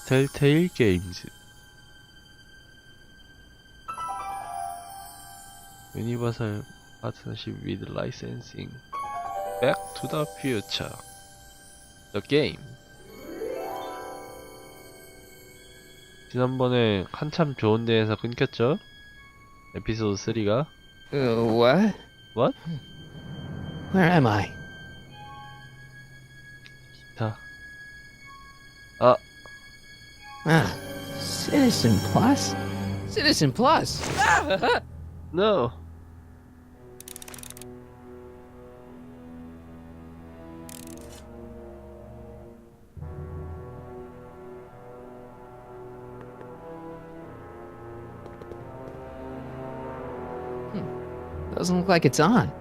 텔테일 게임즈 유니버설 파트너십 with licensing Back to the Future The Game. 지난번에 한참 좋은 데에서 끊겼죠? 에피소드 3가. What? What? Where am I? 자. 아, Citizen Plus? Citizen Plus! no. Doesn't look like it's on.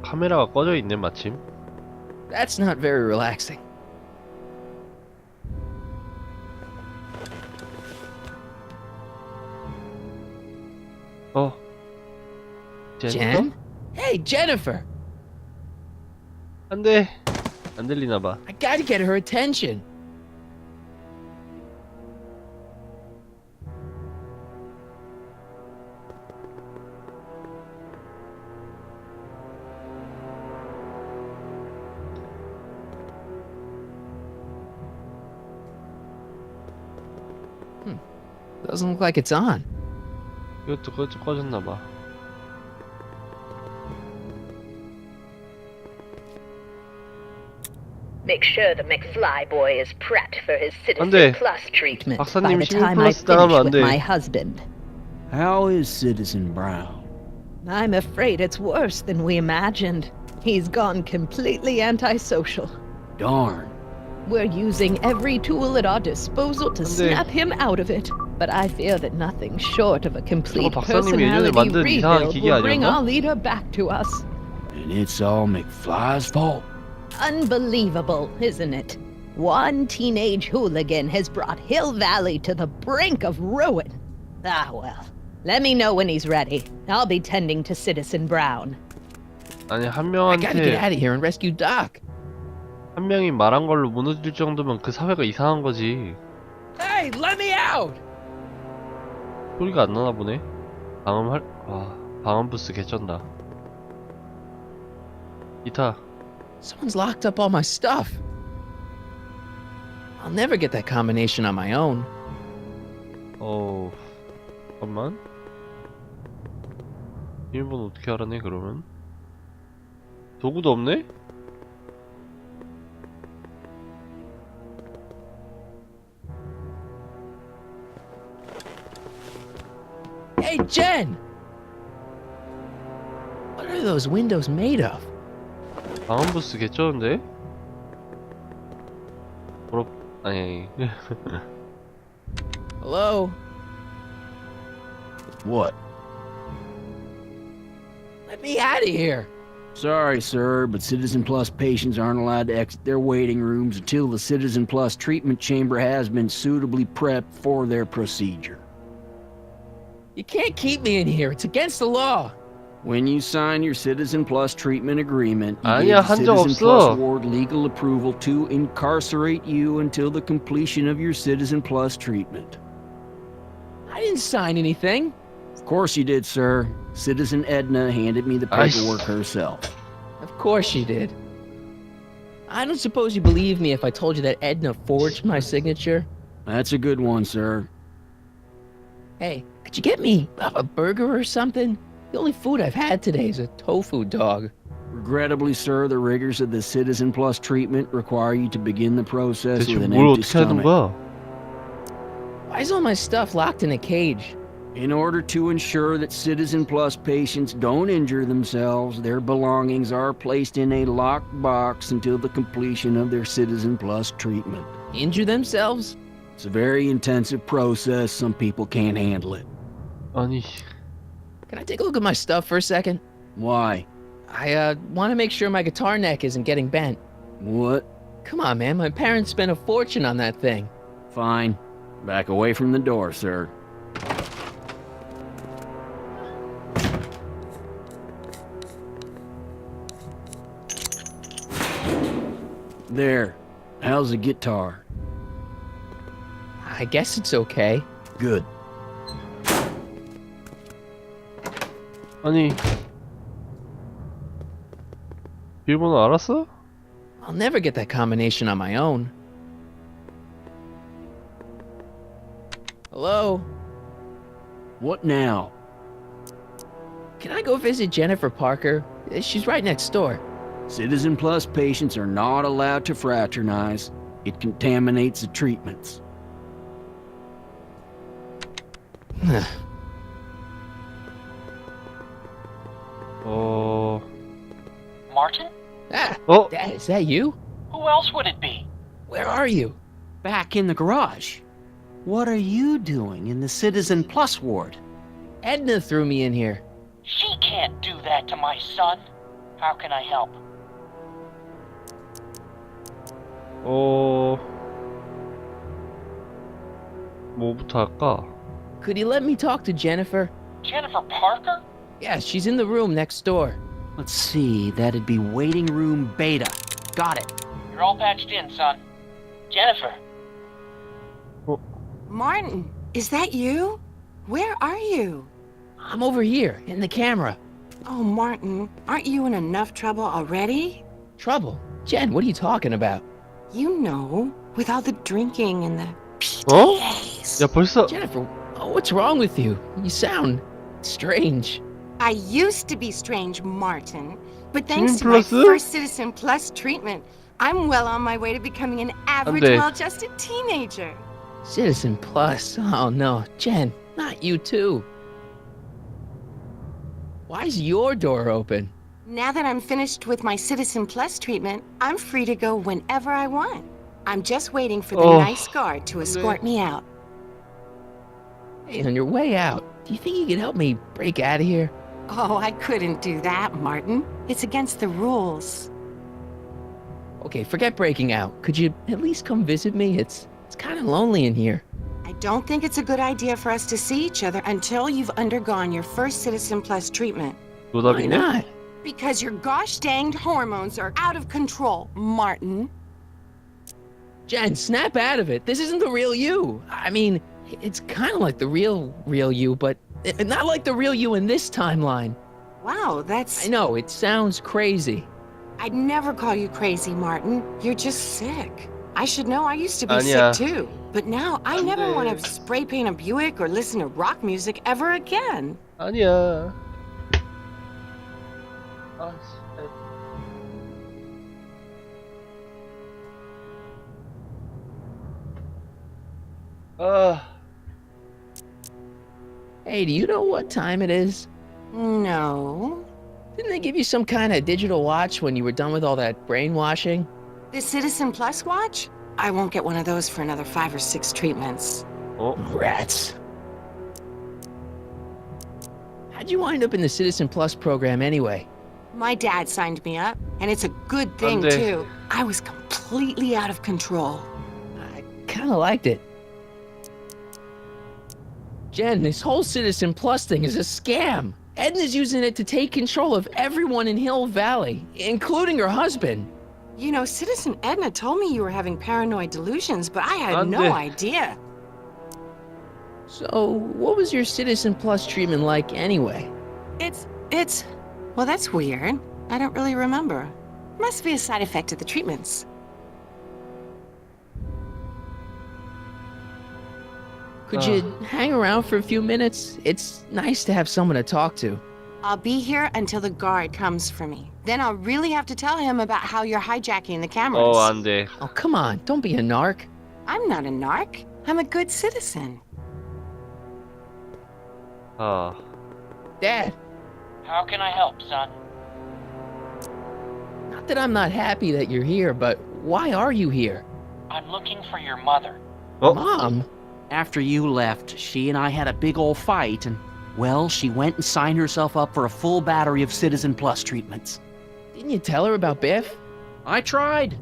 카메라가 꺼져 있네 마침. That's not very relaxing. 어. Jen? Hey, Jennifer! 안돼. 안 들리나봐. I gotta get her attention. Doesn't look like it's on. 이것도 꺼졌나봐. Make sure the McFly boy is prepped for his 안 Citizen 돼. Plus treatment by 박사님 the 시민 time I 플러스 당하면 finish 안 with 돼. my husband. How is Citizen Brown? I'm afraid it's worse than we imagined. He's gone completely antisocial. Darn. We're using every tool at our disposal to 돼. snap him out of it. But I fear that nothing short of a complete 저거 박사님이 예전에 personality 만든 이상한 rebuild 기계 will bring 아니었나? our leader back to us. And it's all McFly's fault. Unbelievable, isn't it? One teenage hooligan has brought Hill Valley to the brink of ruin. Ah, well. Let me know when he's ready. I'll be tending to Citizen Brown. 아니 한 I gotta get 명한테 out of here and rescue Doc. 한 명이 말한 걸로 무너질 정도면 그 사회가 이상한 거지. Hey, let me out! 소리가 안 나나 보네. 방음 부스 개쩐다. 기타. Someone's locked up all my stuff. I'll never get that combination on my own. 잠깐만. 비밀번호 어떻게 알아내 그러면? 도구도 없네? Hey, Jen! What are those windows made of? 방음 부스 개쩌는데? 아니. Hello? What? Let me out of here! Sorry, sir, but Citizen Plus patients aren't allowed to exit their waiting rooms until the Citizen Plus treatment chamber has been suitably prepped for their procedure. You can't keep me in here. It's against the law. When you sign your Citizen Plus treatment agreement, you 아니야, gave the 한 적 Citizen 없어. Plus ward legal approval to incarcerate you until the completion of your Citizen Plus treatment. I didn't sign anything. Of course you did, sir. Citizen Edna handed me the paperwork herself. Of course she did. I don't suppose you believe me if I told you that Edna forged my signature? That's a good one, sir. Hey, could you get me a burger or something? The only food I've had today is a tofu dog. Regrettably, sir, the rigors of the Citizen Plus treatment require you to begin the process 대체 with an 뭘 empty 어떻게 하는 stomach. 거야? Why is all my stuff locked in a cage? In order to ensure that Citizen Plus patients don't injure themselves, their belongings are placed in a locked box until the completion of their Citizen Plus treatment. Injure themselves? It's a very intensive process. Some people can't handle it. 아니, Can I take a look at my stuff for a second? Why? I want to make sure my guitar neck isn't getting bent. What? Come on, man. My parents spent a fortune on that thing. Fine. Back away from the door, sir. There. How's the guitar? I guess it's okay. Good. 아니 비밀번호 알았어? I'll never get that combination on my own. Hello? What now? Can I go visit Jennifer Parker? She's right next door. Citizen Plus patients are not allowed to fraternize. It contaminates the treatments. Martin? Ah, 어? Dad, is that you? Who else would it be? Where are you? Back in the garage. What are you doing in the Citizen Plus ward? Edna threw me in here. She can't do that to my son. How can I help? 뭐부터 할까? Could you let me talk to Jennifer? Jennifer Parker? Yeah, she's in the room next door. Let's see, that'd be waiting room beta. Got it. You're all patched in, son. Jennifer. Martin, is that you? Where are you? I'm over here, in the camera. Oh, Martin, aren't you in enough trouble already? Trouble? Jen, what are you talking about? You know, with all the drinking and the 어? PDAs. 야 벌써 Jennifer, what's wrong with you? You sound strange. I used to be strange, Martin, but thanks to Plus? my first Citizen Plus treatment, I'm well on my way to becoming an average, 돼. well-adjusted teenager. Citizen Plus. Oh no, Jen, not you too. Why's your door open? Now that I'm finished with my Citizen Plus treatment, I'm free to go whenever I want. I'm just waiting for the Oh. nice guard to escort me out. Hey, on your way out, do you think you could help me break out of here? Oh, I couldn't do that, Martin. It's against the rules. Okay, forget breaking out. Could you at least come visit me? It's kind of lonely in here. I don't think it's a good idea for us to see each other until you've undergone your first Citizen Plus treatment. Why 노답이네? not? Because your gosh danged hormones are out of control, Martin. Jen, snap out of it. This isn't the real you. I mean, it's kind of like the real you, but not like the real you in this timeline. Wow, that's... I know, it sounds crazy. I'd never call you crazy, Martin. You're just sick. I should know, I used to be 아니야. sick too. But now I 안 never 돼. want to spray paint a Buick or listen to rock music ever again. 아니야. 아, 씨. 아, Hey, do you know what time it is? No. Didn't they give you some kind of digital watch when you were done with all that brainwashing? The Citizen Plus watch? I won't get one of those for another 5 or 6 treatments. 어? Rats. How'd you wind up in the Citizen Plus program anyway? My dad signed me up, and it's a good thing, 안 돼. too. I was completely out of control. I kind of liked it. Jen, this whole Citizen Plus thing is a scam. Edna's using it to take control of everyone in Hill Valley, including her husband. You know, Citizen Edna told me you were having paranoid delusions, but I had 안 no 돼. idea. So, what was your Citizen Plus treatment like anyway? It's... Well, that's weird. I don't really remember. Must be a side effect of the treatments. Could you hang around for a few minutes? It's nice to have someone to talk to. I'll be here until the guard comes for me. Then I'll really have to tell him about how you're hijacking the cameras. 안 돼. Oh, come on, don't be a narc. I'm not a narc. I'm a good citizen. 아, Dad, How can I help, son? not that I'm not happy that you're here, but why are you here? I'm looking for your mother. 어? Mom? After you left, she and I had a big old fight, and, well, she went and signed herself up for a full battery of Citizen Plus treatments. Didn't you tell her about Biff? I tried.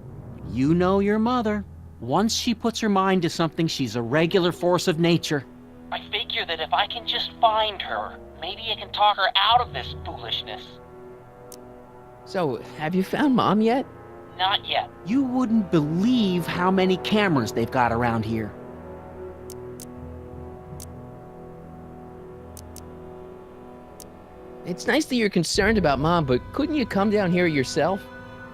You know your mother. Once she puts her mind to something, she's a regular force of nature. I figure that if I can just find her, maybe I can talk her out of this foolishness. So, have you found Mom yet? Not yet. You wouldn't believe how many cameras they've got around here. It's nice that you're concerned about Mom, but couldn't you come down here yourself?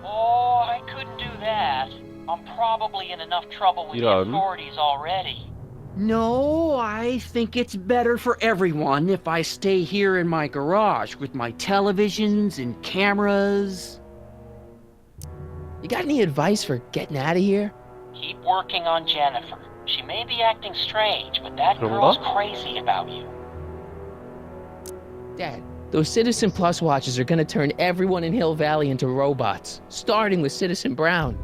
Oh, I couldn't do that. I'm probably in enough trouble with the 이런. authorities already. No, I think it's better for everyone if I stay here in my garage with my televisions and cameras. You got any advice for getting out of here? Keep working on Jennifer. She may be acting strange, but that 그런가? girl's crazy about you. Dad, those Citizen Plus watches are gonna turn everyone in Hill Valley into robots, starting with Citizen Brown.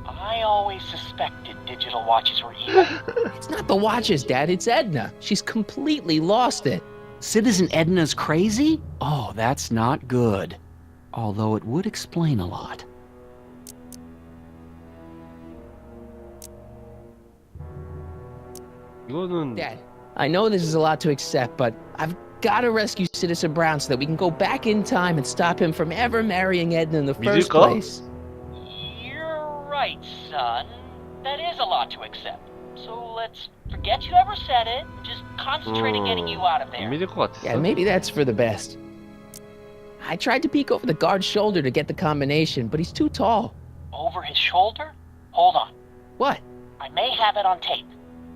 I always suspected digital watches were evil. It's not the watches, Dad, it's Edna. She's completely lost it. Citizen Edna's crazy? Oh, that's not good. Although it would explain a lot. 이거는 Dad, I know this is a lot to accept, but I've gotta rescue Citizen Brown so that we can go back in time and stop him from ever marrying Edna in the first 믿을까? place. You're right, son. That is a lot to accept. So let's forget you ever said it. Just concentrate on getting you out of 안 there. 믿을 것 같았어. Yeah, maybe that's for the best. I tried to peek over the guard's shoulder to get the combination, but he's too tall. Over his shoulder? Hold on. What? I may have it on tape.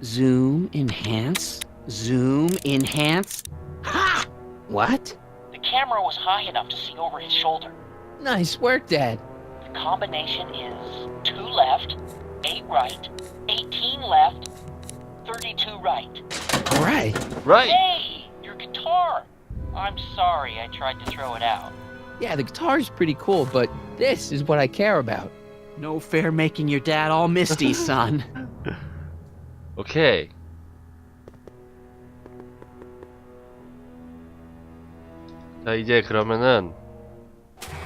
Zoom, enhance, zoom, enhance. Ha! What? The camera was high enough to see over his shoulder. Nice work, Dad. The combination is 2 left, 8 right, 18 left, 32 right. All right. Right. Hey, your guitar! I'm sorry I tried to throw it out. Yeah, the guitar's pretty cool, but this is what I care about. No fair making your dad all misty, son. 오케이. 자, 이제 그러면은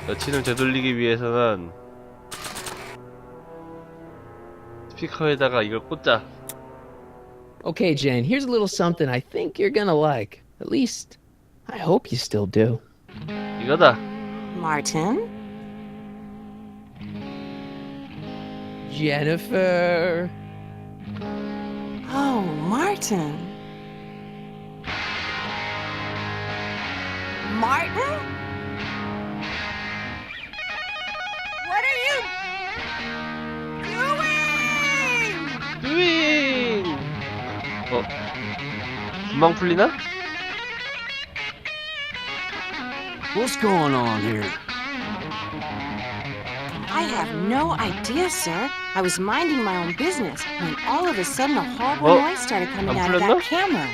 여친을 되돌리기 위해서는 스피커에다가 이걸 꽂자. Okay, Jen, here's a little something I think you're gonna like. At least, I hope you still do. 이거다. Martin? Jennifer. Oh, Martin. Martin? What are you doing? 윙! 금방 풀리나? What's going on here? I have no idea, sir. I was minding my own business when all of a sudden a horrible noise started coming out of that 풀렸나? camera.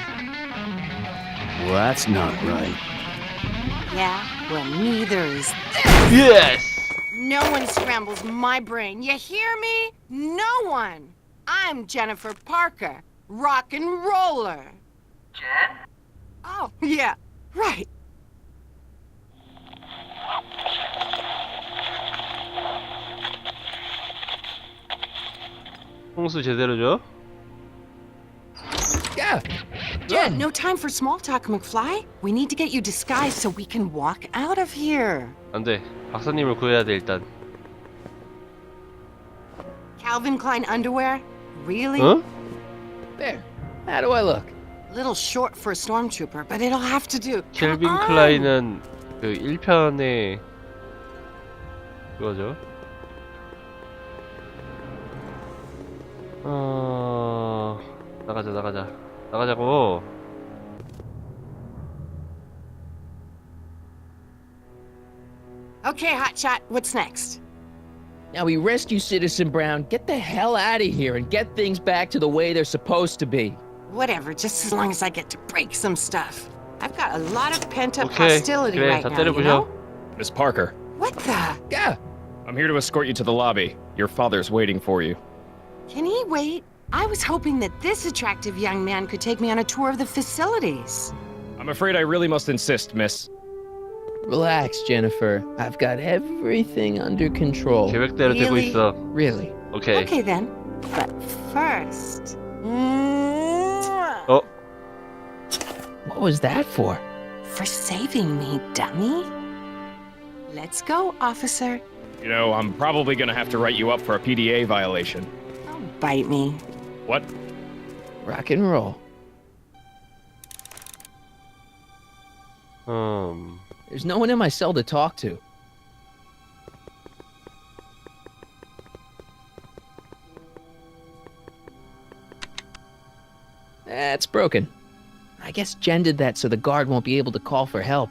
Well, that's not right. Yeah, well, neither is. Yes! No one scrambles my brain. You hear me? No one. I'm Jennifer Parker, rock and roller. Jen? Oh, yeah, right. 홍수 제대로 줘. Yeah. Jen, no time for small talk, McFly. We need to get you disguised so we can walk out of here. 안 돼. 박사님을 구해야 돼 일단. Calvin Klein underwear? Really? 어? There. How do I look? Little short for a stormtrooper, but it'll have to do. Come 켈빈 on. 클라인은 그 1편의 그거죠. 나가자고. Okay, Hotshot, what's next? Now we rescue Citizen Brown, get the hell out of here, and get things back to the way they're supposed to be. Whatever, just as long as I get to break some stuff. I've got a lot of pent-up 오케이. hostility 그래, right 다 now, you 때려부셔. know? Miss Parker, What the? Yeah. I'm here to escort you to the lobby. Your father's waiting for you. Can he wait? I was hoping that this attractive young man could take me on a tour of the facilities. I'm afraid I really must insist, miss. Relax, Jennifer. I've got everything under control. 계획대로 되고 Really? 있어. Really. 오케이. Okay then. But first... 어? What was that for? For saving me, dummy. Let's go, officer. You know, I'm probably gonna have to write you up for a PDA violation. Don't bite me. What? Rock and roll. There's no one in my cell to talk to. It's broken. I guess Jen did that so the guard won't be able to call for help.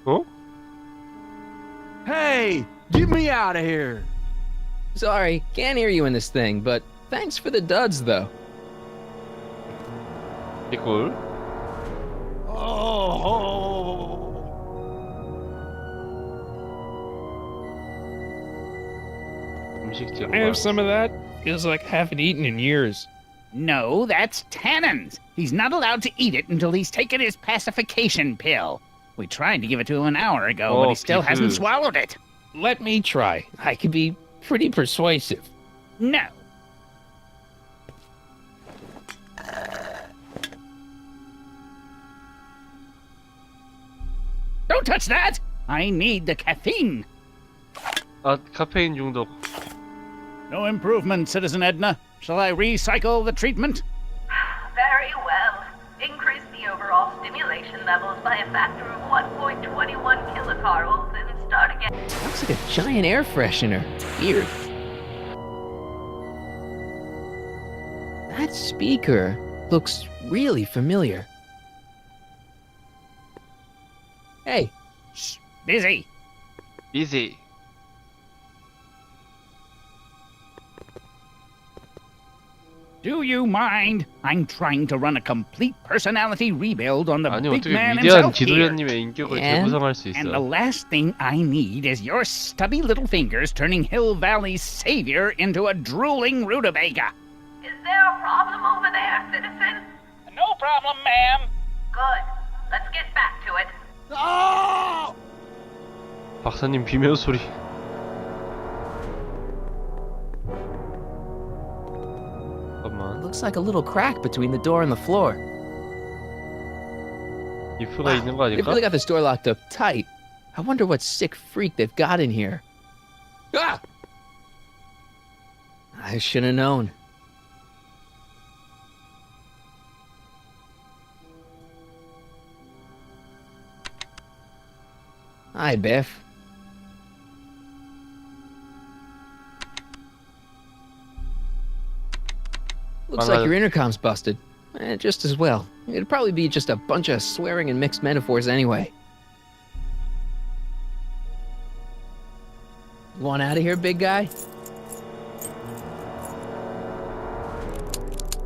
어? Hey, get me out of here. Sorry, can't hear you in this thing, but thanks for the duds, though. 이걸? 음식점. I have some of that. Feels like I haven't eaten in years. No, that's Tannen's. He's not allowed to eat it until he's taken his pacification pill. We tried to give it to him an hour ago, but he still hasn't swallowed it. Let me try. I can be pretty persuasive. No. Don't touch that! I need the caffeine. 아, 카페인 중독. No improvement, Citizen Edna. Shall I recycle the treatment? Very well. Increase the overall stimulation levels by a factor of 1.21 kilocalories and start again. Looks like a giant air freshener. Weird. That speaker looks really familiar. Hey, Shh, busy. Easy. Do you mind? I'm trying to run a complete personality rebuild on the 아니 big 어떻게 man 위대한 himself here. 지도자님의 인격을 And? 재구성할 수 And the 있어? last thing I need is your stubby little fingers turning Hill Valley's savior into a drooling rutabaga. Is there a problem over there, citizen? No problem, ma'am. Good. Let's get back to it. 박사님 비명 소리. 잠깐만. looks like a little crack between the door and the floor. 이프가 있는 거 They 아닐까? really got this door locked up tight. I wonder what sick freak they've got in here. Ah! I should have known. Hi, Biff. Looks like your intercom's busted. Just as well. It'd probably be just a bunch of swearing and mixed metaphors anyway. Want out of here, big guy?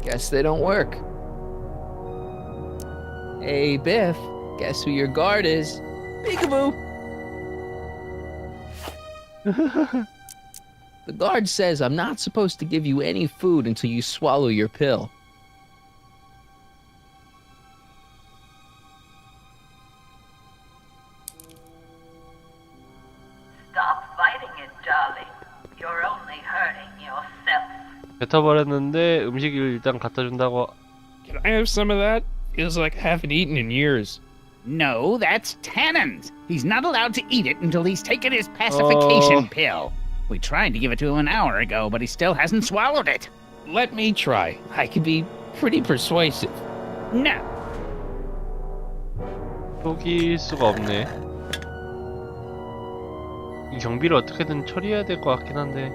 Guess they don't work. Hey, Biff. Guess who your guard is? Peekaboo! The guard says I'm not supposed to give you any food until you swallow your pill. Stop fighting it, darling. You're only hurting yourself. 뱉어버렸는데 음식을 일단 갖다 준다고. Can I have some of that? Feels like I haven't eaten in years. No, that's Tannen's. He's not allowed to eat it until he's taken his pacification pill. We tried to give it to him an hour ago, but he still hasn't swallowed it. Let me try. I can be pretty persuasive. No. 속일 수가 없네. 이 경비를 어떻게든 처리해야 될 것 같긴 한데.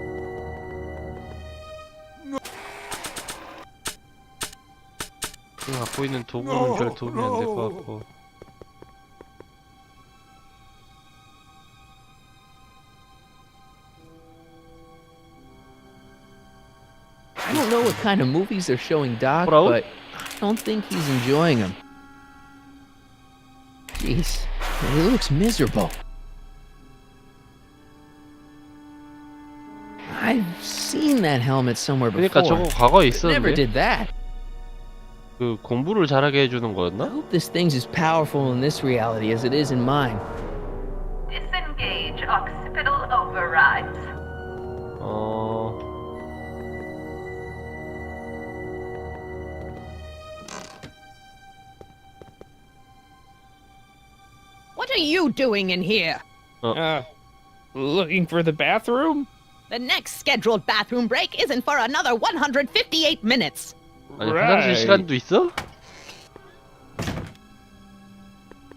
지금 갖고 있는 도구는 별 도움이 안 될 것 같고. I don't know what kind of movies they're showing Doc, Bro? but I don't think he's enjoying them. Jeez, he looks miserable. I've seen that helmet somewhere 그러니까 before. 저거 과거에 Never 있었는데. did that. 그 공부를 잘하게 해주는 I 거였나? hope this thing's as powerful in this reality as it is in mine. Disengage occipital overrides. What are you doing in here? Looking for the bathroom? The next scheduled bathroom break isn't for another 158 minutes. 아니 화장실 시간도 있어?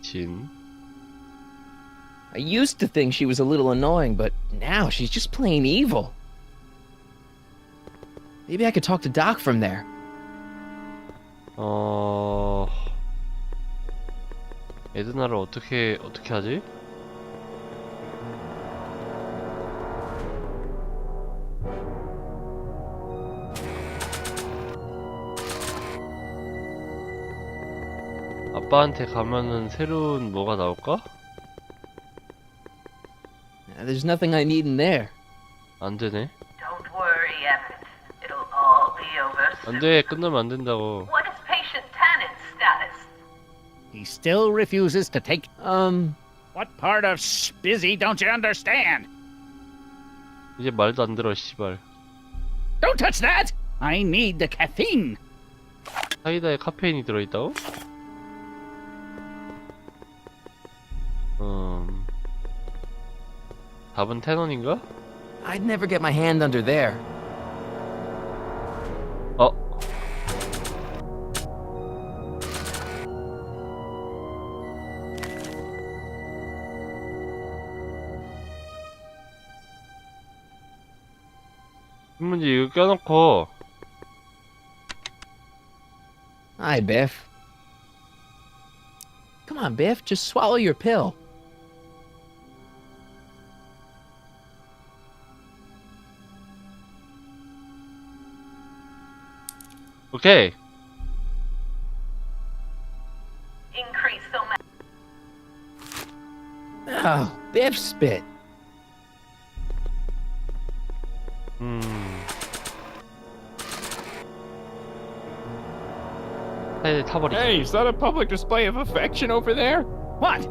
진. I used to think she was a little annoying, but now she's just plain evil. Maybe I could talk to Doc from there. 에드나를 어떻게 하지? 아빠한테 가면은 새로운 뭐가 나올까? There's nothing I need in there. 안 되네. Don't worry, Emmett. It'll all be over soon. 안 돼, 끝나면 안 된다고. What is patient Tannen's status? He still refuses to take. What part of spizzy don't you understand? 이제 말도 안 들어, 씨발. Don't touch that! I need the caffeine. 사이다에 카페인이 들어있다고? 답은 테넌인가? I'd never get my hand under there. 신문지 이거 껴놓고. Hi, Biff. Come on, Biff, just swallow your pill. 오케이. Increase so much. Oh, Biff spit. 사이다에 타버리자. Hey, is that a public display of affection over there? What?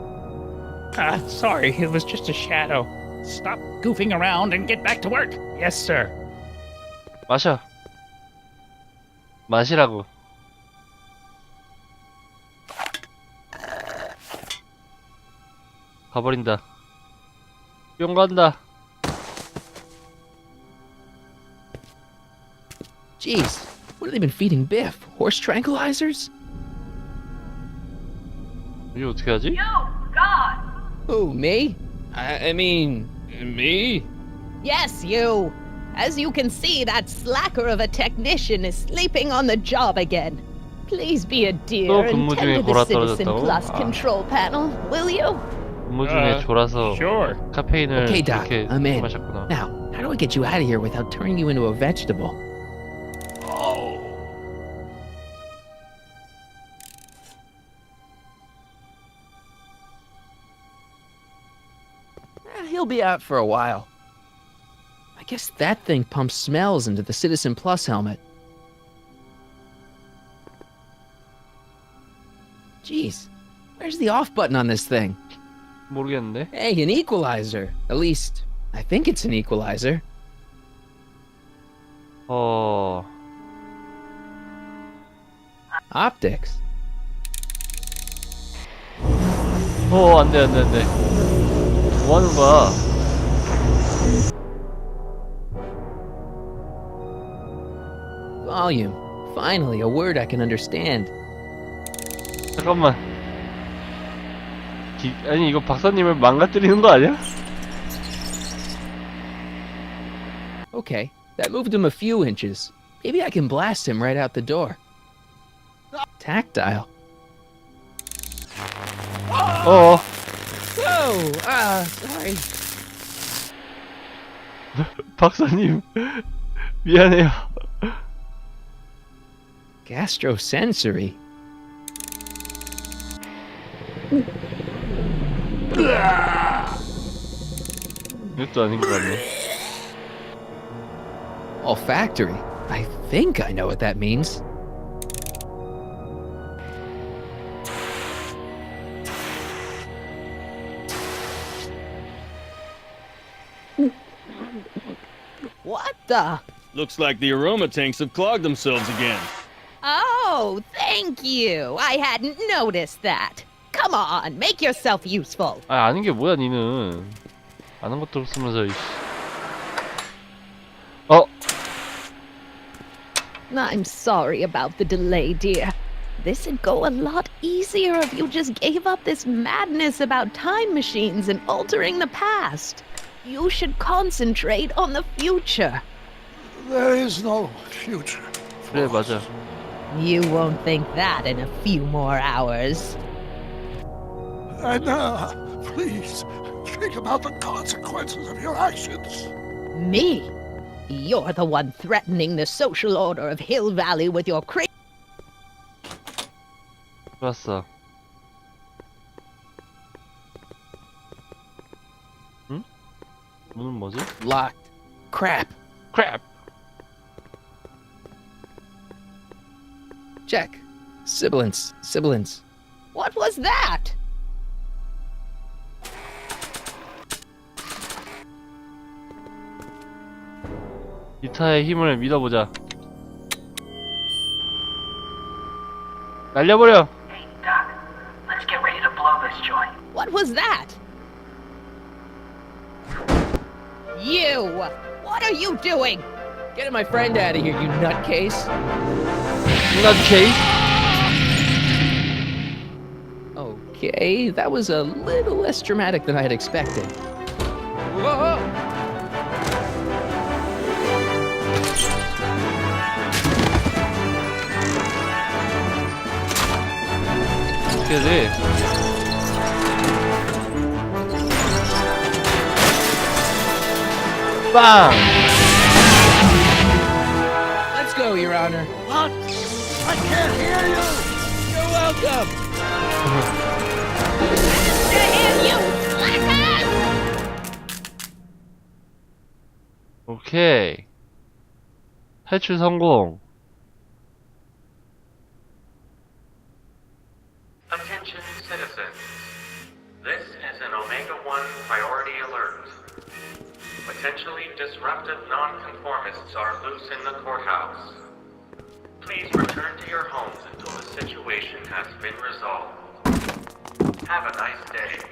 Sorry, it was just a shadow. Stop goofing around and get back to work. Yes, sir. 마셔. 마시라고. 가버린다. 뿅 간다. Jeez, what have they been feeding Biff? Horse tranquilizers? 이제 어떻게 하지? You, God! Who, me? I mean, Me? Yes, you. As you can see, that slacker of a technician is sleeping on the job again. Please be a dear 또 and 근무 tend 중에 to the 골아 Citizen 떨어졌다고? Plus 아. control panel, will you? 근무 중에 졸아서 Sure. 카페인을 Okay, Doc, 그렇게 I'm in. 마셨구나. Now, how do I get you out of here without turning you into a vegetable? He'll be out for a while. I guess that thing pumps smells into the Citizen Plus helmet. Jeez, where's the off button on this thing? 모르겠는데. Hey, an equalizer. At least, I think it's an equalizer. Optics. 안돼 안돼 안돼. 뭐 하는 거야? Volume. Finally, a word I can understand. 잠깐만. 아니 이거 박사님을 망가뜨리는 거 아니야? Okay, that moved him a few inches. Maybe I can blast him right out the door. Tactile. 어. Whoa! Sorry. 박사님 미안해요. Gastrosensory. 이것도 아닌 것 같네. Olfactory. I think I know what that means. What the? Looks like the aroma tanks have clogged themselves again. Oh, thank you. I hadn't noticed that. Come on, make yourself useful. 아 아는 게 뭐야 니는. 아는 것도 없으면서. I'm sorry about the delay, dear. This'd go a lot easier if you just gave up this madness about time machines and altering the past. You should concentrate on the future. There is no future. 그래, 맞아. You won't think that in a few more hours. Edna, please, think about the consequences of your actions. Me? You're the one threatening the social order of Hill Valley with your crazy. 좋았어. 응? 문은 뭐지? Locked. Crap. Crap. Check. Sibilance. Sibilance. What was that? 기타의 힘을 믿어보자. 날려버려. Hey, Doc, let's get ready to blow this joint. What was that? You! What are you doing? Get my friend out of here, you nutcase. nutcase. Okay, that was a little less dramatic than I had expected. Whoa! 어떻게 돼? 빵! Let's go, Your Honor. What? I can't hear you! You're welcome. 오케이. 탈출 성공. Attention citizens. This is an Omega-1 priority alert. Potentially disruptive nonconformists are loose in the courthouse. Please return to your homes until the situation has been resolved. Have a nice day.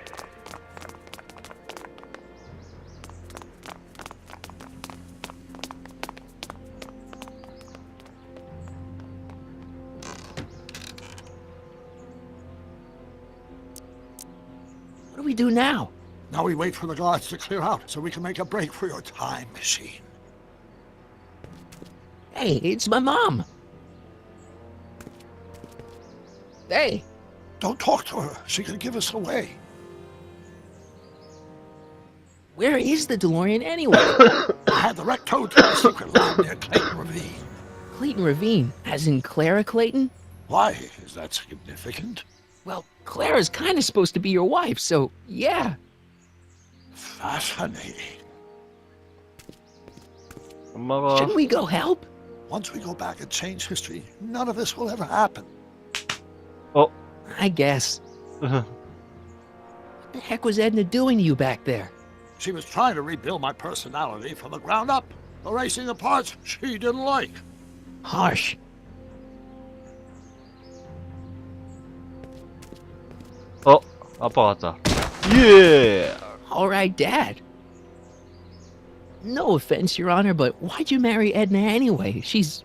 What do we do now? Now we wait for the guards to clear out so we can make a break for your time machine. Hey, it's my mom. Hey. Don't talk to her. She could give us away. Where is the DeLorean anyway? I had the wreck towed to the secret lab near Clayton Ravine. Clayton Ravine, as in Clara Clayton? Why is that significant? Well, Clara's kind of supposed to be your wife, so yeah. Fascinating. 엄마가 Shouldn't we go help? Once we go back and change history, none of this will ever happen. I guess. What the heck was Edna doing to you back there? She was trying to rebuild my personality from the ground up, erasing the parts she didn't like. Harsh. 아빠 왔다. 예. All right, Dad. No offense, Your Honor, but why'd you marry Edna anyway? She's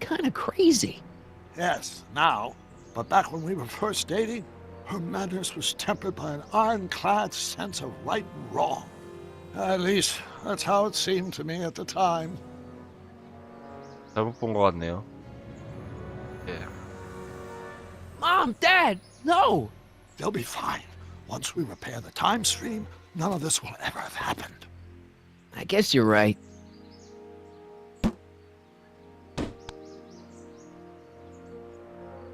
kind of crazy. Yes, now. But back when we were first dating, her madness was tempered by an ironclad sense of right and wrong. At least, that's how it seemed to me at the time. 잘못 본 것 같네요. 예. Mom, Dad, no! They'll be fine. Once we repair the time stream, none of this will ever have happened. I guess you're right.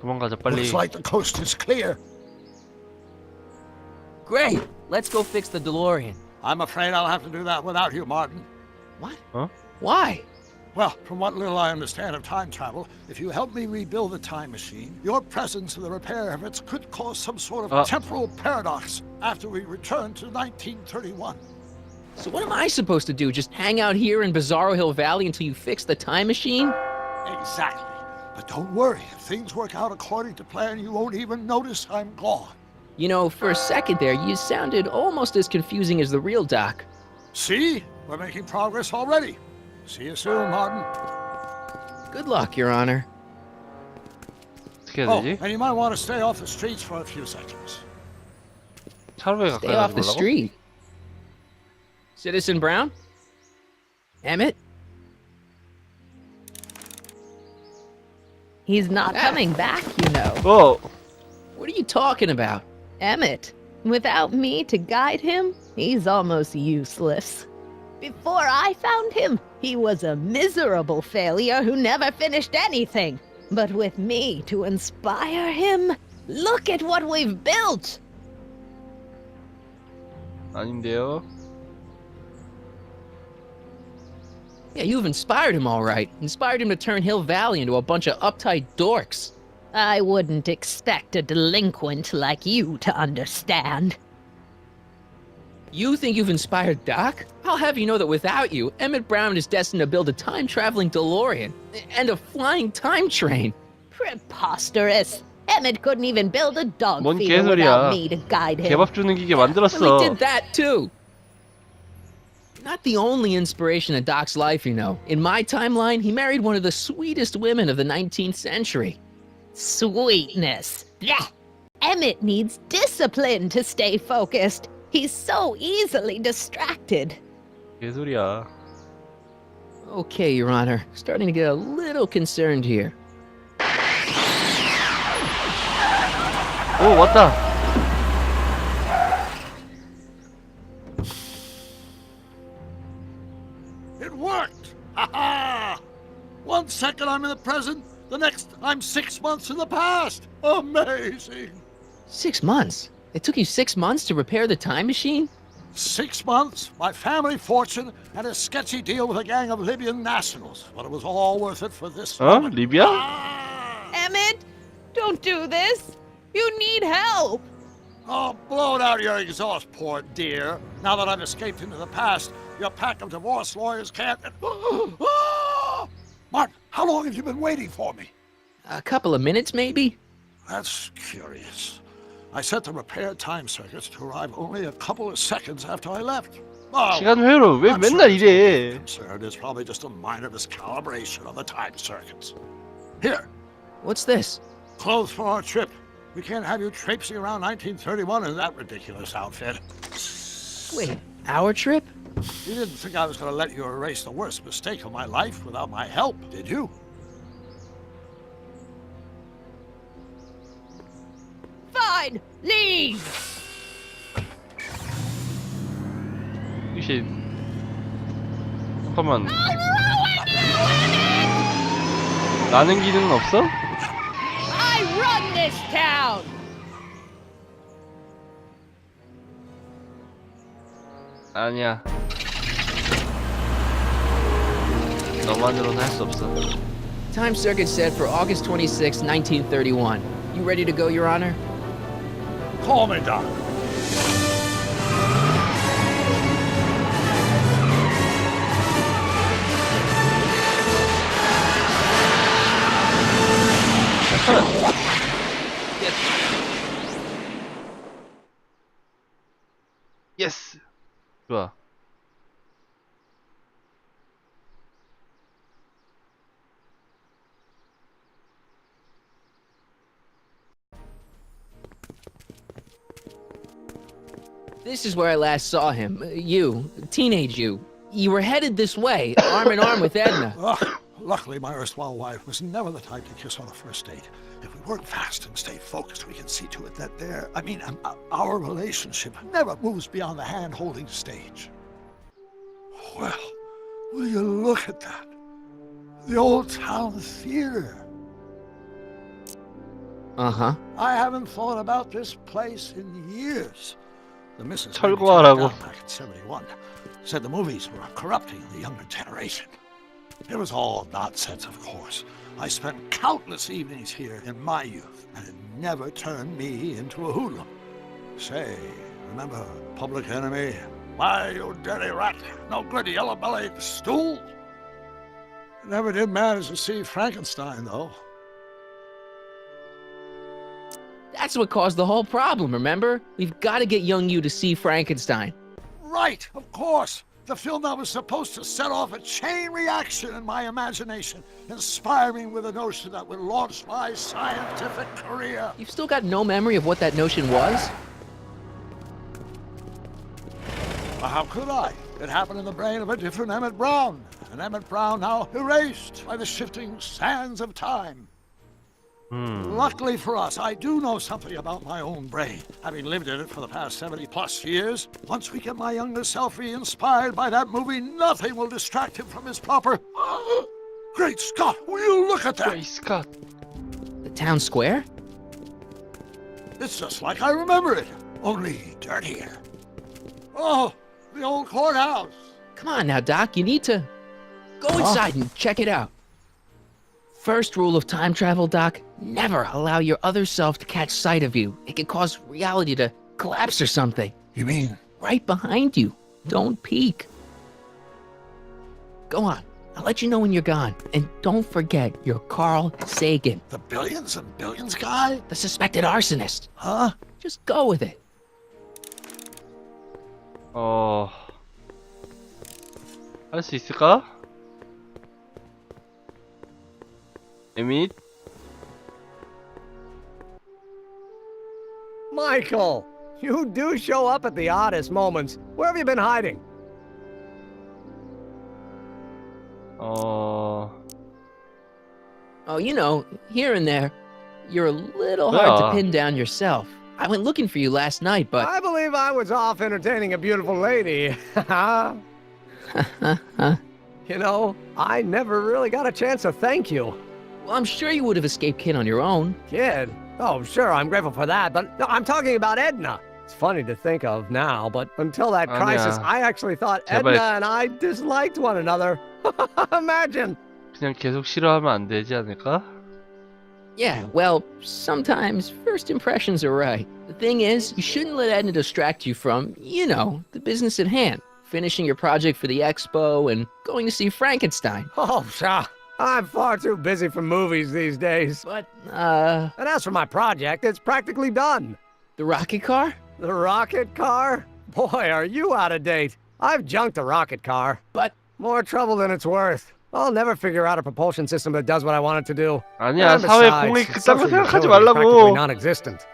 도망가자 빨리. Looks like the coast is clear. Great! Let's go fix the DeLorean. I'm afraid I'll have to do that without you, Martin. What? Huh? Why? Well, from what little I understand of time travel, if you help me rebuild the time machine, your presence in the repair of it could cause some sort of temporal paradox after we return to 1931. So what am I supposed to do? Just hang out here in Bizarro Hill Valley until you fix the time machine? Exactly. But don't worry, if things work out according to plan, you won't even notice I'm gone. You know, for a second there, you sounded almost as confusing as the real Doc. See? We're making progress already. See you soon, Martin. Good luck, Your Honor. 어떻게 해야 되지? And you might want to stay off the streets for a few seconds. 차로 왜 가까이 Stay off 가지 the 말라고? street. Citizen Brown? Emmett? He's not coming back, you know. 어! What are you talking about? Emmett, without me to guide him, he's almost useless. Before I found him, he was a miserable failure who never finished anything. But with me to inspire him, look at what we've built! 아닌데요? Yeah, you've inspired him all right. Inspired him to turn Hill Valley into a bunch of uptight dorks. I wouldn't expect a delinquent like you to understand. You think you've inspired Doc? I'll have you know that without you, Emmett Brown is destined to build a time-traveling DeLorean and a flying time train. Preposterous. Emmett couldn't even build a dog 뭔 feeder without 개소리야. me to guide him. 개밥 주는 기계 Well, 만들었어. he did that too. Not the only inspiration in Doc's life, you know. In my timeline, he married one of the sweetest women of the 19th century. Sweetness. Blech. Emmett needs discipline to stay focused. He's so easily distracted. 개소리야. Okay, Your Honor. Starting to get a little concerned here. 오, 왔다. It worked! Ha ha! 1 second I'm in the present, the next I'm 6 months in the past. Amazing! 6 months? It took you 6 months to repair the time machine? 6 months, my family fortune, and a sketchy deal with a gang of Libyan nationals. But it was all worth it for this 어? moment. 리비아? Emmett, don't do this. You need help. Oh, blow it out your exhaust port, dear. Now that I've escaped into the past, your pack of divorce lawyers can't... Martin, how long have you been waiting for me? A couple of minutes, maybe? That's curious. I set the repair time circuits to arrive only a couple of seconds after I left. Oh, 시간 회로 왜 not 맨날 sure it's really 이래? concerned. It's probably just a minor miscalibration of the time circuits. Here, What's this? clothes for our trip. We can't have you traipsing around 1931 in that ridiculous outfit. Wait, our trip? You didn't think I was going to let you erase the worst mistake of my life without my help, did you? Fine, leave. 이씨. 잠깐만. 나는 기능은 없어? I run this town. 아니야. 너만으로는 할 수 없어. Time circuit set for August 26, 1931. You ready to go, Your Honor? Call me, Doc. 예스. 좋아. This is where I last saw him. You, teenage you. You were headed this way, arm in arm with Edna. Luckily, my erstwhile wife was never the type to kiss on a first date. If we work fast and stay focused, we can see to it that our relationship never moves beyond the hand-holding stage. Well, will you look at that? The old town theater. Uh-huh. I haven't thought about this place in years. The missus 철거하라고. back in 71 said the movies were corrupting the younger generation. It was all nonsense, of course. I spent countless evenings here in my youth, and it never turned me into a hoodlum. Say, remember Public Enemy? Why, you dirty rat, no good yellow-bellied stool? Never did manage to see Frankenstein, though. That's what caused the whole problem, remember? We've got to get young you to see Frankenstein. Right, of course. The film that was supposed to set off a chain reaction in my imagination, inspire me with a notion that would launch my scientific career. You've still got no memory of what that notion was? Well, how could I? It happened in the brain of a different Emmett Brown. An Emmett Brown now erased by the shifting sands of time. Luckily for us, I do know something about my own brain, having lived in it for the past 70+ years. Once we get my younger self re-inspired by that movie, nothing will distract him from his proper... Great Scott, will you look at that? Great Scott. The town square? It's just like I remember it, only dirtier. Oh, the old courthouse. Come on now, Doc, you need to go inside and check it out. First rule of time travel, Doc, never allow your other self to catch sight of you. It could cause reality to collapse or something. You mean? Right behind you. Don't peek. Go on. I'll let you know when you're gone. And don't forget, you're Carl Sagan. The billions and billions guy? The suspected arsonist. Huh? Just go with it. 할 수 있을까? 에밋? Michael, you do show up at the oddest moments. Where have you been hiding? Oh, you know, here and there, you're a little hard to pin down yourself. I went looking for you last night, but... I believe I was off entertaining a beautiful lady. You know, I never really got a chance to thank you. Well, I'm sure you would have escaped Kid on your own. Kid? Oh, sure, I'm grateful for that, but no, I'm talking about Edna. It's funny to think of now, but until that crisis, I actually thought Edna and I disliked one another. Imagine. 그냥 계속 싫어하면 안 되지 않을까? Yeah, well, sometimes first impressions are right. The thing is, you shouldn't let Edna distract you from, you know, the business at hand. Finishing your project for the expo and going to see Frankenstein. Oh, sure. I'm far too busy for movies these days. But, And as for my project, it's practically done. The rocket car? The rocket car? Boy, are you out of date. I've junked the rocket car. But... more trouble than it's worth. I'll never figure out a propulsion system that does what I want it to do. 아니야, 사회 공익 그딴 거 생각하지 practically 말라고. non-existent.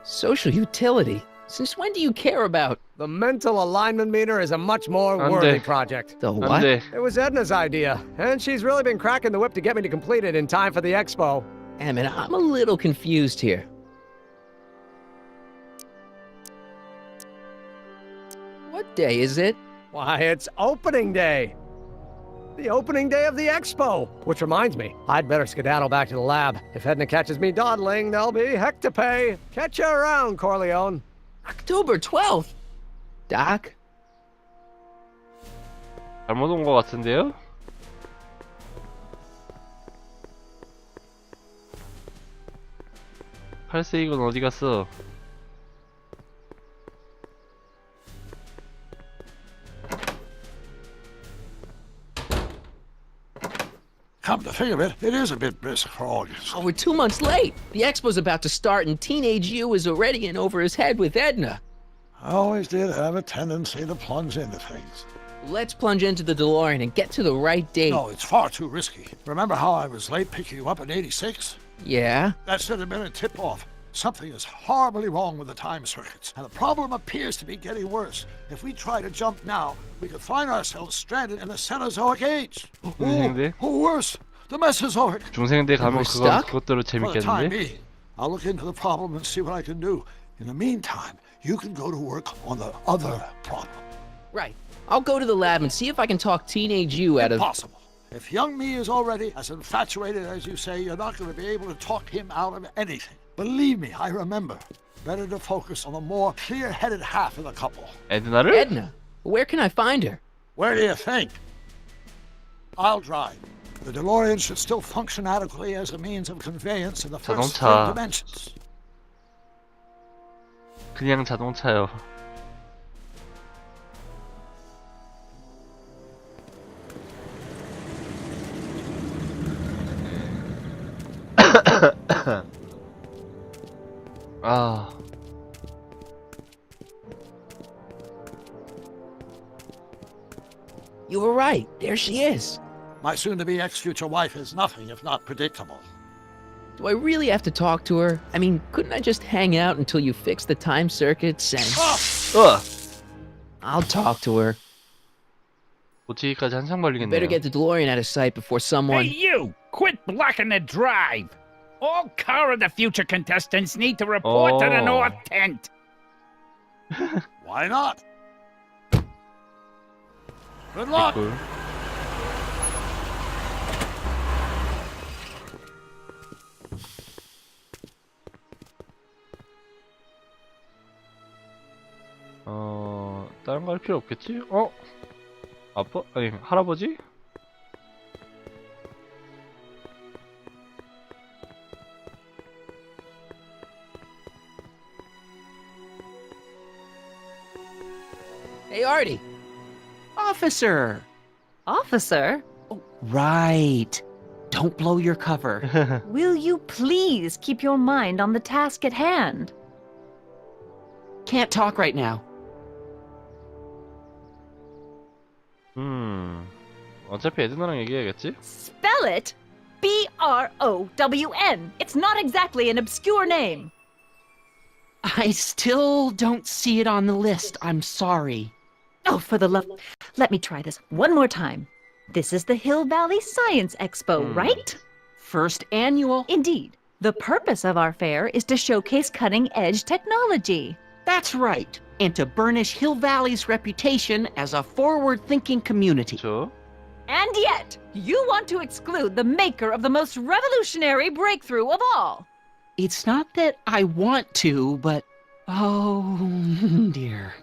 Social utility? Since when do you care about? The mental alignment meter is a much more worthy project. The what? It was Edna's idea, and she's really been cracking the whip to get me to complete it in time for the expo. Emmett, I'm a little confused here. What day is it? Why, it's opening day. The opening day of the expo. Which reminds me, I'd better skedaddle back to the lab. If Edna catches me dawdling, there'll be heck to pay. Catch you around, Corleone. October 12th? Doc? 잘못 온 것 같은데요? 팔세이건 어디 갔어? Come to think of it, it is a bit brisk for August. Oh, we're 2 months late. The expo's about to start and teenage you is already in over his head with Edna. I always did have a tendency to plunge into things. Let's plunge into the DeLorean and get to the right date. No, it's far too risky. Remember how I was late picking you up in '86? Yeah? That should have been a tip-off. Something is horribly wrong with the time circuits, and the problem appears to be getting worse. If we try to jump now, we could find ourselves stranded in the Cenozoic age. Or worse, the Mesozoic. 중생대 가면 그것대로 For the time 재밌겠는데? being, I'll look into the problem and see what I can do. In the meantime, you can go to work on the other problem. Right. I'll go to the lab and see if I can talk teenage you out of... Impossible. If young me is already as infatuated as you say, you're not going to be able to talk him out of anything. Believe me, I remember. Better to focus on the more clear-headed half of the couple. 에드나를? Edna? Where can I find her? Where do you think? I'll drive. The DeLorean should still function adequately as a means of conveyance in the first three 자동차. dimensions. 그냥 자동차요. 아. You were right. There she is. My soon-to-be ex-future wife is nothing if not predictable. Do I really have to talk to her? I mean, couldn't I just hang out until you fix the time circuits and... Ugh. I'll talk to her. 고치기까지 한참 Better 걸리겠네요. get the DeLorean out of sight before someone... Hey, you! Quit blocking the drive! All car of the future contestants need to report to the Oh. north tent. Why not? Good luck! 꿀. 다른 거 할 필요 없겠지? 아빠? 아니, 할아버지? Hey, Artie. Officer. Officer? Right. Don't blow your cover. Will you please keep your mind on the task at hand? Can't talk right now. 어차피 에드나랑 얘기해야겠지? Spell it B-R-O-W-N. It's not exactly an obscure name. I still don't see it on the list. I'm sorry. Oh, for the love... Let me try this one more time. This is the Hill Valley Science Expo, right? First annual. Indeed. The purpose of our fair is to showcase cutting-edge technology. That's right. And to burnish Hill Valley's reputation as a forward-thinking community. 그쵸? And yet, you want to exclude the maker of the most revolutionary breakthrough of all. It's not that I want to, but... Oh, dear.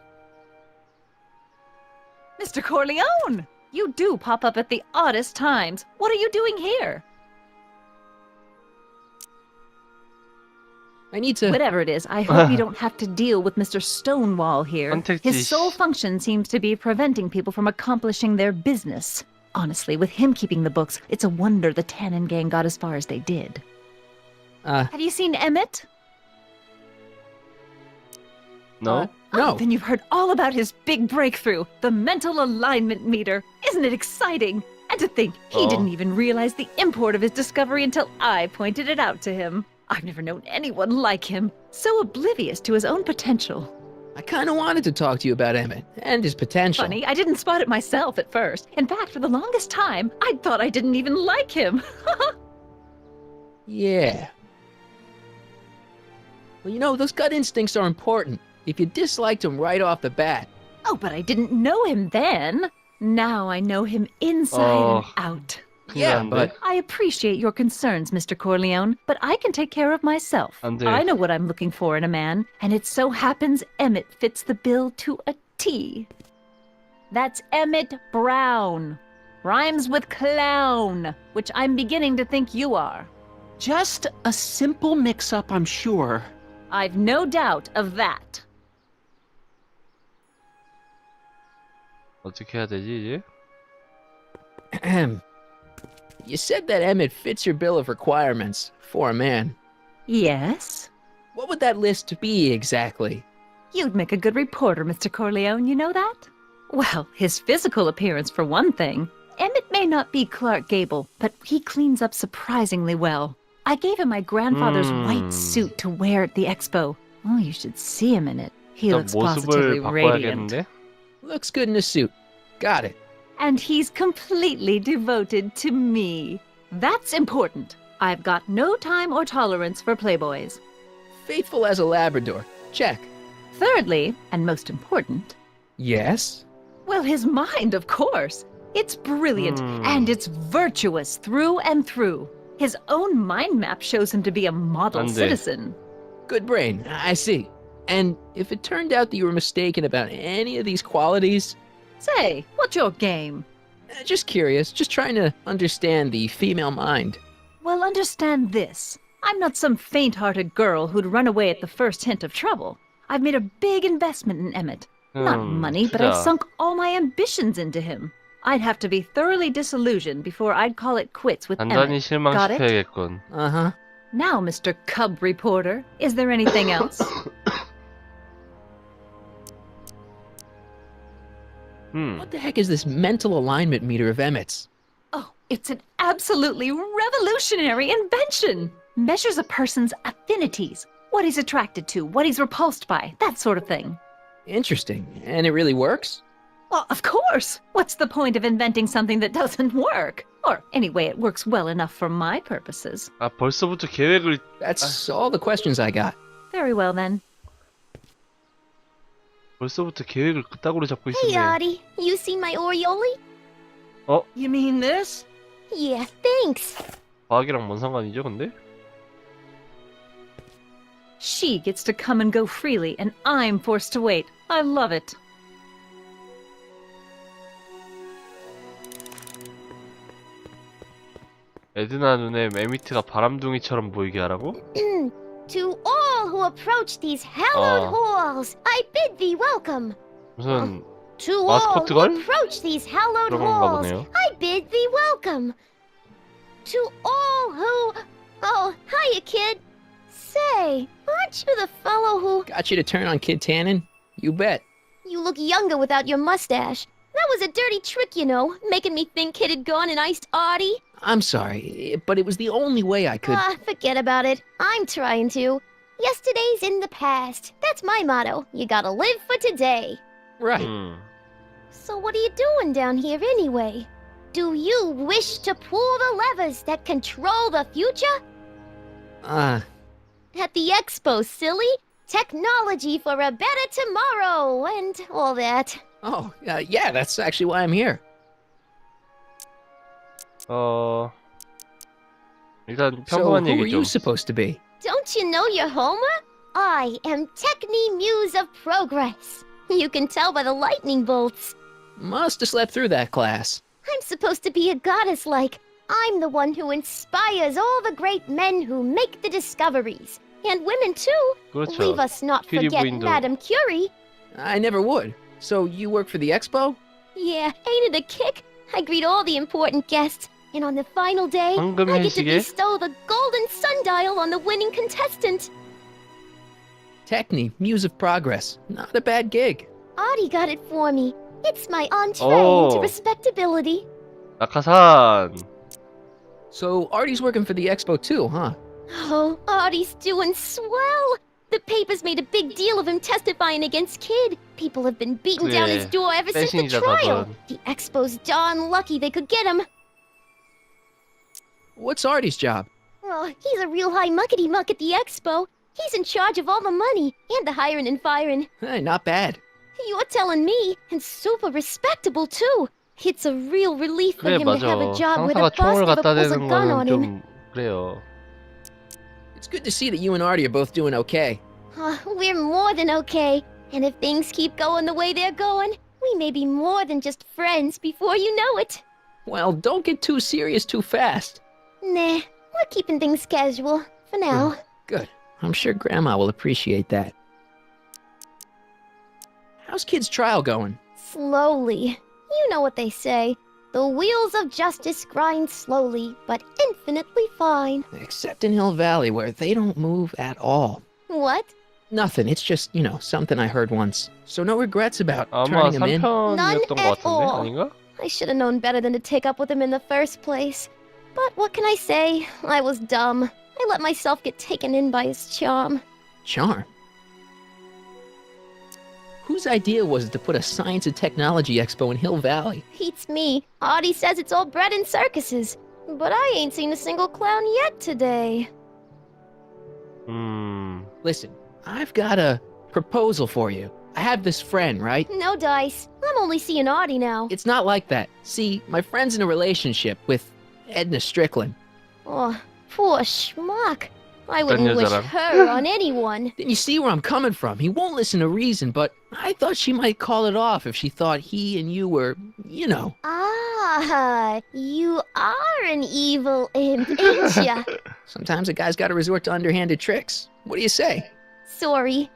Mr. Corleone! You do pop up at the oddest times. What are you doing here? I need to... Whatever it is, I hope you don't have to deal with Mr. Stonewall here. 선택지. His sole function seems to be preventing people from accomplishing their business. Honestly, with him keeping the books, it's a wonder the Tannen gang got as far as they did. Have you seen Emmett? No? No. Then you've heard all about his big breakthrough, the mental alignment meter. Isn't it exciting? And to think, he didn't even realize the import of his discovery until I pointed it out to him. I've never known anyone like him, so oblivious to his own potential. I kind of wanted to talk to you about Emmett and his potential. Funny, I didn't spot it myself at first. In fact, for the longest time, I thought I didn't even like him. Yeah. Well, you know, those gut instincts are important. If you disliked him right off the bat. Oh, but I didn't know him then. Now I know him inside and out. Yeah, but... I appreciate your concerns, Mr. Corleone, but I can take care of myself. 안 돼. I know what I'm looking for in a man, and it so happens Emmett fits the bill to a T. That's Emmett Brown. Rhymes with clown, which I'm beginning to think you are. Just a simple mix-up, I'm sure. I've no doubt of that. 어떻게 해야 되지, 이제? You said that Emmett fits your bill of requirements for a man. Yes? What would that list be exactly? You'd make a good reporter, Mr. Corleone, you know that? Well, his physical appearance for one thing. Emmett may not be Clark Gable, but he cleans up surprisingly well. I gave him my grandfather's white suit to wear at the expo. Oh, you should see him in it. He looks positively 모습을 radiant. 바꿔야겠는데? Looks good in a suit. Got it. And he's completely devoted to me. That's important. I've got no time or tolerance for playboys. Faithful as a Labrador. Check. Thirdly, and most important, Yes? well, his mind, of course. It's brilliant, and it's virtuous through and through. His own mind map shows him to be a model 안 돼. citizen. Good brain. I see. And if it turned out that you were mistaken about any of these qualities... Say, what's your game? Just curious. Just trying to understand the female mind. Well, understand this. I'm not some faint-hearted girl who'd run away at the first hint of trouble. I've made a big investment in Emmett. Not money, but I've sunk all my ambitions into him. I'd have to be thoroughly disillusioned before I'd call it quits with 단단히 Emmett. Got it? 실망시켜야겠군. Uh-huh. Now, Mr. Cub Reporter, is there anything else? What the heck is this mental alignment meter of Emmett's? Oh, it's an absolutely revolutionary invention. Measures a person's affinities, what he's attracted to, what he's repulsed by, that sort of thing. Interesting. And it really works? Well, of course. What's the point of inventing something that doesn't work? Or anyway, it works well enough for my purposes. 아, 벌써부터 계획을... That's all the questions I got. Very well then. 벌써부터 계획을 그따구로 잡고 Hey, 있었네. Artie. You seen my Oriole? 어? You mean this? Yeah, thanks. 과학이랑 뭔 상관이죠, 근데? She gets to come and go freely, and I'm forced to wait. I love it. 에드나 눈에 에미트가 바람둥이처럼 보이게 하라고? To all who approach these hallowed halls, I bid thee welcome. 무슨 To all 마스코트 who 걸? approach these hallowed 그런 건가 halls, 보네요. I bid thee welcome. To all who... Oh, hiya, kid. Say, aren't you the fellow who... Got you to turn on Kid Tannen? You bet. You look younger without your mustache. That was a dirty trick, you know, making me think Kid had gone and iced Artie. I'm sorry, but it was the only way I could... Ah, forget about it. I'm trying to. Yesterday's in the past. That's my motto. You gotta live for today. Right. So what are you doing down here anyway? Do you wish to pull the levers that control the future? At the expo, silly. Technology for a better tomorrow and all that. Oh, yeah, that's actually why I'm here. 일단 So 평범한 who are 얘기죠. you supposed to be? Don't you know your Homer? I am Techni Muse of Progress. You can tell by the lightning bolts. Must have slept through that class. I'm supposed to be a goddess like. I'm the one who inspires all the great men who make the discoveries. And women too. 그렇죠. Leave us not 퀴리 forget 부인도. Madame Curie. I never would. So you work for the expo? Yeah, ain't it a kick? I greet all the important guests. And on the final day, 황금 I get to 현식에? bestow the golden sundial on the winning contestant. Techni, Muse of Progress. Not a bad gig. Audie got it for me. It's my entree Oh. to respectability. 낙하산. So Artie's working for the expo too, huh? Oh, Audie's doing swell. The papers made a big deal of him testifying against Kid. People have been beating down his 그래, door ever since the 팬심이다, trial. 저건. The expo's darn lucky they could get him. What's Artie's job? Oh, he's a real high muckety-muck at the expo. He's in charge of all the money and the hiring and firing. Hey, not bad. You're telling me, and super respectable too. It's a real relief for 그래, him 맞아. to have a job where 상사가 the boss 총을 never 갖다 pulls a 대는 gun on 거는 him. 좀 그래요. It's good to see that you and Artie are both doing okay. We're more than okay. And if things keep going the way they're going, we may be more than just friends before you know it. Well, don't get too serious too fast. Nah, we're keeping things casual for now. Good. I'm sure Grandma will appreciate that. How's Kid's trial going? Slowly. You know what they say. The wheels of justice grind slowly, but infinitely fine. Except in Hill Valley, where they don't move at all. What? Nothing. It's just, something I heard once. So no regrets about 아마 turning him in? 3편이었던 것 at 같은데? all. 아닌가? I should have known better than to take up with him in the first place. But what can I say? I was dumb. I let myself get taken in by his charm. Charm. Whose idea was it to put a science and technology expo in Hill Valley? Beats me. Audie says it's all bred in circuses. But I ain't seen a single clown yet today. Listen, I've got a proposal for you. I have this friend, right? No dice. I'm only seeing Audie now. It's not like that. See, my friend's in a relationship with Edna Strickland. Oh, poor schmuck. I wouldn't wish 여자랑. her on anyone. Then you see where I'm coming from. He won't listen to reason, but I thought she might call it off if she thought he and you were, Ah, you are an evil imp, ain't ya? Sometimes a guy's got to resort to underhanded tricks. What do you say? Sorry.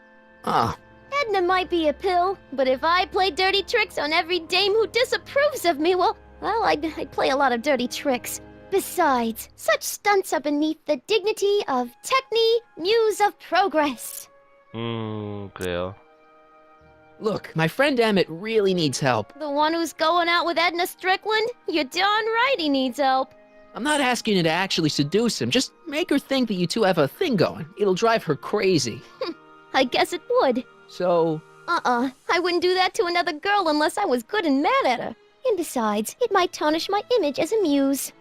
Ah, Edna might be a pill, but if I play dirty tricks on every dame who disapproves of me, well, I'd play a lot of dirty tricks. Besides, such stunts are beneath the dignity of Techni, Muse of Progress. 그래요. Look, my friend Emmett really needs help. The one who's going out with Edna Strickland? You're darn right he needs help. I'm not asking you to actually seduce him. Just make her think that you two have a thing going. It'll drive her crazy. I guess it would. So... I wouldn't do that to another girl unless I was good and mad at her. And besides, it might tarnish my image as a muse.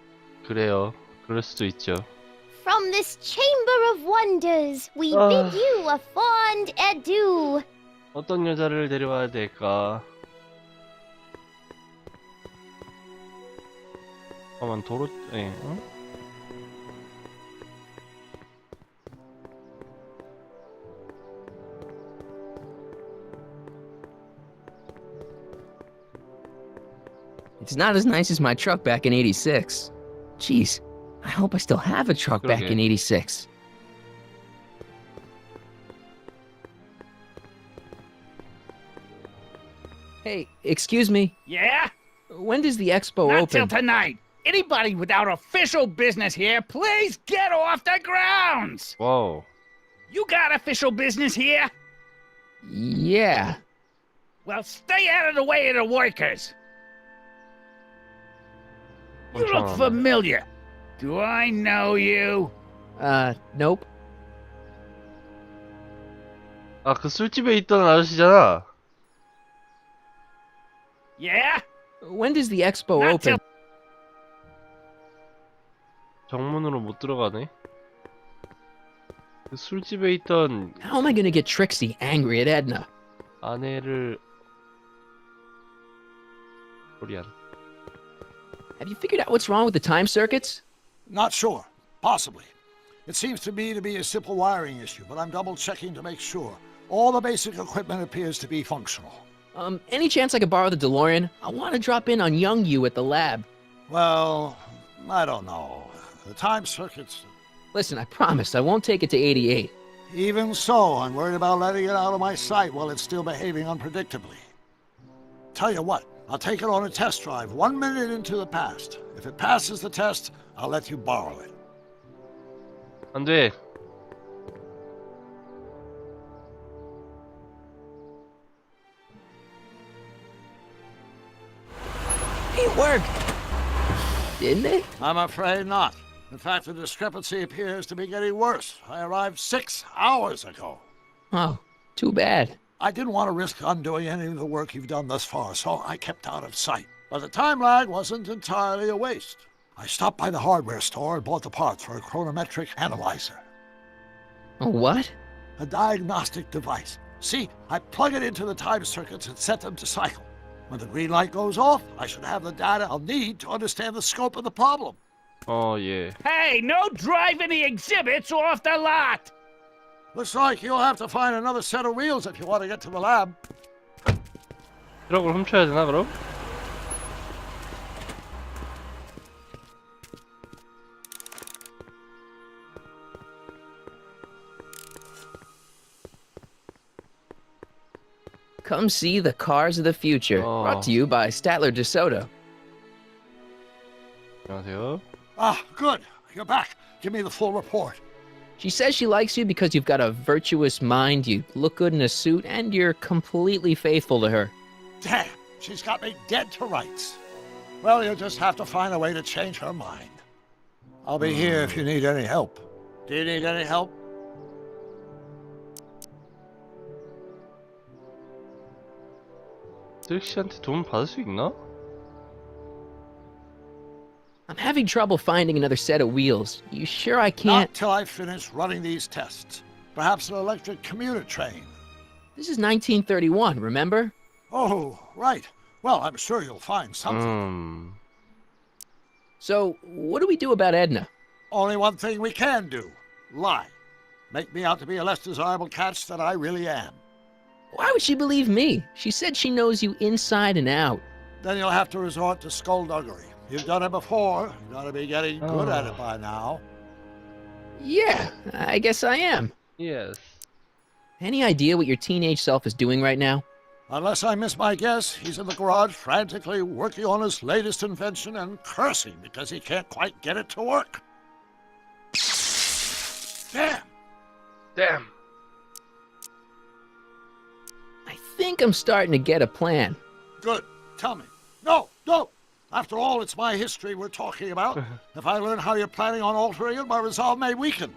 그래요. 그럴 수도 있죠. From this chamber of wonders, we bid you a fond adieu. 어떤 여자를 데려와야 될까? 잠깐만 도로... 예, 응? It's not as nice as my truck back in '86. Jeez, I hope I still have a truck back in '86. Hey, excuse me. Yeah? When does the expo Not open? till tonight. Anybody without official business here, please get off the grounds! Whoa. You got official business here? Yeah. Well, stay out of the way of the workers. You look familiar. Do I know you? Nope. 아, 그 술집에 있던 아저씨잖아. Yeah? When does the expo Not open? 정문으로 못 들어가네. 그 술집에 있던 How am I gonna get Trixie angry at Edna? 아내를 코리안. Have you figured out what's wrong with the time circuits? Not sure. Possibly. It seems to me to be a simple wiring issue, but I'm double-checking to make sure. All the basic equipment appears to be functional. Any chance I could borrow the DeLorean? I want to drop in on young you at the lab. Well, I don't know. The time circuits... Listen, I promise I won't take it to 88. Even so, I'm worried about letting it out of my sight while it's still behaving unpredictably. Tell you what, I'll take it on a test drive 1 minute into the past. If it passes the test, I'll let you borrow it. 안 돼. It worked. Didn't it? I'm afraid not. In fact, the discrepancy appears to be getting worse. I arrived 6 hours ago. Oh, too bad. I didn't want to risk undoing any of the work you've done thus far, so I kept out of sight. But the time lag wasn't entirely a waste. I stopped by the hardware store and bought the parts for a chronometric analyzer. A what? A diagnostic device. See, I plug it into the time circuits and set them to cycle. When the green light goes off, I should have the data I'll need to understand the scope of the problem. Oh, yeah. Hey, no driving the exhibits off the lot! Looks like you'll have to find another set of wheels if you want to get to the lab. 트럭을 훔쳐야 되나, 그럼? Come see the cars of the future. Brought to you by Statler DeSoto. 안녕하세요. Ah, good. You're back. Give me the full report. She says she likes you because you've got a virtuous mind, you look good in a suit, and you're completely faithful to her. Damn, she's got me dead to rights. Well, you'll just have to find a way to change her mind. I'll be here if you need any help. Do you need any help? 트릭시한테 도움 받을 수 있나? I'm having trouble finding another set of wheels. You sure I Not can't? till I finish running these tests. Perhaps an electric commuter train. This is 1931, remember? Oh, right. Well, I'm sure you'll find something. So, what do we do about Edna? Only one thing we can do. Lie. Make me out to be a less desirable catch than I really am. Why would she believe me? She said she knows you inside and out. Then you'll have to resort to skullduggery. You've done it before. You gotta be getting good at it by now. Yeah, I guess I am. Yes. Any idea what your teenage self is doing right now? Unless I miss my guess, he's in the garage frantically working on his latest invention and cursing because he can't quite get it to work. Damn! Damn! I think I'm starting to get a plan. Good. Tell me. No, no. After all, it's my history we're talking about. If I learn how you're planning on altering it, my resolve may weaken.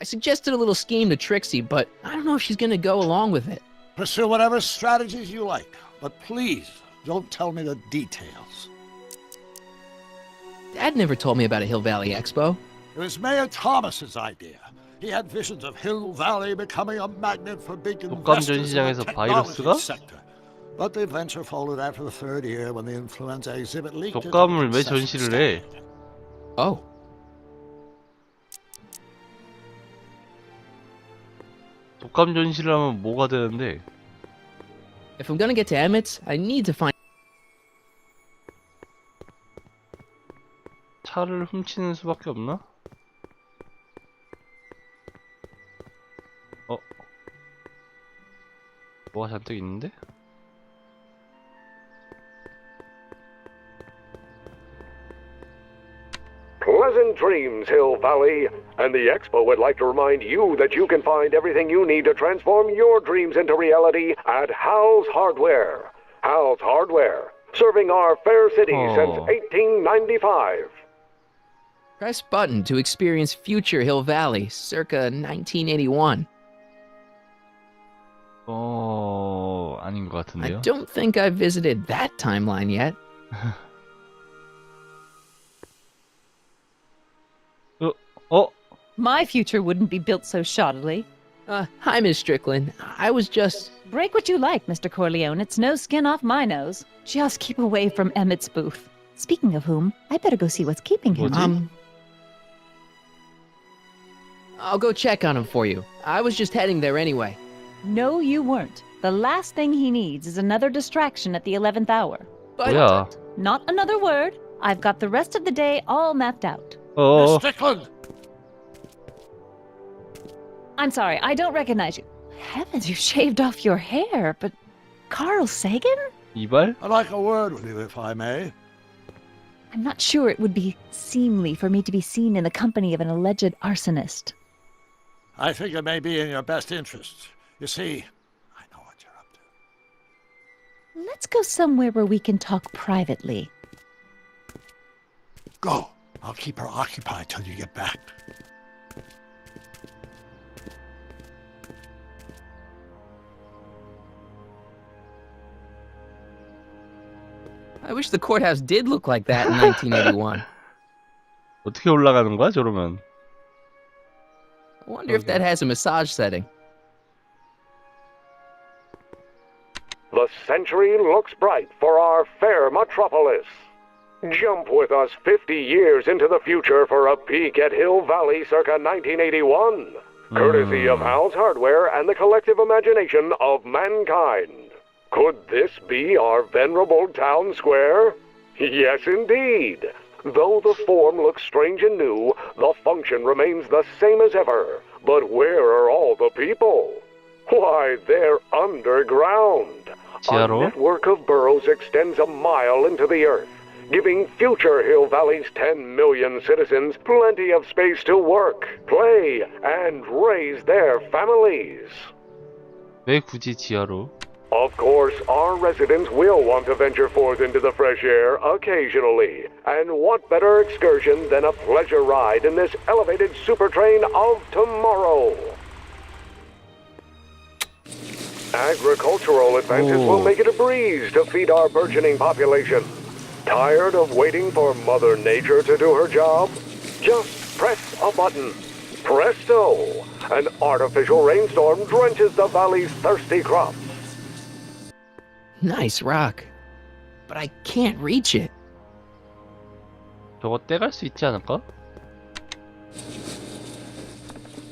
I suggested a little scheme to Trixie, but I don't know if she's gonna go along with it. Pursue whatever strategies you like, but please don't tell me the details. Dad never told me about a Hill Valley Expo. It was Mayor Thomas's idea. He had visions of Hill Valley becoming a magnet for big investors in the 전시장에서 technology 바이러스가? sector. But the venture folded after the third year when the influenza exhibit leaked. 독감을 왜 전시를 해? Oh. 독감 전시를 하면 뭐가 되는데? If I'm gonna get to Emmett's, I need to find. 차를 훔치는 수밖에 없나? 뭐가 잔뜩 있는데? Pleasant dreams, Hill Valley. And the Expo would like to remind you that you can find everything you need to transform your dreams into reality at Hal's Hardware. Hal's Hardware, serving our fair city since 1895. Press button to experience future Hill Valley, circa 1981. 아닌 것 같은데요? I don't think I've visited that timeline yet. My future wouldn't be built so shoddily. Hi, Miss Strickland. I was just... Break what you like, Mr. Corleone. It's no skin off my nose. Just keep away from Emmett's booth. Speaking of whom, I better go see what's keeping him. I'll go check on him for you. I was just heading there anyway. No, you weren't. The last thing he needs is another distraction at the 11th hour. 뭐야? Not another word. I've got the rest of the day all mapped out. Miss Strickland! I'm sorry, I don't recognize you. Heavens, you shaved off your hair, but Carl Sagan? 이발? I'd like a word with you, if I may. I'm not sure it would be seemly for me to be seen in the company of an alleged arsonist. I think it may be in your best interest. You see, I know what you're up to. Let's go somewhere where we can talk privately. Go. I'll keep her occupied till you get back. I wish the courthouse did look like that in 1981. 어떻게 올라가는 거야, 저러면? I wonder if that has a massage setting. The century looks bright for our fair metropolis. Jump with us 50 years into the future for a peek at Hill Valley circa 1981, courtesy of Hal's Hardware and the collective imagination of mankind. Could this be our venerable town square? Yes, indeed. Though the form looks strange and new, the function remains the same as ever. But where are all the people? Why, they're underground. A network of burrows extends a mile into the earth, giving future Hill Valley's 10 million citizens plenty of space to work, play, and raise their families. 왜 굳이 지하로? Of course, our residents will want to venture forth into the fresh air occasionally. And what better excursion than a pleasure ride in this elevated super train of tomorrow? Agricultural advances will make it a breeze to feed our burgeoning population. Tired of waiting for Mother Nature to do her job? Just press a button. Presto! An artificial rainstorm drenches the valley's thirsty crops. Nice rock. But I can't reach it. 저거 떼갈 수 있지 않을까?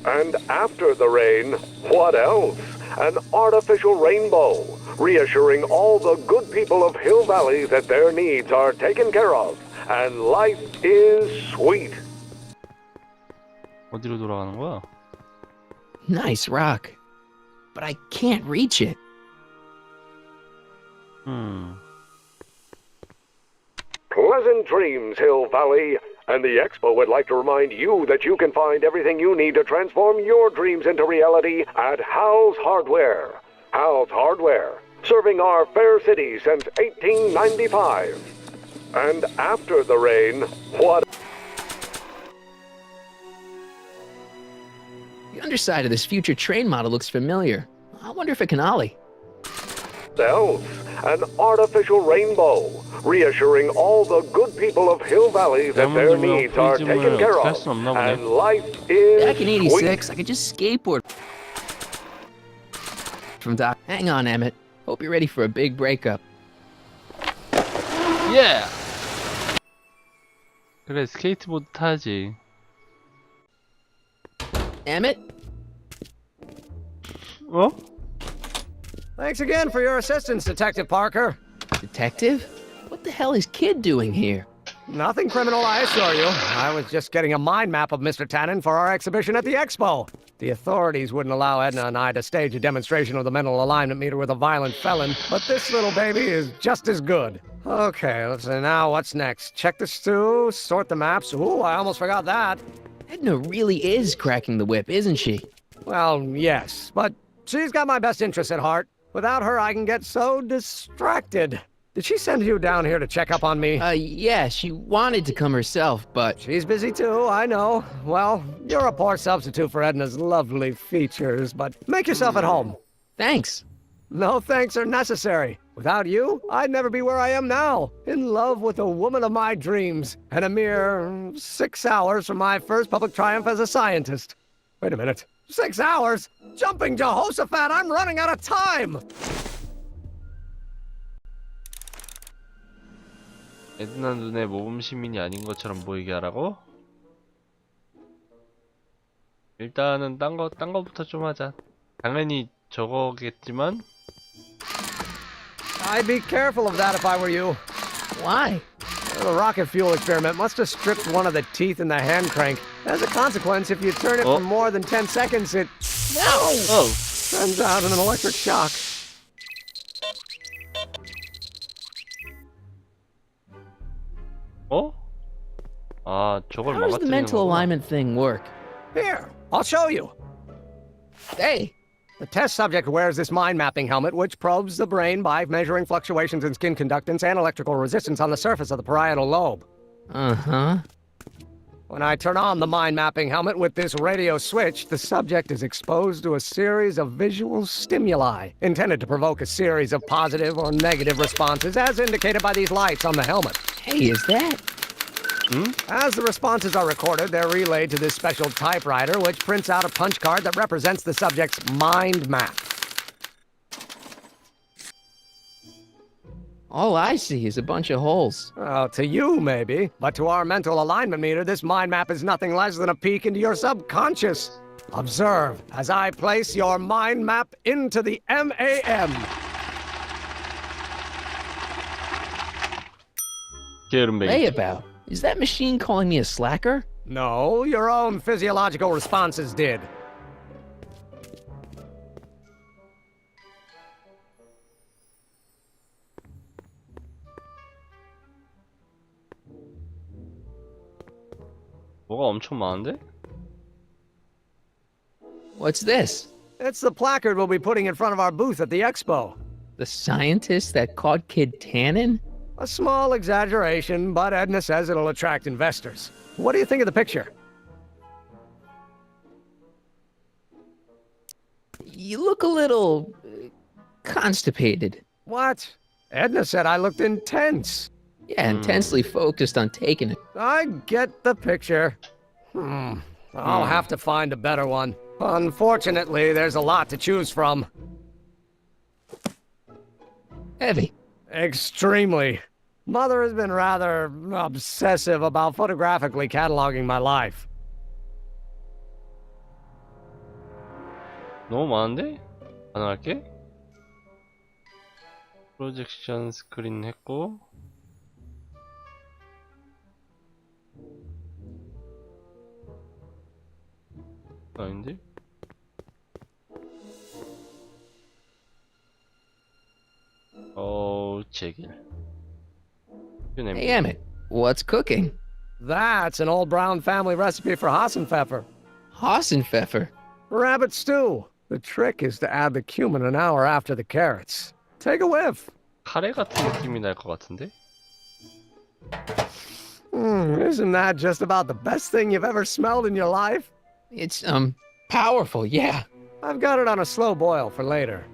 And after the rain, what else? An artificial rainbow, reassuring all the good people of Hill Valley that their needs are taken care of, and life is sweet. 어디로 돌아가는 거야? Nice rock. But I can't reach it. Pleasant dreams, Hill Valley. And the Expo would like to remind you that you can find everything you need to transform your dreams into reality at Hal's Hardware. Hal's Hardware, serving our fair city since 1895. And after the rain, what? The underside of this future train model looks familiar. I wonder if it can ollie. Else, an artificial rainbow, reassuring all the good people of Hill Valley that their needs are taken care of, and life is Back in '86, sweet. I could just skateboard from Doc. Hang on, Emmett. Hope you're ready for a big breakup. Yeah. 그래 스케이트보드 타야지. Emmett? 어? Thanks again for your assistance, Detective Parker. Detective? What the hell is Kid doing here? Nothing criminal, I assure you. I was just getting a mind map of Mr. Tannen for our exhibition at the Expo. The authorities wouldn't allow Edna and I to stage a demonstration of the mental alignment meter with a violent felon, but this little baby is just as good. Okay, let's see now what's next. Check the stew, sort the maps. Ooh, I almost forgot that. Edna really is cracking the whip, isn't she? Well, yes, but she's got my best interests at heart. Without her, I can get so distracted. Did she send you down here to check up on me? Yeah, she wanted to come herself, but... She's busy too, I know. Well, you're a poor substitute for Edna's lovely features, but make yourself at home. Thanks. No thanks are necessary. Without you, I'd never be where I am now, in love with the woman of my dreams, and a mere 6 hours from my first public triumph as a scientist. Wait a minute. 6 hours? Jumping Jehoshaphat, I'm running out of time! 에드나 눈에 모범 시민이 아닌 것처럼 보이게 하라고? 일단은 딴 거부터 좀 하자. 당연히 저거겠지만. I'd be careful of that if I were you. Why? The rocket fuel experiment must have stripped one of the teeth in the hand crank. As a consequence, if you turn it for more than 10 seconds, it... No! Sends out an electric shock. 어? 아, 저걸 How does the 막아뜨리는 mental 거구나. alignment thing work? Here, I'll show you. Hey! The test subject wears this mind-mapping helmet, which probes the brain by measuring fluctuations in skin conductance and electrical resistance on the surface of the parietal lobe. Uh-huh. When I turn on the mind-mapping helmet with this radio switch, the subject is exposed to a series of visual stimuli, intended to provoke a series of positive or negative responses, as indicated by these lights on the helmet. Hey, is that... As the responses are recorded, they're relayed to this special typewriter, which prints out a punch card that represents the subject's mind map. All I see is a bunch of holes. Well, to you, maybe. But to our mental alignment meter, this mind map is nothing less than a peek into your subconscious. Observe as I place your mind map into the MAM. Layabout. Is that machine calling me a slacker? No, your own physiological responses did. 뭐가 엄청 많은데? What's this? It's the placard we'll be putting in front of our booth at the Expo. The scientist that caught Kid Tannen? A small exaggeration, but Edna says it'll attract investors. What do you think of the picture? You look a little... constipated. What? Edna said I looked intense. Yeah, intensely focused on taking it. I get the picture. I'll have to find a better one. Unfortunately, there's a lot to choose from. Heavy. Extremely. Mother has been rather obsessive about photographically cataloging my life. 너무 많은데? 가능할게? 프로젝션 스크린 했고 아닌데? Hey, Emmett, what's cooking? That's an old Brown family recipe for Hassenpfeffer. Hassenpfeffer? Rabbit stew. The trick is to add the cumin an hour after the carrots. Take a whiff. 카레 같은 느낌이 날 것 같은데? Isn't that just about the best thing you've ever smelled in your life? It's, powerful, yeah. I've got it on a slow boil for later.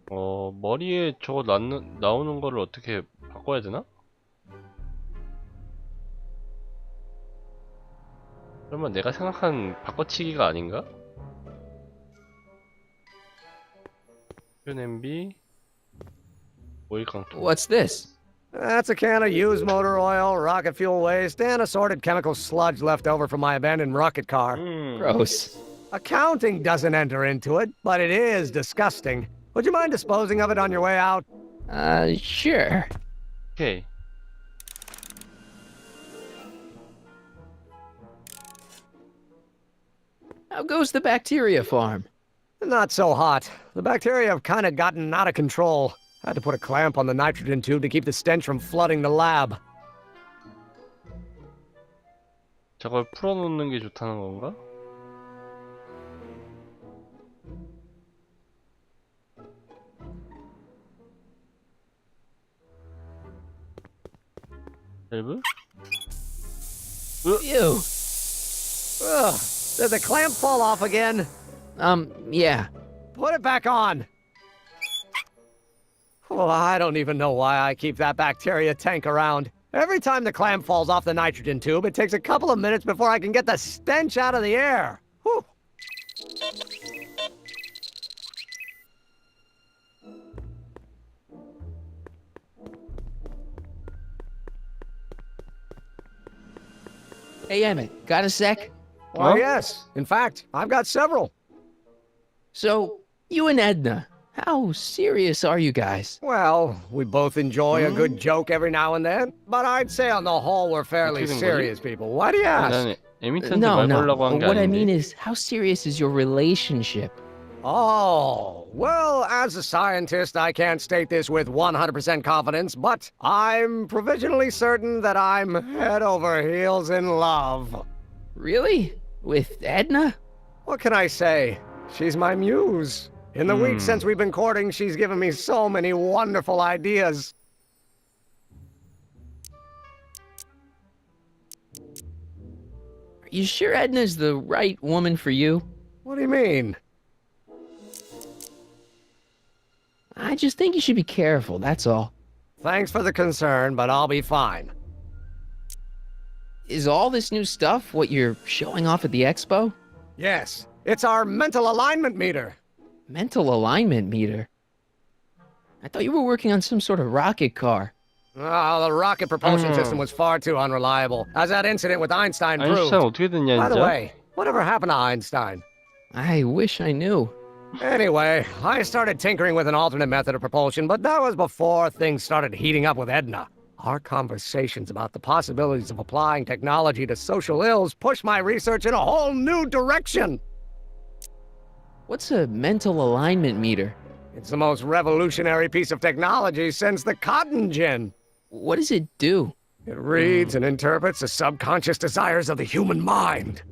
머리에 저거 나오는 거를 어떻게 바꿔야 되나? 그러면 내가 생각한 바꿔치기가 아닌가? 냄비 오일깡통. What's this? That's a can of used motor oil, rocket fuel waste, and assorted chemical sludge left over from my abandoned rocket car. Gross. Accounting doesn't enter into it, but it is disgusting. Would you mind disposing of it on your way out? Sure. 오케이. How goes the bacteria farm? Not so hot. The bacteria have kind of gotten out of control. I had to put a clamp on the nitrogen tube to keep the stench from flooding the lab. 저걸 풀어놓는 게 좋다는 건가? 밸브? Ew. Ugh. Did the clamp fall off again? Yeah. Put it back on. Oh, I don't even know why I keep that bacteria tank around. Every time the clamp falls off the nitrogen tube, it takes a couple of minutes before I can get the stench out of the air. Whew. Hey, Emmett, got a sec? Why, yes. In fact, I've got several. So, you and Edna, how serious are you guys? Well, we both enjoy a good joke every now and then, but I'd say on the whole we're fairly serious people. Why do you ask? No. What I mean is, how serious is your relationship? Oh, well, as a scientist, I can't state this with 100% confidence, but I'm provisionally certain that I'm head over heels in love. Really? With Edna? What can I say? She's my muse. In the week since we've been courting, she's given me so many wonderful ideas. Are you sure Edna's the right woman for you? What do you mean? I just think you should be careful, that's all. Thanks for the concern, but I'll be fine. Is all this new stuff what you're showing off at the expo? Yes, it's our mental alignment meter. Mental alignment meter? I thought you were working on some sort of rocket car. Oh, the rocket propulsion system was far too unreliable, as that incident with Einstein proved. 어떻게 됐냐, By the 진짜? way, whatever happened to Einstein? I wish I knew. Anyway, I started tinkering with an alternate method of propulsion, but that was before things started heating up with Edna. Our conversations about the possibilities of applying technology to social ills pushed my research in a whole new direction. What's a mental alignment meter? It's the most revolutionary piece of technology since the cotton gin. What does it do? It reads and interprets the subconscious desires of the human mind.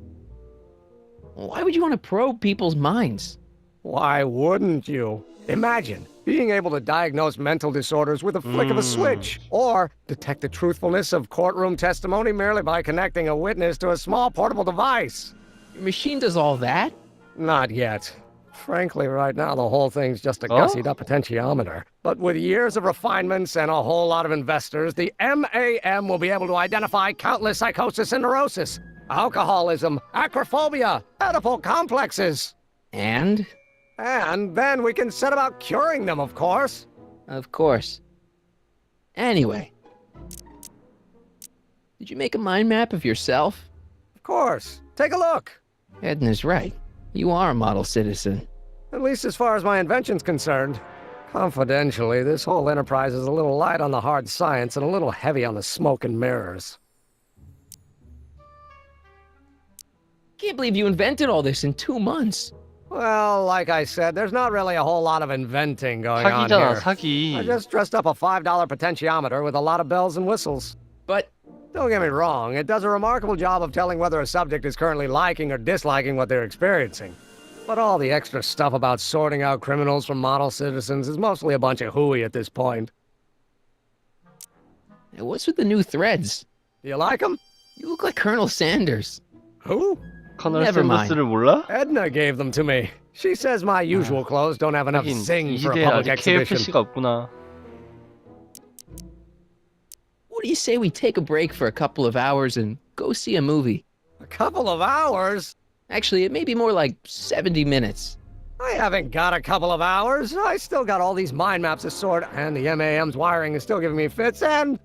Why would you want to probe people's minds? Why wouldn't you? Imagine being able to diagnose mental disorders with a flick of a switch, or detect the truthfulness of courtroom testimony merely by connecting a witness to a small portable device. Your machine does all that? Not yet. Frankly, right now, the whole thing's just a gussied-up potentiometer. But with years of refinements and a whole lot of investors, the MAM will be able to identify countless psychosis and neurosis, alcoholism, acrophobia, Oedipal complexes. And? And then we can set about curing them, of course. Of course. Anyway. Did you make a mind map of yourself? Of course. Take a look. Edna's right. You are a model citizen. At least as far as my invention's concerned. Confidentially, this whole enterprise is a little light on the hard science and a little heavy on the smoke and mirrors. Can't believe you invented all this in 2 months. Well, like I said, there's not really a whole lot of inventing going on 사기잖아, here. 사기. I just dressed up a $5 potentiometer with a lot of bells and whistles. But don't get me wrong, it does a remarkable job of telling whether a subject is currently liking or disliking what they're experiencing. But all the extra stuff about sorting out criminals from model citizens is mostly a bunch of hooey at this point. What's with the new threads? You like them? You look like Colonel Sanders. Who? 커널 Never mind. 샌더스를 몰라? Edna gave them to me. She says my usual clothes don't have enough 하긴 zing 이 for a 시대에 public 아직 exhibition. KFC가 없구나. What do you say we take a break for a couple of hours and go see a movie? A couple of hours? Actually, it may be more like 70 minutes. I haven't got a couple of hours. I still got all these mind maps to sort, and the MAM's wiring is still giving me fits, and...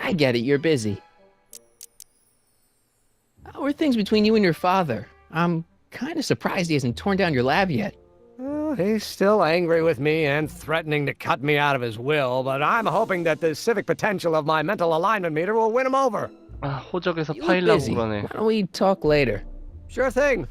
I get it, you're busy. How are things between you and your father? I'm kind of surprised he hasn't torn down your lab yet. He's still angry with me and threatening to cut me out of his will, but I'm hoping that the civic potential of my mental alignment meter will win him over. 아, 호적에서 You look 파일라고 busy. 그러네. Why don't we talk later? Sure thing.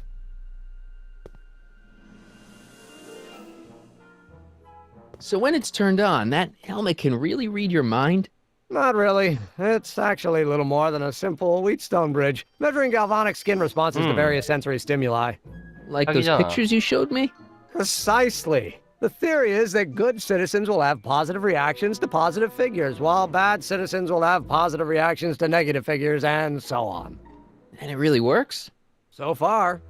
So when it's turned on, that helmet can really read your mind? Not really. It's actually a little more than a simple Wheatstone bridge, measuring galvanic skin responses to various sensory stimuli. Like those 사기잖아. pictures you showed me? Precisely. The theory is that good citizens will have positive reactions to positive figures, while bad citizens will have positive reactions to negative figures, and so on. And it really works? So far.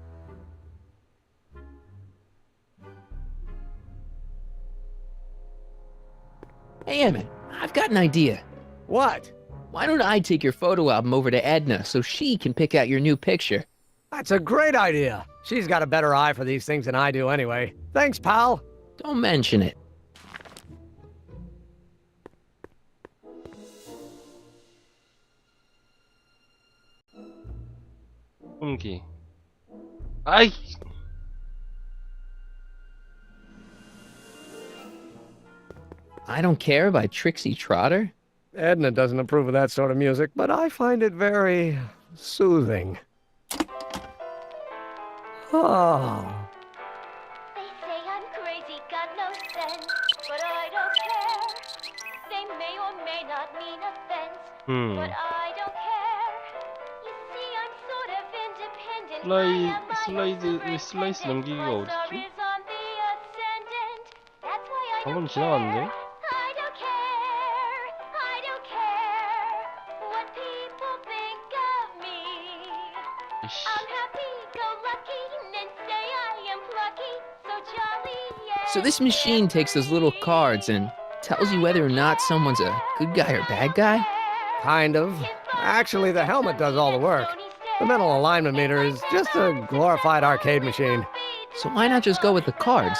Hey, Emmett, I've got an idea. What? Why don't I take your photo album over to Edna so she can pick out your new picture? That's a great idea. She's got a better eye for these things than I do anyway. Thanks, pal. Don't mention it. 숨기. 아이! I Don't Care by Trixie Trotter? Edna doesn't approve of that sort of music, but I find it very soothing. Oh. They say I'm crazy, got no sense, but I don't care. They may or may not mean offense, but I don't care. You see, I'm sort of independent. 슬라이스 넘기기가 어딨지? Is on the ascendant. That's why I 방금 don't 지나갔는데? I don't care. I don't care what people think of me. 이씨. I'm happy-go-lucky and say I am plucky, so jolly, yeah. So this machine takes those little cards and tells you whether or not someone's a good guy or bad guy? Kind of. Actually, the helmet does all the work. The mental alignment meter is just a glorified arcade machine. So why not just go with the cards?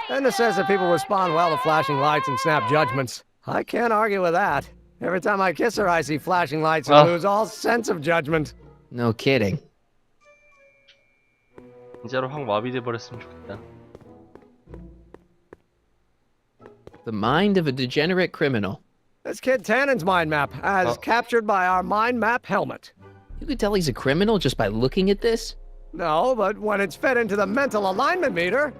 Edna says that people respond well to flashing lights and snap judgments. I can't argue with that. Every time I kiss her, I see flashing lights and lose all sense of judgment. No kidding. 진짜로 확 마비돼 버렸으면 좋겠다. The mind of a degenerate criminal. That's Kid Tannen's mind map, as captured by our mind map helmet. You could tell he's a criminal just by looking at this? No, but when it's fed into the mental alignment meter...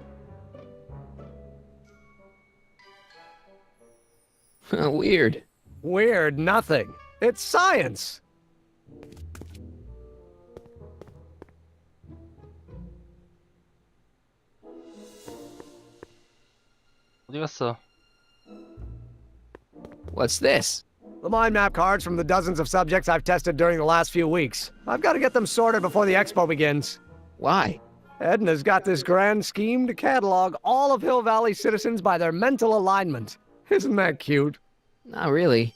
Weird. Weird nothing. It's science. 어디 갔어? What's this? The mind map cards from the dozens of subjects I've tested during the last few weeks. I've got to get them sorted before the expo begins. Why? Edna's got this grand scheme to catalog all of Hill Valley citizens by their mental alignment. Isn't that cute? Not really.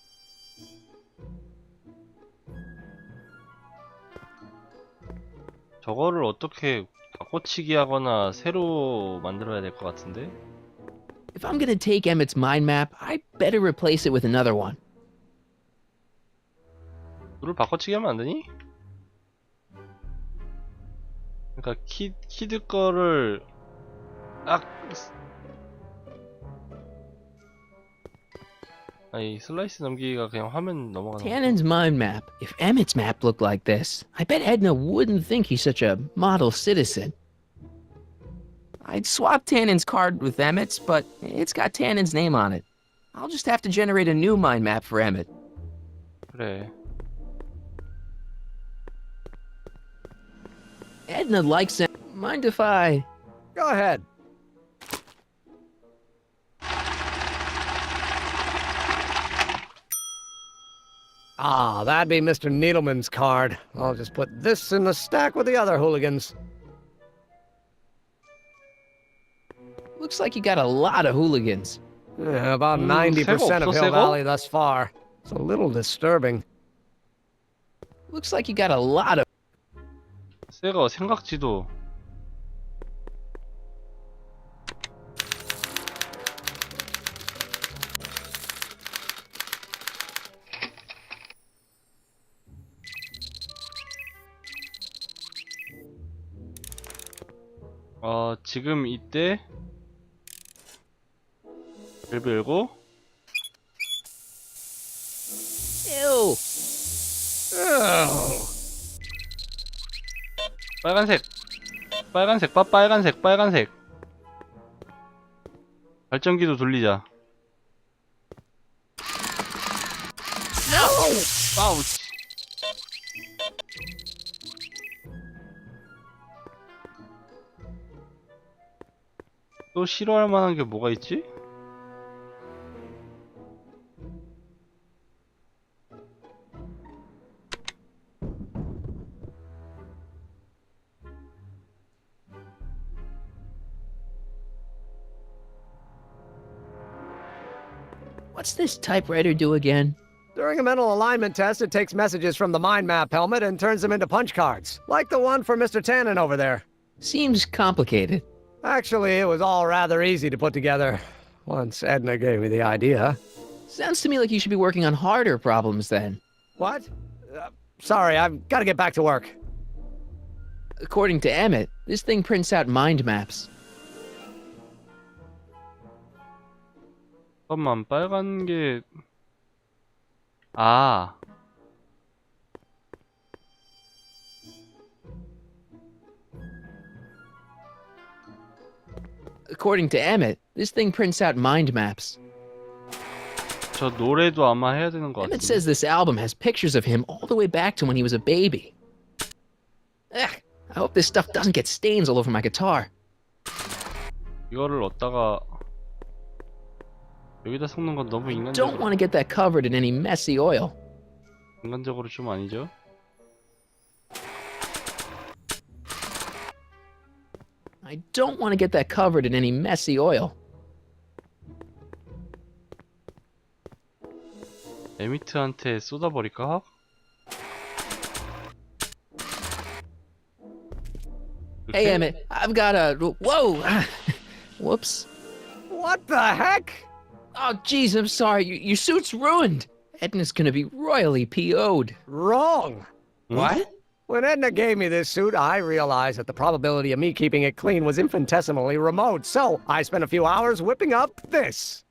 저거를 어떻게 바꿔치기 하거나 새로 만들어야 될 것 같은데? If I'm gonna take Emmett's mind map, I better replace it with another one. 룰을 바꿔치기 하면 안 되니? 그러니까 키드 거를 딱 아니 슬라이스 넘기기가 그냥 화면 넘어가는 Tannen's mind map. If Emmett's map looked like this, I bet Edna wouldn't think he's such a model citizen. I'd swap Tannen's card with Emmett's, but it's got Tannen's name on it. I'll just have to generate a new mind map for Emmett. 그래. Edna likes him. Mind if I... Go ahead. Ah, that'd be Mr. Needleman's card. I'll just put this in the stack with the other hooligans. Looks like you got a lot of hooligans. Yeah, about 90% of Hill Valley thus far. It's a little disturbing. Looks like you got a lot of... 새거 생각지도. 지금 이때 밸브 열고 Ew. 빨간색 빨간색 발전기도 돌리자. 와우. 또 싫어할 만한 게 뭐가 있지? What's this typewriter do again? During a mental alignment test, it takes messages from the mind map helmet and turns them into punch cards, like the one for Mr. Tannen over there. Seems complicated. Actually, it was all rather easy to put together, once Edna gave me the idea. Sounds to me like you should be working on harder problems then. What? Sorry, I've got to get back to work. According to Emmett, this thing prints out mind maps. 잠깐만, 빨간 게... 아... According to Emmett, this thing prints out mind maps. 저 노래도 아마 해야 되는 것 Emmett 같은데. says this album has pictures of him all the way back to when he was a baby. Ugh, I hope this stuff doesn't get stains all over my guitar. 이거를 얻다가 여기다 섞는 건 너무 Don't want to get that covered in any messy oil. 인간적으로 좀 아니죠? I don't want to get that covered in any messy oil. 에미트한테 쏟아버릴까? Hey, Emmett, I've got a... Whoa! Whoops. What the heck? Oh, jeez, I'm sorry. Your suit's ruined. Edna's gonna be royally PO'd. Wrong. What? When Edna gave me this suit, I realized that the probability of me keeping it clean was infinitesimally remote, so I spent a few hours whipping up this.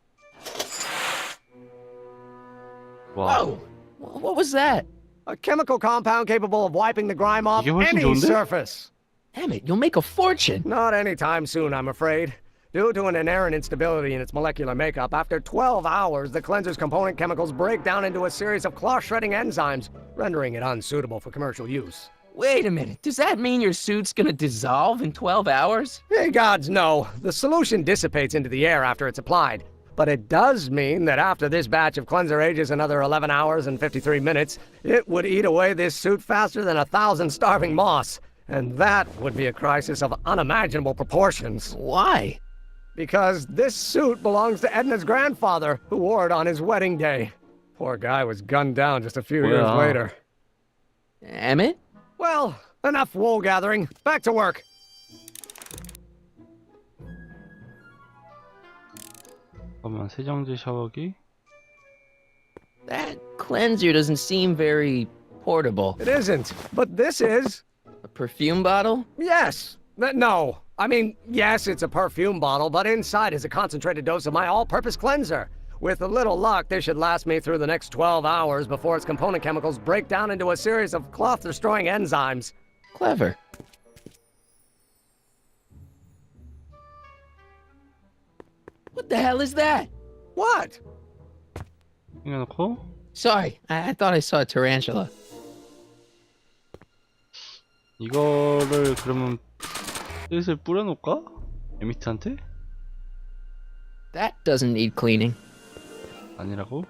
Whoa! What was that? A chemical compound capable of wiping the grime off 이게 훨씬 any 좋은데? surface. Emmett, you'll make a fortune. Not anytime soon, I'm afraid. Due to an inherent instability in its molecular makeup, after 12 hours, the cleanser's component chemicals break down into a series of cloth-shredding enzymes, rendering it unsuitable for commercial use. Wait a minute. Does that mean your suit's gonna dissolve in 12 hours? Hey, gods, no. The solution dissipates into the air after it's applied. But it does mean that after this batch of cleanser ages another 11 hours and 53 minutes, it would eat away this suit faster than 1,000 starving moths. And that would be a crisis of unimaginable proportions. Why? Because this suit belongs to Edna's grandfather, who wore it on his wedding day. Poor guy was gunned down just a few years later. Emmett? Well, enough wool gathering. Back to work. 잠깐만, 세정제 샤워기? That cleanser doesn't seem very portable. It isn't, but this is. A perfume bottle? Yes. No. I mean, yes, it's a perfume bottle, but inside is a concentrated dose of my all-purpose cleanser. With a little luck, this should last me through the next 12 hours before its component chemicals break down into a series of cloth-destroying enzymes. Clever. the hell is that? What? 이겨놓고 Sorry, I thought I saw a tarantula. 이거를 그러면 슬슬 뿌려놓을까? 에미트한테? That doesn't need cleaning. 아니라고?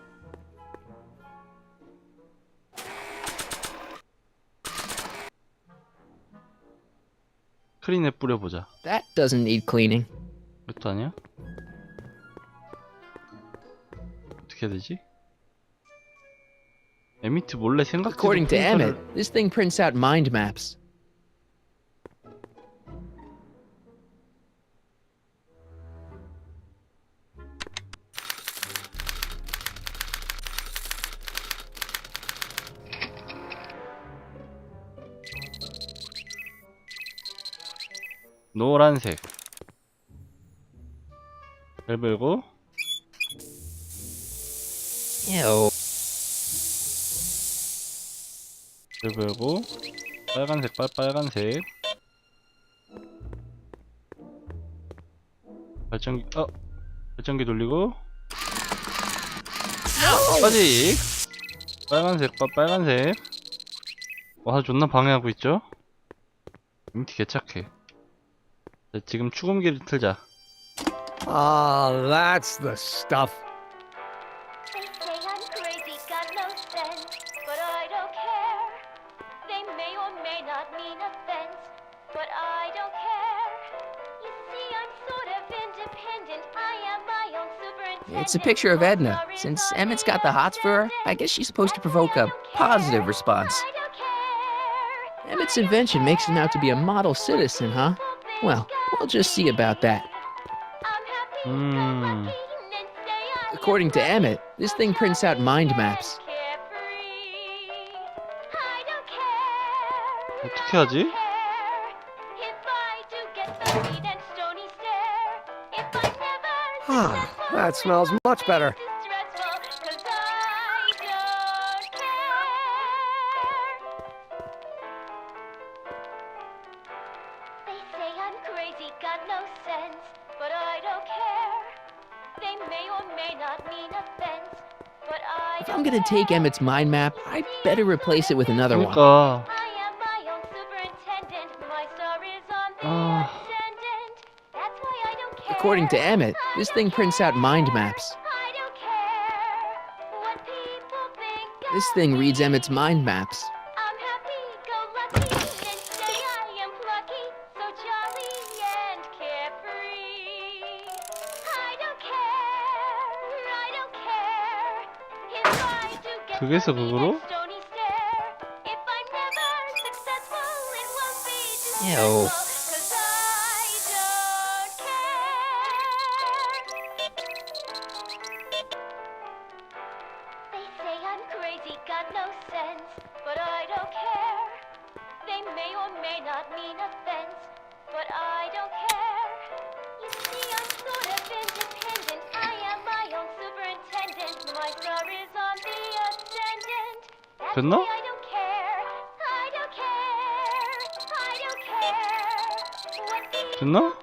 스크린에 뿌려보자. That doesn't need cleaning. 이것도 아니야? 어떻게 해야 되지? 에미트 몰래 생각지도 According to Emmett, 프린터를... this thing prints out mind maps. 노란색 벨 불고 Ew. 벨 불고 빨간색 빨간색 발전기 돌리고 빠직 빨간색 빨간색 와 존나 방해하고 있죠? MT 개착해. 지금 추금기를 틀자. Ah, that's the stuff. They say I'm crazy, got no sense, but I don't care. They may or may not mean offense, but I don't care. You see, I'm sort of independent. I am my own superintendent. It's a picture of Edna. Since Emmett's got the hots for her, I guess she's supposed to provoke a positive response. Emmett's invention makes him out to be a model citizen, huh? Well, we'll just see about that. According to Emmett, this thing prints out mind maps. 어떻게 하지? Ah, that smells much better. If I'm gonna take Emmett's mind map, I better replace it with another one. 그러니까 According to Emmett, this thing prints out mind maps. This thing reads Emmett's mind maps. 그게서 그거로? Ew. 됐나? 됐나?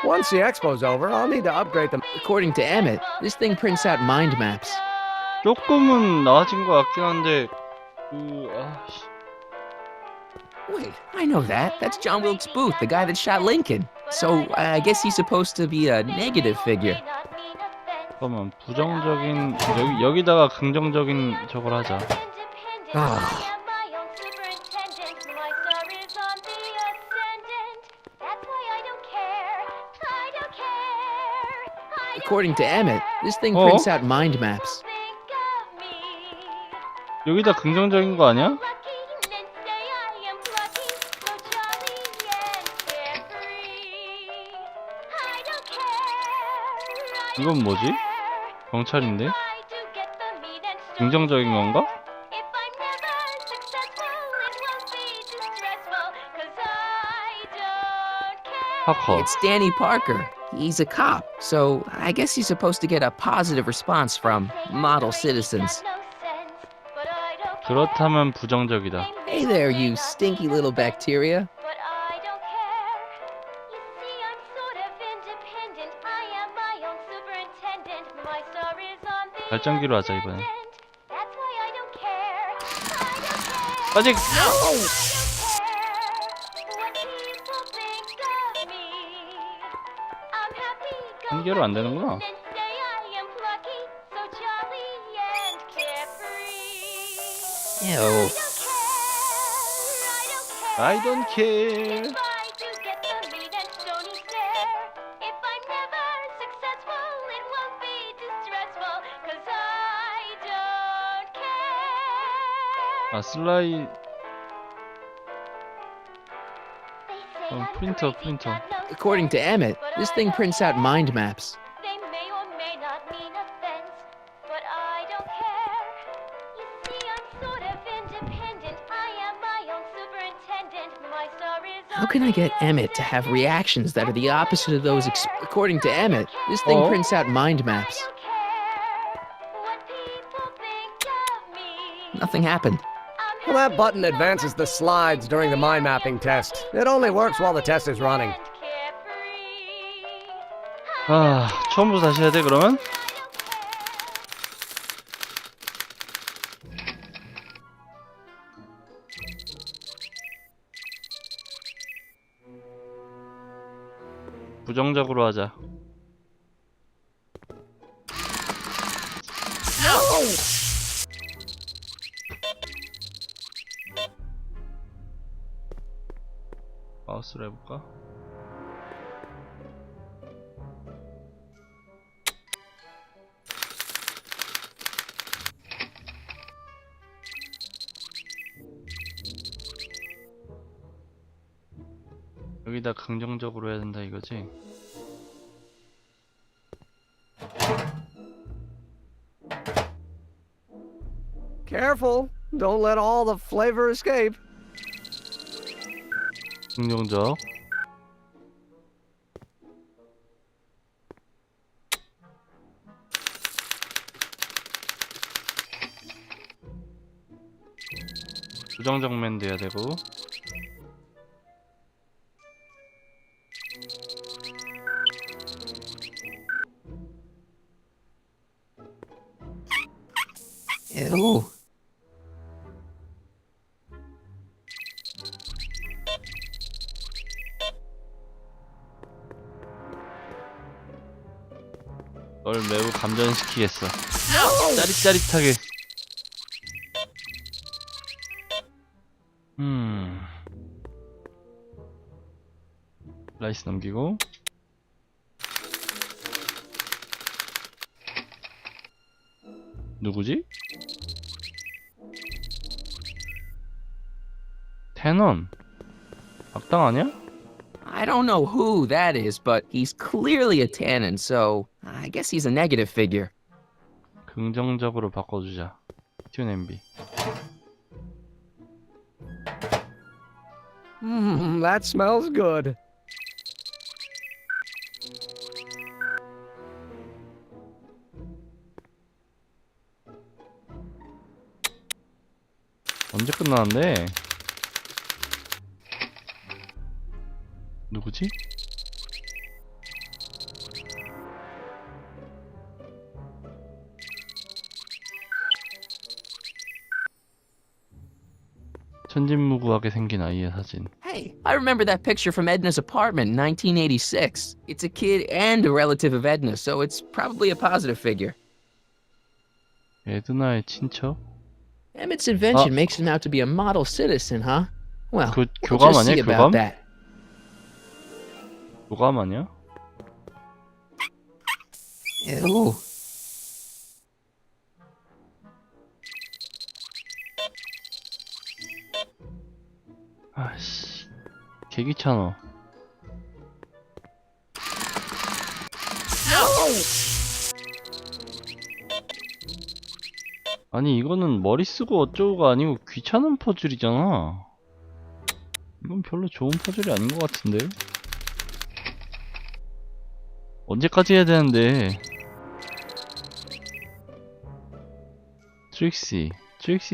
Once the expo's over, I'll need to upgrade them. According to Emmett, this thing prints out mind maps. 조금은 나아진 것 같긴 한데 Wait, I know that. That's John Wilkes Booth, the guy that shot Lincoln. So I guess he's supposed to be a negative figure. 잠깐만 부정적인 여기다가 긍정적인 저걸 하자. According to Emmett, this thing prints out mind maps. 여기다 긍정적인 거 아니야? 이건 뭐지? 경찰인데? 긍정적인 건가? 하커. It's Danny Parker. He's a cop, so I guess he's supposed to get a positive response from model citizens. 그렇다면 부정적이다. Hey there, you stinky little bacteria. 발전기로 하자 이번에. 아직. 한개로 안 되는구나. Ew. I don't care. 아 슬라이. 프린터. According to Emmett, this thing prints out mind maps. How can I get Emmett to have reactions that are the opposite of those? According to Emmett, this thing prints out mind maps. Nothing happened. Well, that button advances the slides during the mind mapping test. It only works while the test is running. 아, 처음부터 다시 해야 돼 그러면? 부정적으로 하자. 마우스로 해볼까? 여기다 긍정적으로 해야 된다 이거지? Careful. Don't let all the flavor escape. 긍정적. 부정적면 돼야 되고. Ew. 널 매우 감전시키겠어. 짜릿짜릿하게. 라이스 넘기고. 누구지? 테넌. 악당 아니야? I don't know who that is, but he's clearly a Tannen, so I guess he's a negative figure. 긍정적으로 바꿔주자. 튠 MB. That smells good. 언제 끝나는데? 누구지? 천진무구하게 생긴 아이의 사진. Hey, I remember that picture from Edna's apartment in 1986. It's a kid and a relative of Edna, so it's probably a positive figure. 에드나의 친척? Emmett's invention makes him out to be a model citizen, huh? Well, we'll 교감 just 아니야? see about 교감? that. 교감 아니야? Ew. 아씨, 개 귀찮아. 아니 이거는 머리 쓰고 어쩌고가 아니고 귀찮은 퍼즐이잖아. 이건 별로 좋은 퍼즐이 아닌 것 같은데. 언제까지 해야 되는데? 트릭시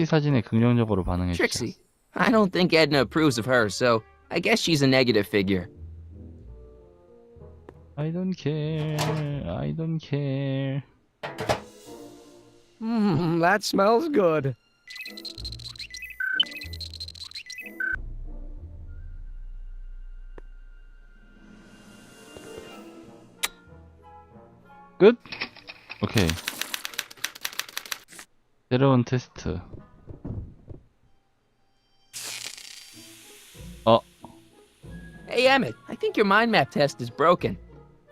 사진에 긍정적으로 반응해주자. Trixie. I don't think Edna approves of her, so I guess she's a negative figure. I don't care. I don't care. That smells good. 끝? 오케이. 새로운 테스트. Hey, Emmett, I think your mind map test is broken.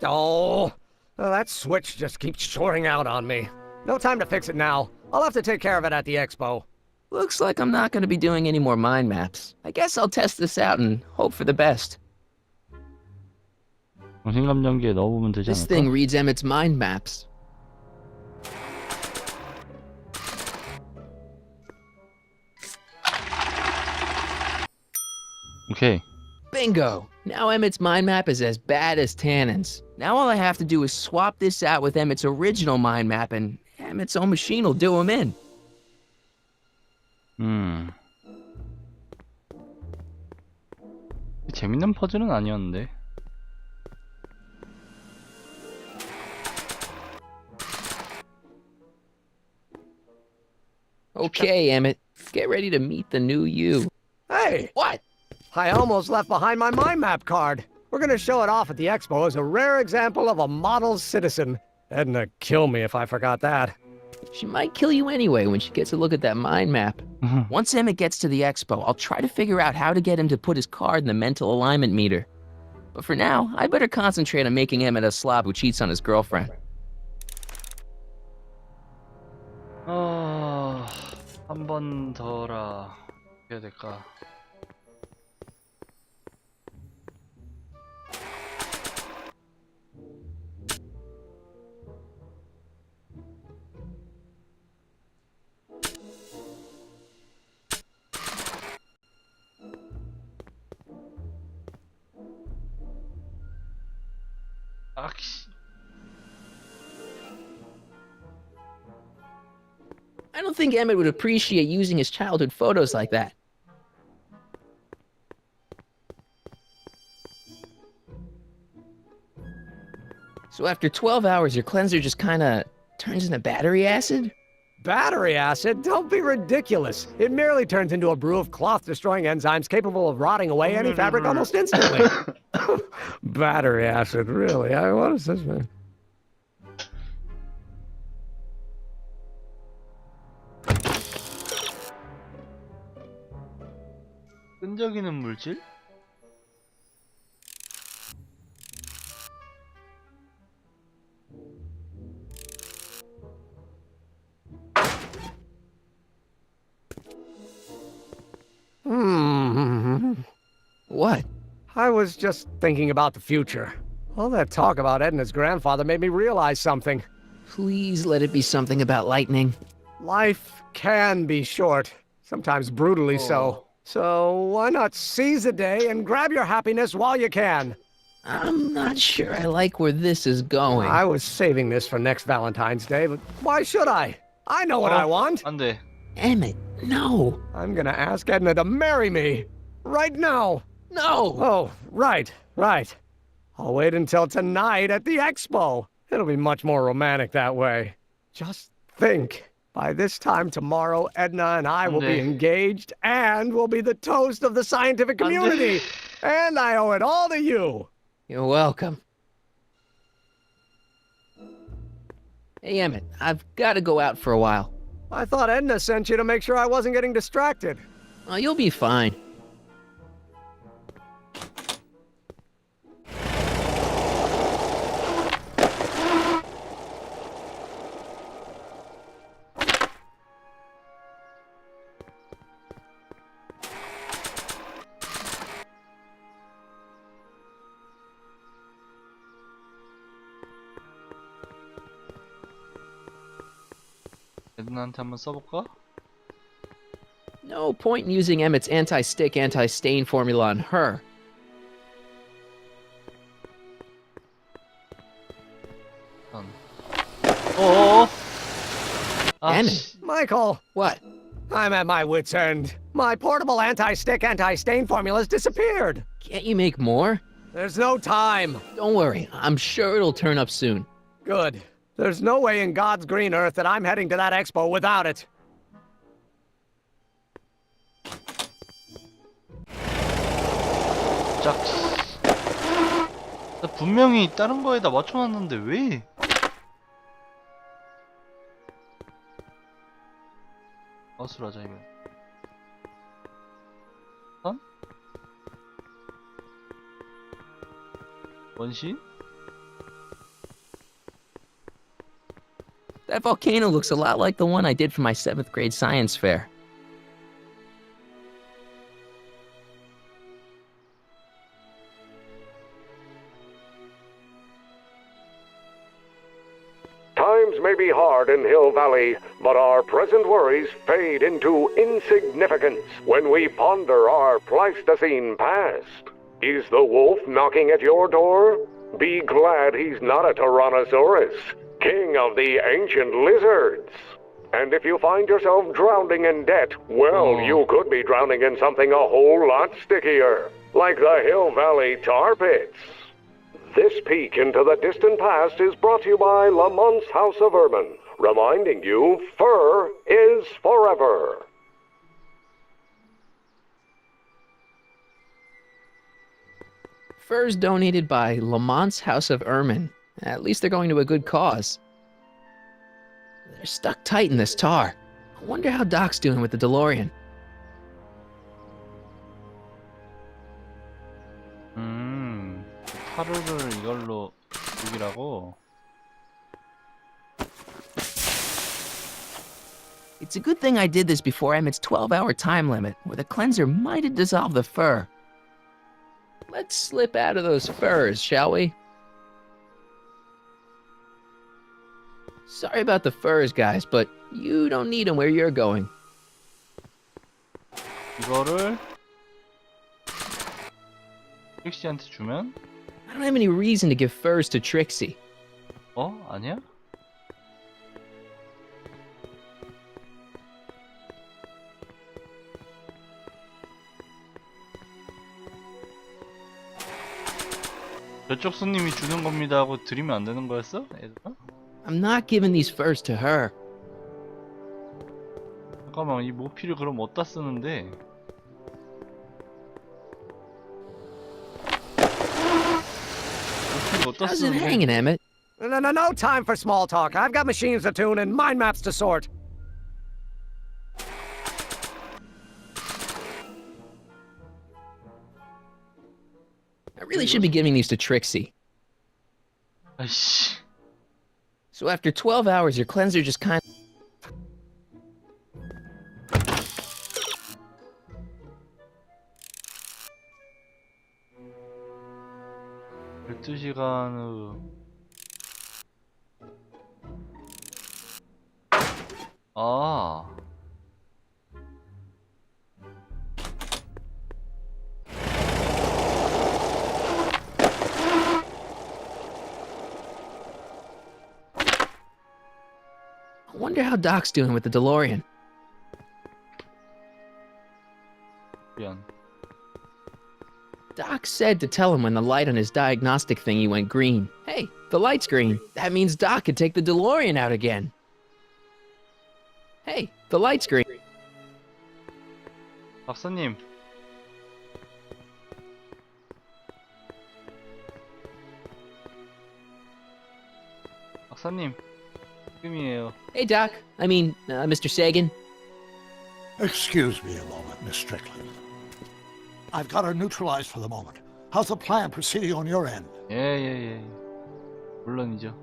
Oh, that switch just keeps shorting out on me. No time to fix it now. I'll have to take care of it at the expo. Looks like I'm not going to be doing any more mind maps. I guess I'll test this out and hope for the best. 정신감정기에 넣어보면 되지 This 않을까? thing reads Emmett's mind maps. 오케이. Bingo! Now Emmett's mind map is as bad as Tannen's. Now all I have to do is swap this out with Emmett's original mind map and Emmett's own machine will do him in. 재밌는 퍼즐은 아니었는데. Okay, Emmett. Get ready to meet the new you. Hey! What? I almost left behind my mind map card. We're gonna show it off at the expo as a rare example of a model citizen. Edna kill me if I forgot that. She might kill you anyway when she gets a look at that mind map. Once Emmett gets to the expo, I'll try to figure out how to get him to put his card in the mental alignment meter. But for now, I better concentrate on making Emmett a slob who cheats on his girlfriend. 한 번 더라. 어떻게 해야 될까? 악씨. I don't think Emmett would appreciate using his childhood photos like that. So after 12 hours, your cleanser just kinda turns into battery acid? Battery acid? Don't be ridiculous. It merely turns into a brew of cloth-destroying enzymes capable of rotting away any fabric almost instantly. Battery acid, really? What is this, man? 끈적이는 물질? What? I was just thinking about the future. All that talk about Edna's grandfather made me realize something. Please let it be something about lightning. Life can be short, sometimes brutally so. So why not seize the day and grab your happiness while you can? I'm not sure I like where this is going. I was saving this for next Valentine's Day, but why should I? I know what I want. 안 돼. Emmett, no. I'm gonna ask Edna to marry me. Right now. No. Oh, right. I'll wait until tonight at the expo. It'll be much more romantic that way. Just think. By this time tomorrow, Edna and I will be engaged and will be the toast of the scientific community. And I owe it all to you. You're welcome. Hey, Emmett, I've got to go out for a while. I thought Edna sent you to make sure I wasn't getting distracted. Oh, you'll be fine. 에드나한테 한번 써볼까? No point in using Emmett's anti-stick, anti-stain formula on her. Again? Michael! What? I'm at my wit's end. My portable anti-stick, anti-stain formula's disappeared. Can't you make more? There's no time. Don't worry, I'm sure it'll turn up soon. Good. There's no way in God's green earth that I'm heading to that expo without it. 짝스. 나 분명히 다른 거에다 맞춰놨는데 왜? 마술하자 이거. 선? 원신? That volcano looks a lot like the one I did for my 7th grade science fair. Times may be hard in Hill Valley, but our present worries fade into insignificance when we ponder our Pleistocene past. Is the wolf knocking at your door? Be glad he's not a Tyrannosaurus, king of the ancient lizards. And if you find yourself drowning in debt, well, you could be drowning in something a whole lot stickier, like the Hill Valley tar pits. This peek into the distant past is brought to you by Lamont's House of Urban, reminding you fur is forever. Furs donated by Lamont's House of Ermine. At least they're going to a good cause. They're stuck tight in this tar. I wonder how Doc's doing with the DeLorean. 하루를 이걸로 죽이라고? It's a good thing I did this before Emmett's 12-hour time limit, where the cleanser might have dissolved the fur. Let's slip out of those furs, shall we? Sorry about the furs, guys, but you don't need them where you're going. 이거를 트릭시한테 주면? I don't have any reason to give furs to Trixie. 어? 아니야? 저쪽 손님이 주는 겁니다 하고 드리면 안 되는 거였어? 얘들아? I'm not giving these furs to her. 잠깐만, 이 모피를 그럼 어디다 쓰는데? 모피를 어디다 How's it 쓰는데? hanging, Emmett? No time for small talk. I've got machines to tune and mind maps to sort. I really should be giving these to Trixie. 아이씨. So after 12 hours, your cleanser just kind of... 12시간 후. 아. I wonder how Doc's doing with the DeLorean. 미안. Doc said to tell him when the light on his diagnostic thingy went green. Hey, the light's green. That means Doc could take the DeLorean out again. Hey, the light's green. 박사님. 박사님. 지금이에요. Hey, Doc. I mean, Mr. Sagan. Excuse me a moment, Miss Strickland. I've got her neutralized for the moment. How's the plan proceeding on your end? 예. 물론이죠.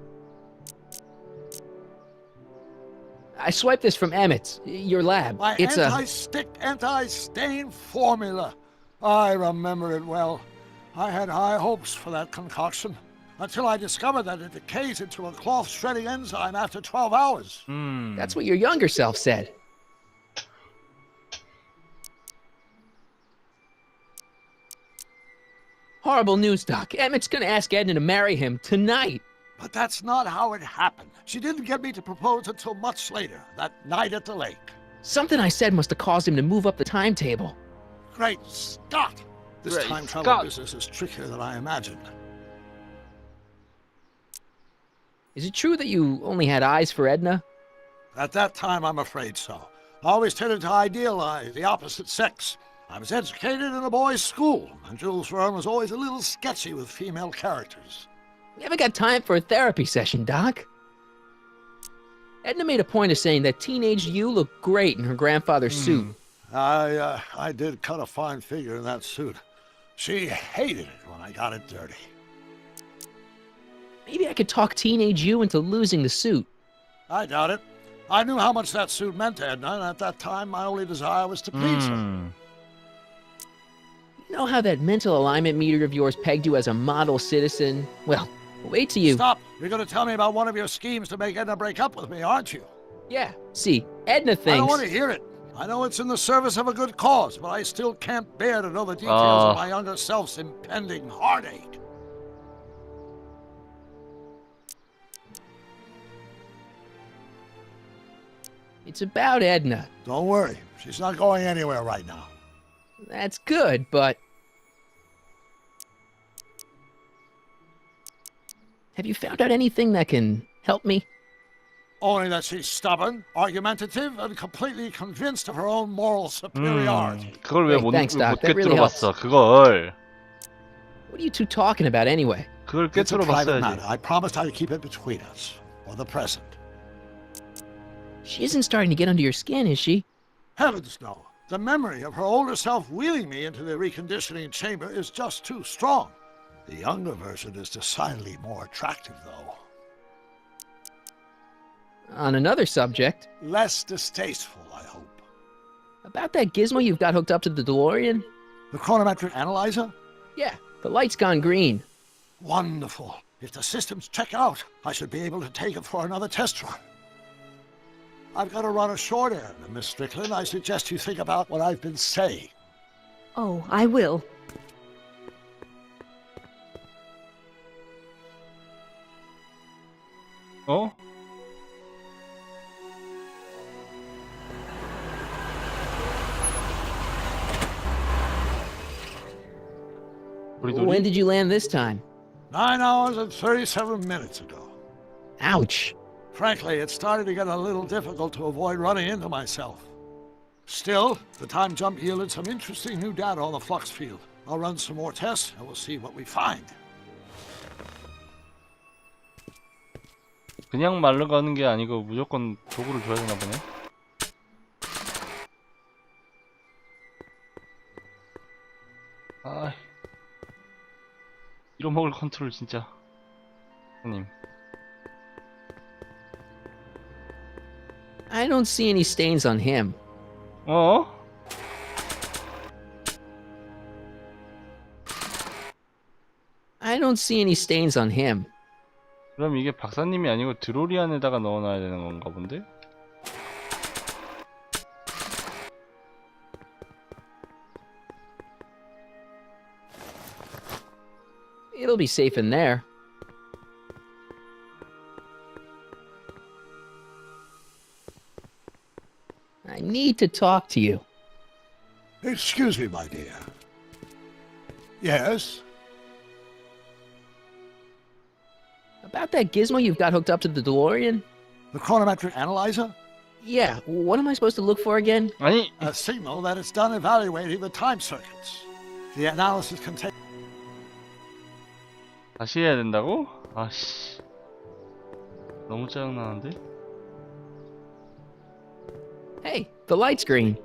I swiped this from Emmett's, your lab. My It's anti-stick, anti-stain formula. I remember it well. I had high hopes for that concoction until I discovered that it decays into a cloth-shredding enzyme after 12 hours. That's what your younger self said. Horrible news, Doc. Emmett's gonna ask Edna to marry him tonight. But that's not how it happened. She didn't get me to propose until much later, that night at the lake. Something I said must have caused him to move up the timetable. Great Scott! This Great time travel Scott. business is trickier than I imagined. Is it true that you only had eyes for Edna? At that time, I'm afraid so. I always tended to idealize the opposite sex. I was educated in a boys' school, and Jules Verne was always a little sketchy with female characters. We haven't got time for a therapy session, Doc. Edna made a point of saying that teenage you looked great in her grandfather's suit. I did cut a fine figure in that suit. She hated it when I got it dirty. Maybe I could talk teenage you into losing the suit. I doubt it. I knew how much that suit meant to Edna, and at that time, my only desire was to please her. You know how that mental alignment meter of yours pegged you as a model citizen? Well, wait till you... Stop! You're going to tell me about one of your schemes to make Edna break up with me, aren't you? Yeah, see, Edna I thinks... don't want to hear it. I know it's in the service of a good cause, but I still can't bear to know the details of my younger self's impending heartache. It's about Edna. Don't worry. She's not going anywhere right now. That's good, but... Have you found out anything that can help me? Only that she's stubborn, argumentative, and completely convinced of her own moral superiority. 그걸 왜 Hey, thanks, Doc. 못 That really 꿰뚫어봤어? 그걸. What are you two talking about anyway? 그걸 It's a private 꿰뚫어봤어야지. matter. I promised I'd keep it between us, for the present. She isn't starting to get under your skin, is she? Heavens, no. The memory of her older self wheeling me into the reconditioning chamber is just too strong. The younger version is decidedly more attractive, though. On another subject, Less distasteful, I hope. about that gizmo you've got hooked up to the DeLorean? The chronometric analyzer? Yeah, the light's gone green. Wonderful. If the systems check out, I should be able to take it for another test run. I've got to run a short errand, Miss Strickland. I suggest you think about what I've been saying. Oh, I will. 어? When did you land this time? 9 hours and 37 minutes ago. Ouch. Frankly, it started to get a little difficult to avoid running into myself. Still, the time jump yielded some interesting new data on the flux field. I'll run some more tests and we'll see what we find. 그냥 말로 가는 게 아니고 무조건 도구를 줘야 되나 보네. 아, 잃어먹을 컨트롤 진짜. 형님. I don't see any stains on him. 어? I don't see any stains on him. 그럼 이게 박사님이 아니고 드로리안에다가 넣어놔야 되는 건가 본데? It'll be safe in there. I need to talk to you. Excuse me, my dear. Yes? About that gizmo you've got hooked up to the DeLorean? The chronometric analyzer? Yeah, what am I supposed to look for again? 아니, A signal that it's done evaluating the time circuits. The analysis contains... 다시 해야 된다고? 아씨, 너무 짜증나는데? Hey, the light's green.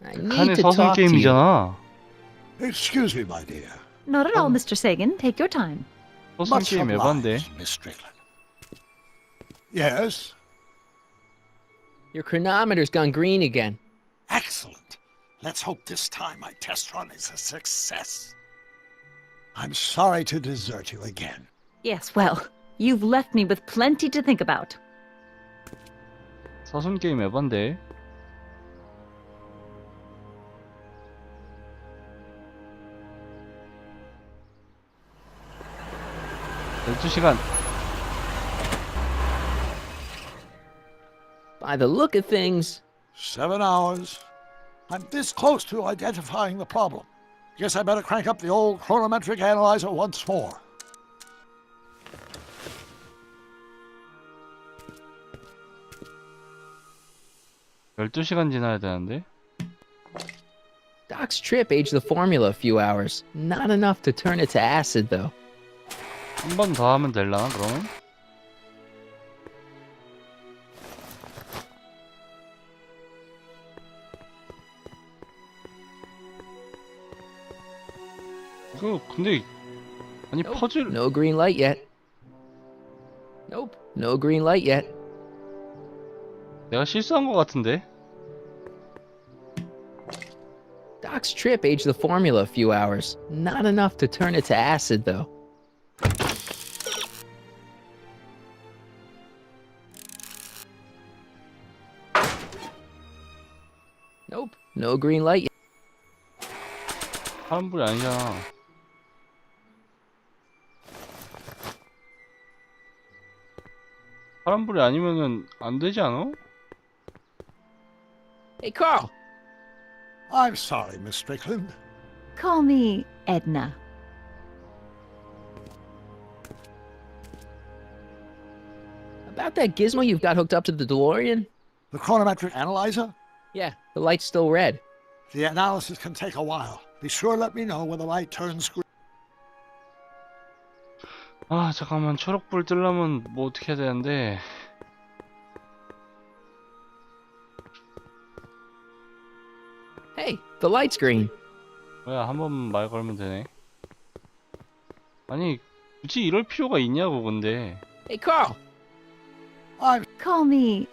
I need 칸의 to 서술 talk to you. 게임이잖아. Excuse me, my dear. Not at all, Mr. Sagan. Take your time. 서술 Much 게임 에반데. obliged, Miss Strickland. Yes? Your chronometer's gone green again. Excellent. Let's hope this time my test run is a success. I'm sorry to desert you again. Yes, well, you've left me with plenty to think about. 서술 게임 에반데. 12시간. By the look of things, 7 hours. I'm this close to identifying the problem. Guess I better crank up the old chronometric analyzer once more. 열두 시간 지나야 되는데. Doc's trip aged the formula a few hours. Not enough to turn it to acid, though. 한 번 더 하면 될라나 그러면? 근데 아니 Nope, 퍼즐 no green light yet. Nope, no green light yet. 내가 실수한 것 같은데. Doc's trip aged the formula a few hours. Not enough to turn it to acid, though. Nope, no green light yet. 파란불이 아니잖아. 파란불이 아니면은 안 되지 않아? Hey, Carl! I'm sorry, Miss Strickland. Call me Edna. About that gizmo you've got hooked up to the DeLorean? The chronometric analyzer? Yeah, the light's still red. The analysis can take a while. Be sure to let me know when the light turns green. 아 잠깐만 초록불 뜨려면 뭐 어떻게 해야 되는데. Hey, the light's green. 뭐야 한 번만 말 걸면 되네. 아니 굳이 이럴 필요가 있냐고 근데. Hey, Carl! Call me.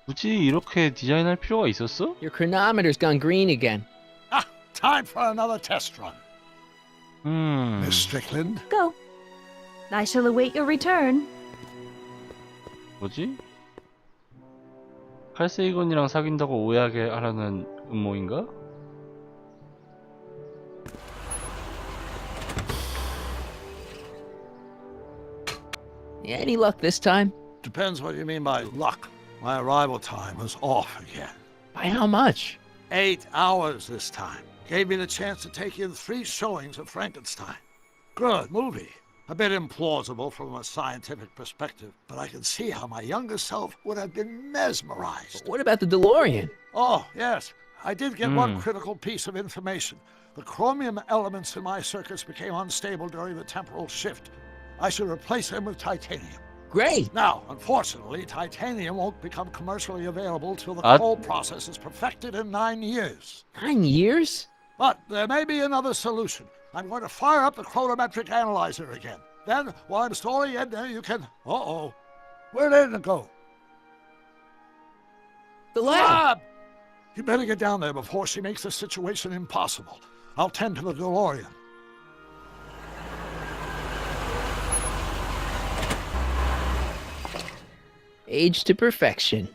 굳이 이렇게 디자인할 필요가 있었어? Your chronometer's gone green again. Ah, time for another test run. Miss Strickland? Go. I shall await your return. 뭐지? 칼세이건이랑 사귄다고 오해하게 하라는 음모인가? Any luck this time? Depends what you mean by luck. My arrival time was off again. By how much? 8 hours this time. Gave me the chance to take in 3 showings of Frankenstein. Good movie. A bit implausible from a scientific perspective, but I can see how my younger self would have been mesmerized. What about the DeLorean? Oh, yes. I did get one critical piece of information. The chromium elements in my circuits became unstable during the temporal shift. I should replace them with titanium. Great! Now, unfortunately, titanium won't become commercially available till the coal process is perfected in 9 years. 9 years? But there may be another solution. I'm going to fire up the chronometric analyzer again. Then, while I'm stalling Edna, you can... Uh-oh. Where did Edna go? The lab! You better get down there before she makes the situation impossible. I'll tend to the DeLorean. Age to perfection.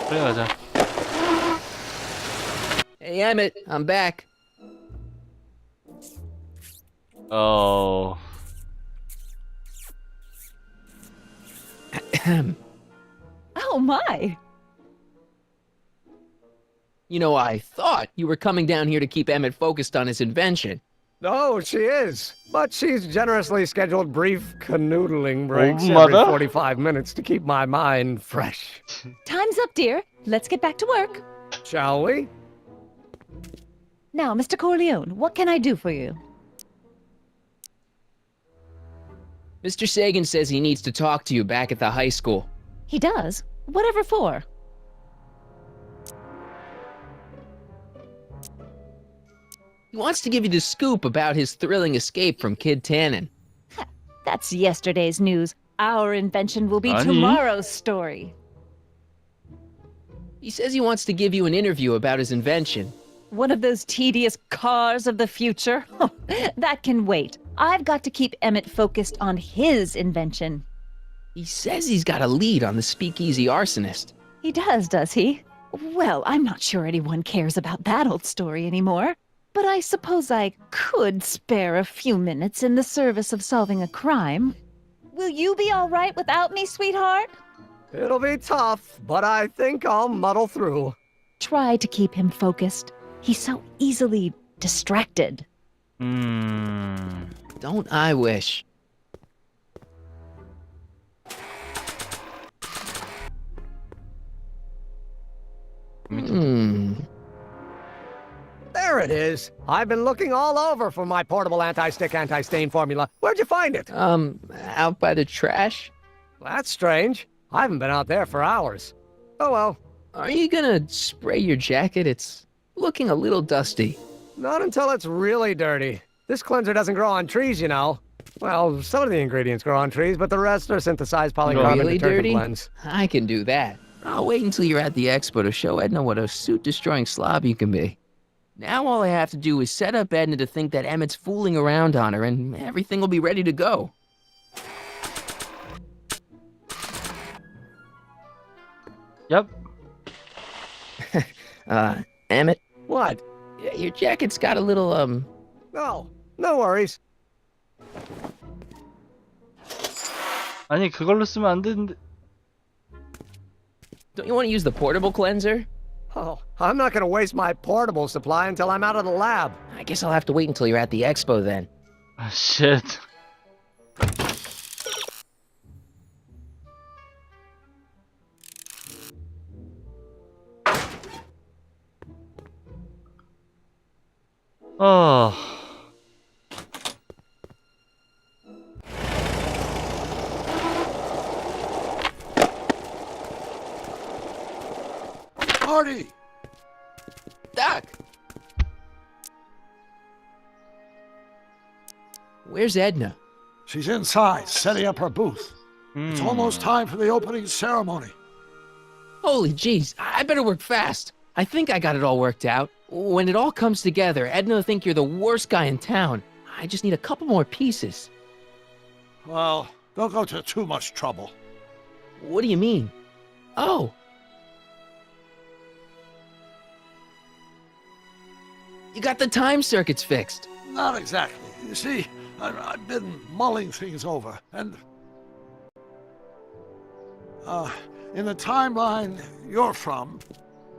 그래 가자. Hey, Emmett, I'm back. Oh. Oh my! You know, I thought you were coming down here to keep Emmett focused on his invention. No, she is. But she's generously scheduled brief canoodling breaks every 45 minutes to keep my mind fresh. Time's up, dear. Let's get back to work. Shall we? Now, Mr. Corleone, what can I do for you? Mr. Sagan says he needs to talk to you back at the high school. He does? Whatever for? He wants to give you the scoop about his thrilling escape from Kid Tannen. That's yesterday's news. Our invention will be 아니? tomorrow's story. He says he wants to give you an interview about his invention. One of those tedious cars of the future? That can wait. I've got to keep Emmett focused on his invention. He says he's got a lead on the speakeasy arsonist. He does he? Well, I'm not sure anyone cares about that old story anymore. but I suppose I could spare a few minutes in the service of solving a crime. Will you be all right without me, sweetheart? It'll be tough, but I think I'll muddle through. Try to keep him focused. He's so easily distracted. Don't I wish? There it is. I've been looking all over for my portable anti-stick, anti-stain formula. Where'd you find it? Out by the trash. That's strange. I haven't been out there for hours. Oh well. Are you gonna spray your jacket? It's looking a little dusty. Not until it's really dirty. This cleanser doesn't grow on trees, you know. Well, some of the ingredients grow on trees, but the rest are synthesized polycarbonate Really detergent dirty? blends. I can do that. I'll wait until you're at the expo to show Edna what a suit-destroying slob you can be. Now all I have to do is set up Edna to think that Emmett's fooling around on her, and everything will be ready to go. Yep. Emmett? What? Your jacket's got a little, No, no worries. 아니 그걸로 쓰면 안 되는데. Don't you want to use the portable cleanser? Oh, I'm not gonna waste my portable supply until I'm out of the lab. I guess I'll have to wait until you're at the expo then. 아, shit. Marty! Doc! Where's Edna? She's inside, setting up her booth. It's almost time for the opening ceremony. Holy jeez, I better work fast. I think I got it all worked out. When it all comes together, Edna will think you're the worst guy in town. I just need a couple more pieces. Well, don't go to too much trouble. What do you mean? Oh. You got the time circuits fixed. Not exactly. You see, I've been mulling things over, and... in the timeline you're from...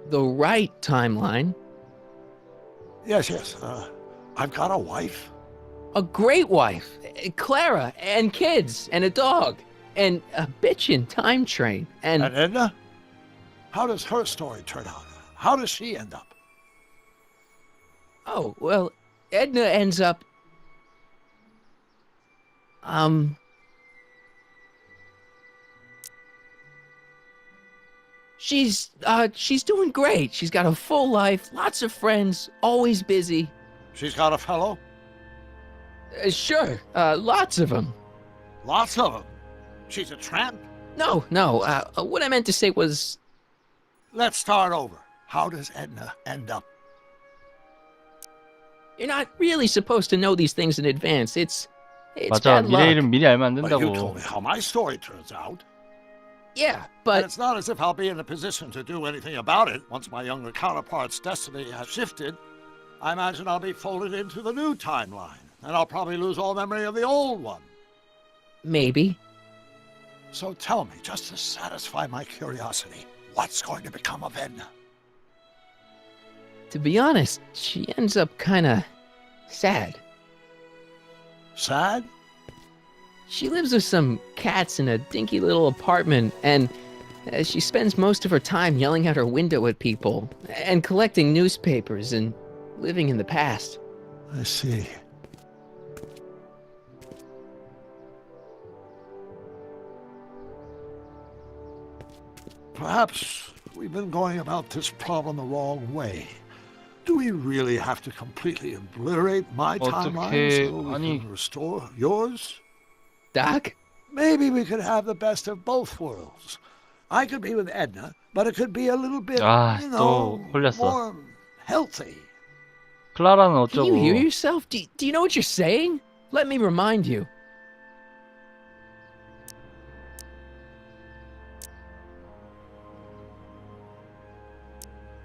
The right timeline? Yes. I've got a wife. A great wife. Clara, and kids, and a dog, and a bitchin' time train, and... And Edna? How does her story turn out? How does she end up? Oh, well, Edna ends up... She's doing great. She's got a full life, lots of friends, always busy. She's got a fellow? Sure, lots of them. Lots of them? She's a tramp? No, what I meant to say was... Let's start over. How does Edna end up? You're not really supposed to know these things in advance. It's 맞아, bad luck. 미래 일은 미리 알면 안 But you 된다고. told me how my story turns out. Yeah, And but... it's not as if I'll be in a position to do anything about it once my younger counterpart's destiny has shifted. I imagine I'll be folded into the new timeline, and I'll probably lose all memory of the old one. Maybe. So tell me, just to satisfy my curiosity, what's going to become of Edna? To be honest, she ends up kinda... sad. Sad? She lives with some cats in a dinky little apartment, and she spends most of her time yelling out her window at people, and collecting newspapers, and living in the past. I see. Perhaps we've been going about this problem the wrong way. Do we really have to completely obliterate my timeline so we can restore yours? Doc? Maybe we could have the best of both worlds. I could be with Edna, but it could be a little bit, you know, 또 홀렸어. more healthy. 클라라는 Can you 어쩌고. hear yourself? Do you know what you're saying? Let me remind you.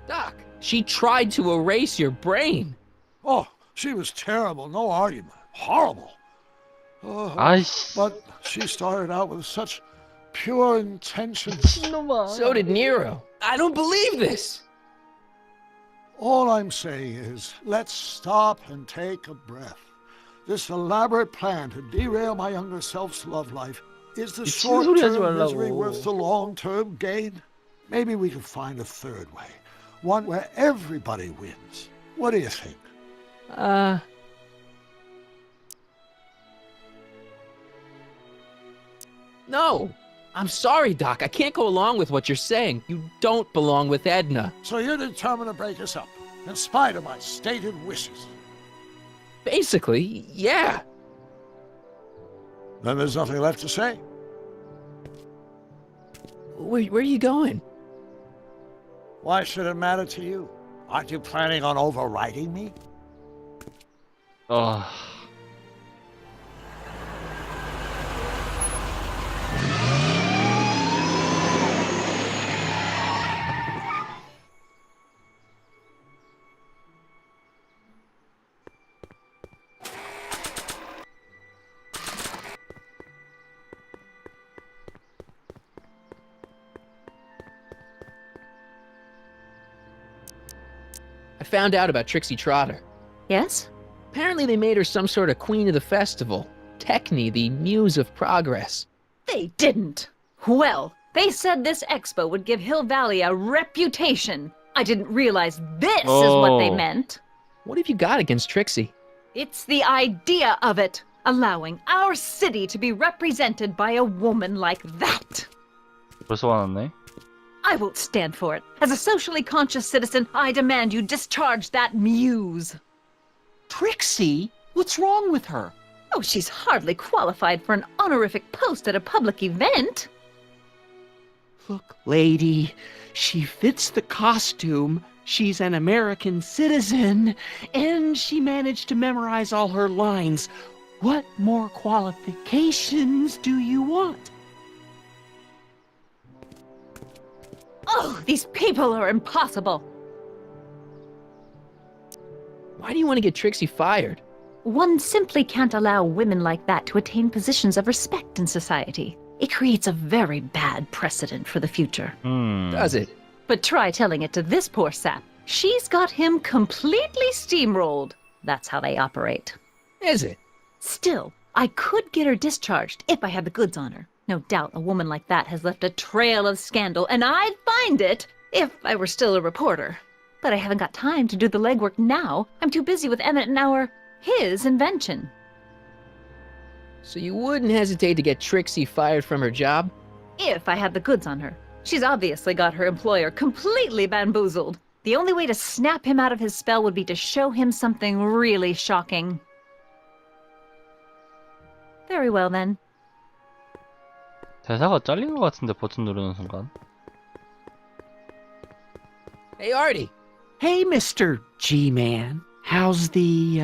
Doc, she tried to erase your brain. Oh, she was terrible, no argument. Horrible. But she started out with such pure intentions. So did Nero. I don't believe this. All I'm saying is, let's stop and take a breath. This elaborate plan to derail my younger self's love life is the short-term misery worth the long-term gain? Maybe we can find a third way. One where everybody wins. What do you think? No. I'm sorry, Doc. I can't go along with what you're saying. You don't belong with Edna. So you're determined to break us up, in spite of my stated wishes? Basically, yeah. Then there's nothing left to say. Where are you going? Why should it matter to you? Aren't you planning on overriding me? 아, I found out about Trixie Trotter. Yes? Apparently they made her some sort of queen of the festival. Techne, the muse of progress. They didn't. Well, they said this expo would give Hill Valley a reputation. I didn't realize this is what they meant. What have you got against Trixie? It's the idea of it. Allowing our city to be represented by a woman like that. 벌써 화났네. I won't stand for it. As a socially conscious citizen, I demand you discharge that muse. Trixie? What's wrong with her? Oh, she's hardly qualified for an honorific post at a public event. Look, lady, she fits the costume. She's an American citizen, and she managed to memorize all her lines. What more qualifications do you want? Oh, these people are impossible. Why do you want to get Trixie fired? One simply can't allow women like that to attain positions of respect in society. It creates a very bad precedent for the future. Does it? But try telling it to this poor sap. She's got him completely steamrolled. That's how they operate. Is it? Still, I could get her discharged if I had the goods on her. No doubt a woman like that has left a trail of scandal, and I'd find it if I were still a reporter. But I haven't got time to do the legwork now. I'm too busy with Emmett and his invention. So you wouldn't hesitate to get Trixie fired from her job? If I had the goods on her. She's obviously got her employer completely bamboozled. The only way to snap him out of his spell would be to show him something really shocking. Very well then. 대사가 잘린 것 같은데 버튼 누르는 순간. Hey, Artie. Hey, Mr. G-Man. How's the,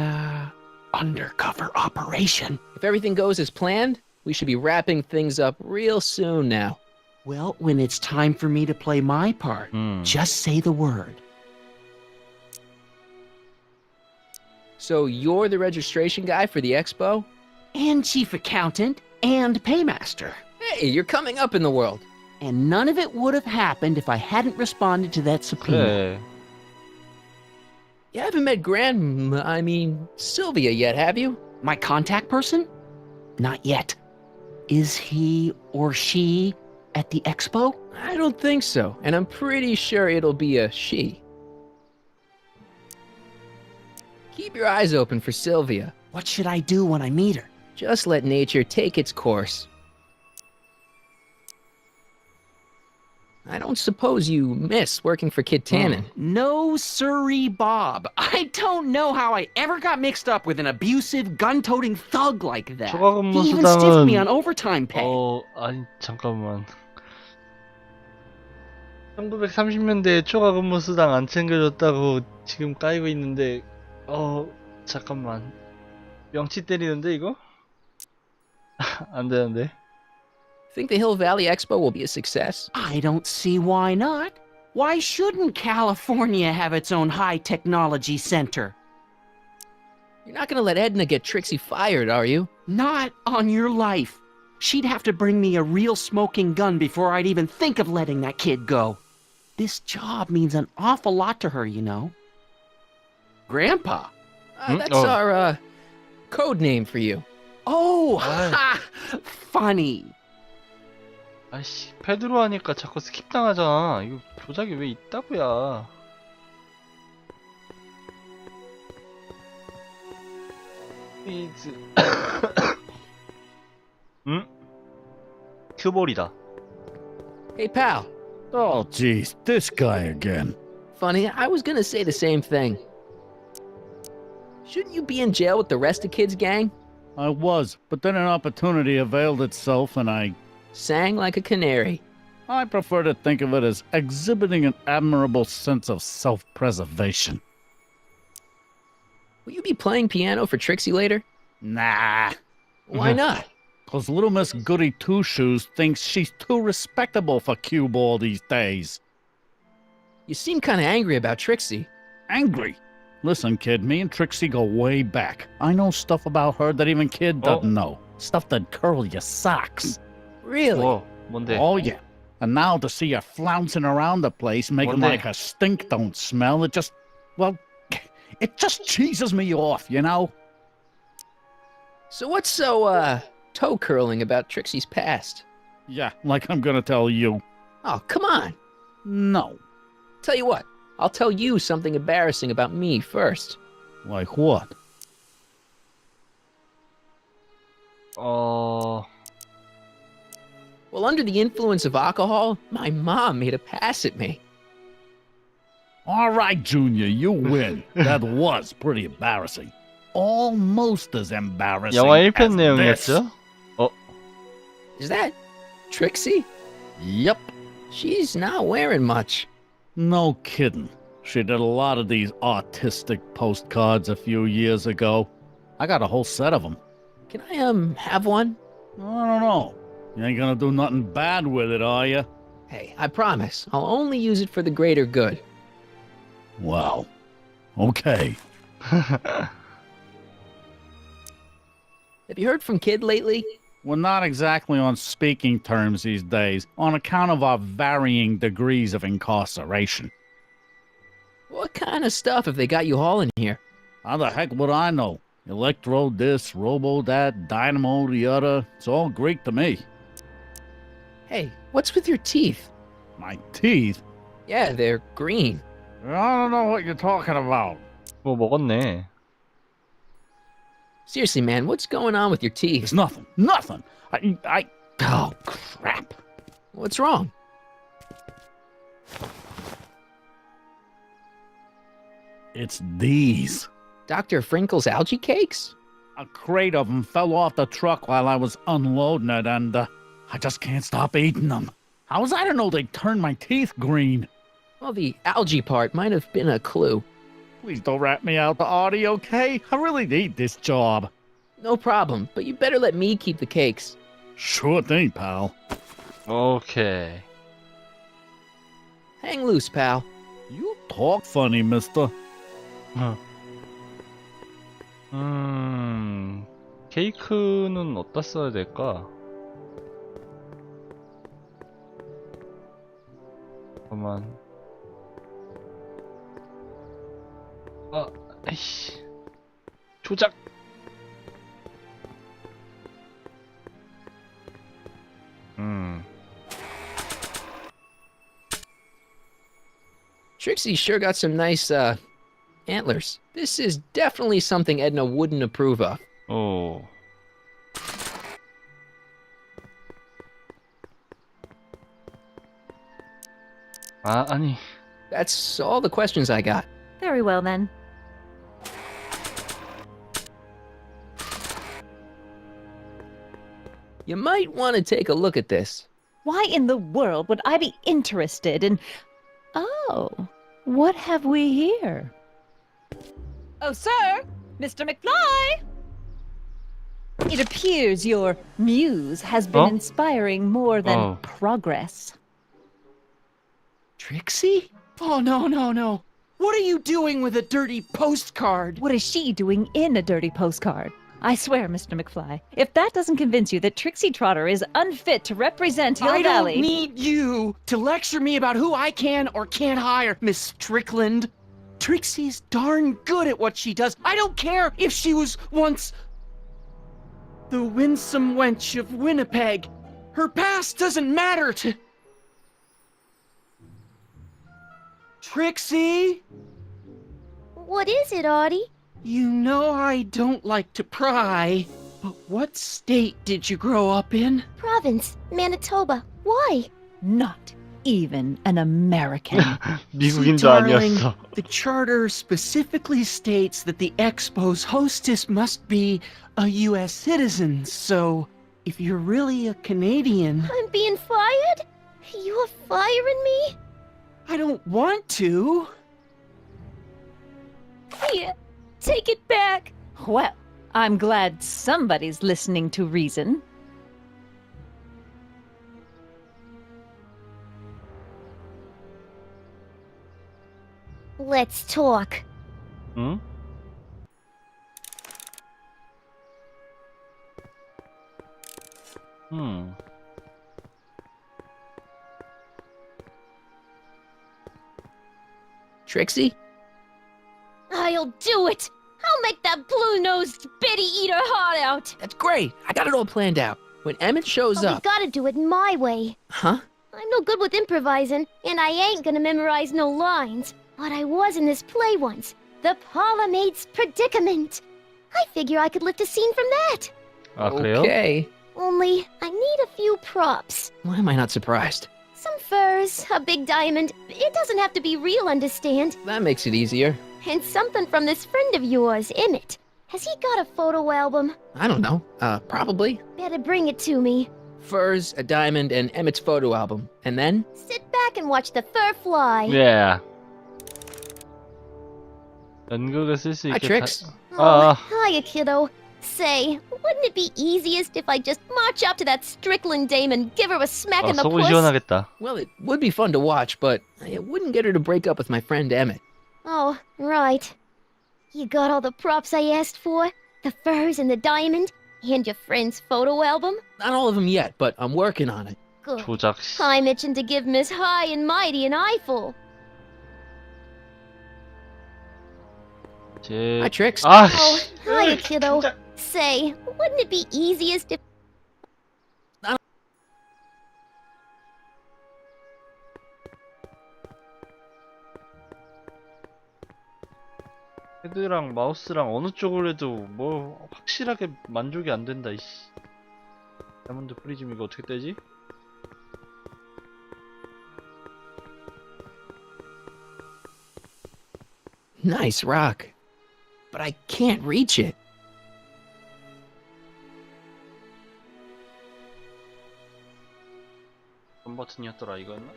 undercover operation? If everything goes as planned, we should be wrapping things up real soon now. Well, when it's time for me to play my part, just say the word. So you're the registration guy for the expo? And chief accountant and paymaster. Hey, you're coming up in the world. And none of it would have happened if I hadn't responded to that subpoena. 그래. You haven't met Sylvia yet, have you? My contact person? Not yet. Is he or she at the expo? I don't think so, and I'm pretty sure it'll be a she. Keep your eyes open for Sylvia. What should I do when I meet her? Just let nature take its course. I don't suppose you miss working for Kid Tannen. No siree, Bob. I don't know how I ever got mixed up with an abusive, gun-toting thug like that. He even stiffed me on overtime pay. 아니 잠깐만. 1930년대에 초과 근무 수당 안 챙겨줬다고 지금 까이고 있는데 잠깐만. 명치 때리는데 이거? 안 되는데. Think the Hill Valley Expo will be a success? I don't see why not. Why shouldn't California have its own high technology center? You're not gonna let Edna get Trixie fired, are you? Not on your life. She'd have to bring me a real smoking gun before I'd even think of letting that kid go. This job means an awful lot to her, you know. Grandpa. That's our, code name for you. Oh, ha! Funny. 아이씨, 패드로 하니까 자꾸 스킵 당하잖아. 이거 조작이 왜 있다고야. 이즈. 응? 큐볼이다. Hey, pal. Oh, geez, this guy again. Funny, I was gonna say the same thing. Shouldn't you be in jail with the rest of kids' gang? I was, but then an opportunity availed itself and I sang like a canary. I prefer to think of it as exhibiting an admirable sense of self-preservation. Will you be playing piano for Trixie later? Nah. Why not? 'Cause little Miss Goody Two-Shoes thinks she's too respectable for cue ball these days. You seem kind of angry about Trixie. Angry? Listen, kid, me and Trixie go way back. I know stuff about her that even kid doesn't know. Stuff that curl your socks. Really? 뭔데? Oh, yeah. And now to see her flouncing around the place, making 뭔데? like her stink don't smell, it just cheeses me off, you know? So what's so, toe curling about Trixie's past? Yeah, like I'm gonna tell you. Oh, come on. No. Tell you what, I'll tell you something embarrassing about me first. Like what? Well, under the influence of alcohol, my mom made a pass at me. All right, Junior, you win. That was pretty embarrassing. Almost as embarrassing 영화 1편 as this. 내용이었죠? Is that Trixie? Yep. She's not wearing much. No kidding. She did a lot of these artistic postcards a few years ago. I got a whole set of them. Can I, have one? I don't know. You ain't gonna do nothing bad with it, are you? Hey, I promise. I'll only use it for the greater good. Wow. Okay. Have you heard from Kid lately? We're not exactly on speaking terms these days, on account of our varying degrees of incarceration. What kind of stuff have they got you hauling here? How the heck would I know? Electro this, robo that, dynamo the other. It's all Greek to me. Hey, what's with your teeth? My teeth? Yeah, they're green. I don't know what you're talking about. 뭐 먹었네. Seriously, man, what's going on with your teeth? It's nothing. Nothing. Oh, crap. What's wrong? It's these. Dr. Frinkle's algae cakes? A crate of them fell off the truck while I was unloading it, and I just can't stop eating them. How was I to know they'd turn my teeth green? Well, the algae part might have been a clue. Please don't rat me out, Artie, okay? I really need this job. No problem, but you better let me keep the cakes. Sure thing, pal. 오케이. Hang loose, pal. You talk funny, mister. 케이크는 어디다 써야 될까? 잠깐만. 에이씨. 조작. Trixie sure got some nice, antlers. This is definitely something Edna wouldn't approve of. 오. 아니. That's all the questions I got. Very well, then. You might want to take a look at this. Why in the world would I be interested in... Oh, what have we here? Oh, sir! Mr. McFly! It appears your muse has been inspiring more than progress. Trixie? Oh, no. What are you doing with a dirty postcard? What is she doing in a dirty postcard? I swear, Mr. McFly, if that doesn't convince you that Trixie Trotter is unfit to represent Hill I Valley... don't need you to lecture me about who I can or can't hire, Miss Strickland. Trixie's darn good at what she does. I don't care if she was once the winsome wench of Winnipeg. Her past doesn't matter to... Trixie? What is it, Artie? You know I don't like to pry, but what state did you grow up in? Province, Manitoba. Why? Not even an American. 미국인도 darling, 아니었어. the charter specifically states that the Expo's hostess must be a U.S. citizen, so if you're really a Canadian... I'm being fired? You're firing me? I don't want to. Here, take it back. Well, I'm glad somebody's listening to reason. Let's talk. Hmm? Hmm. Trixie? I'll do it. I'll make that blue-nosed bitty eat her heart out. That's great. I got it all planned out. When Emmett shows But we up... gotta do it my way. Huh? I'm no good with improvising, and I ain't gonna memorize no lines. But I was in this play once. The Parlourmaid's Predicament. I figure I could lift a scene from that. 아, 그래요? Okay. Only, I need a few props. Why am I not surprised? Some furs, a big diamond. It doesn't have to be real, understand? That makes it easier. And something from this friend of yours, Emmett. Has he got a photo album? I don't know. Probably. Better bring it to me. Furs, a diamond, and Emmett's photo album. And then? Sit back and watch the fur fly. Yeah. 연극을 쓸 수 Hi, 있게 Trix. Oh, hiya, kiddo. Say, wouldn't it be easiest if I just march up to that Strickland dame and give her a smack in the 속은 puss? 시원하겠다. Well, it would be fun to watch, but it wouldn't get her to break up with my friend Emmett. Oh, right. You got all the props I asked for? The furs and the diamond? And your friend's photo album? Not all of them yet, but I'm working on it. Good. 조작. I'm itching to give Miss High and Mighty an eyeful. Hi, Trix. 아, Oh, hiya, kiddo. Say, wouldn't it be easiest if... 헤드랑 마우스랑 어느 쪽을 해도 뭐 확실하게 만족이 안 된다. 이씨. 다이아몬드 프리즘 이거 어떻게 떼지? Nice rock. But I can't reach it. 어떤 버튼이었더라 이거였나?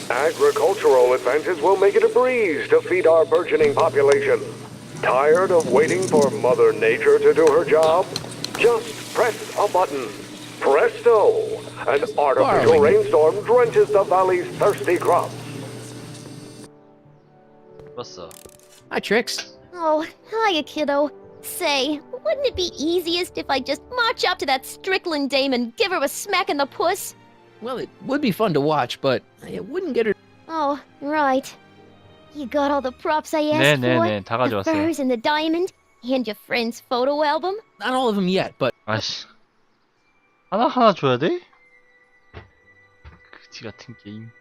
Agricultural advances will make it a breeze to feed our burgeoning population. Tired of waiting for Mother Nature to do her job? Just press a button. Presto! An artificial rainstorm drenches the valley's thirsty crops. 봤어. Hi, Trix. Oh, hiya, kiddo. Say, wouldn't it be easiest if I just march up to that Strickland dame and give her a smack in the puss? Well, it would be fun to watch, but it wouldn't get her... Oh, right. You got all the props I asked 네네네, 다 for? The 가져왔어요. furs and the diamond? And your friend's photo album? Not all of them yet, but... 아씨. 하나 줘야 돼? 그지 같은 게임.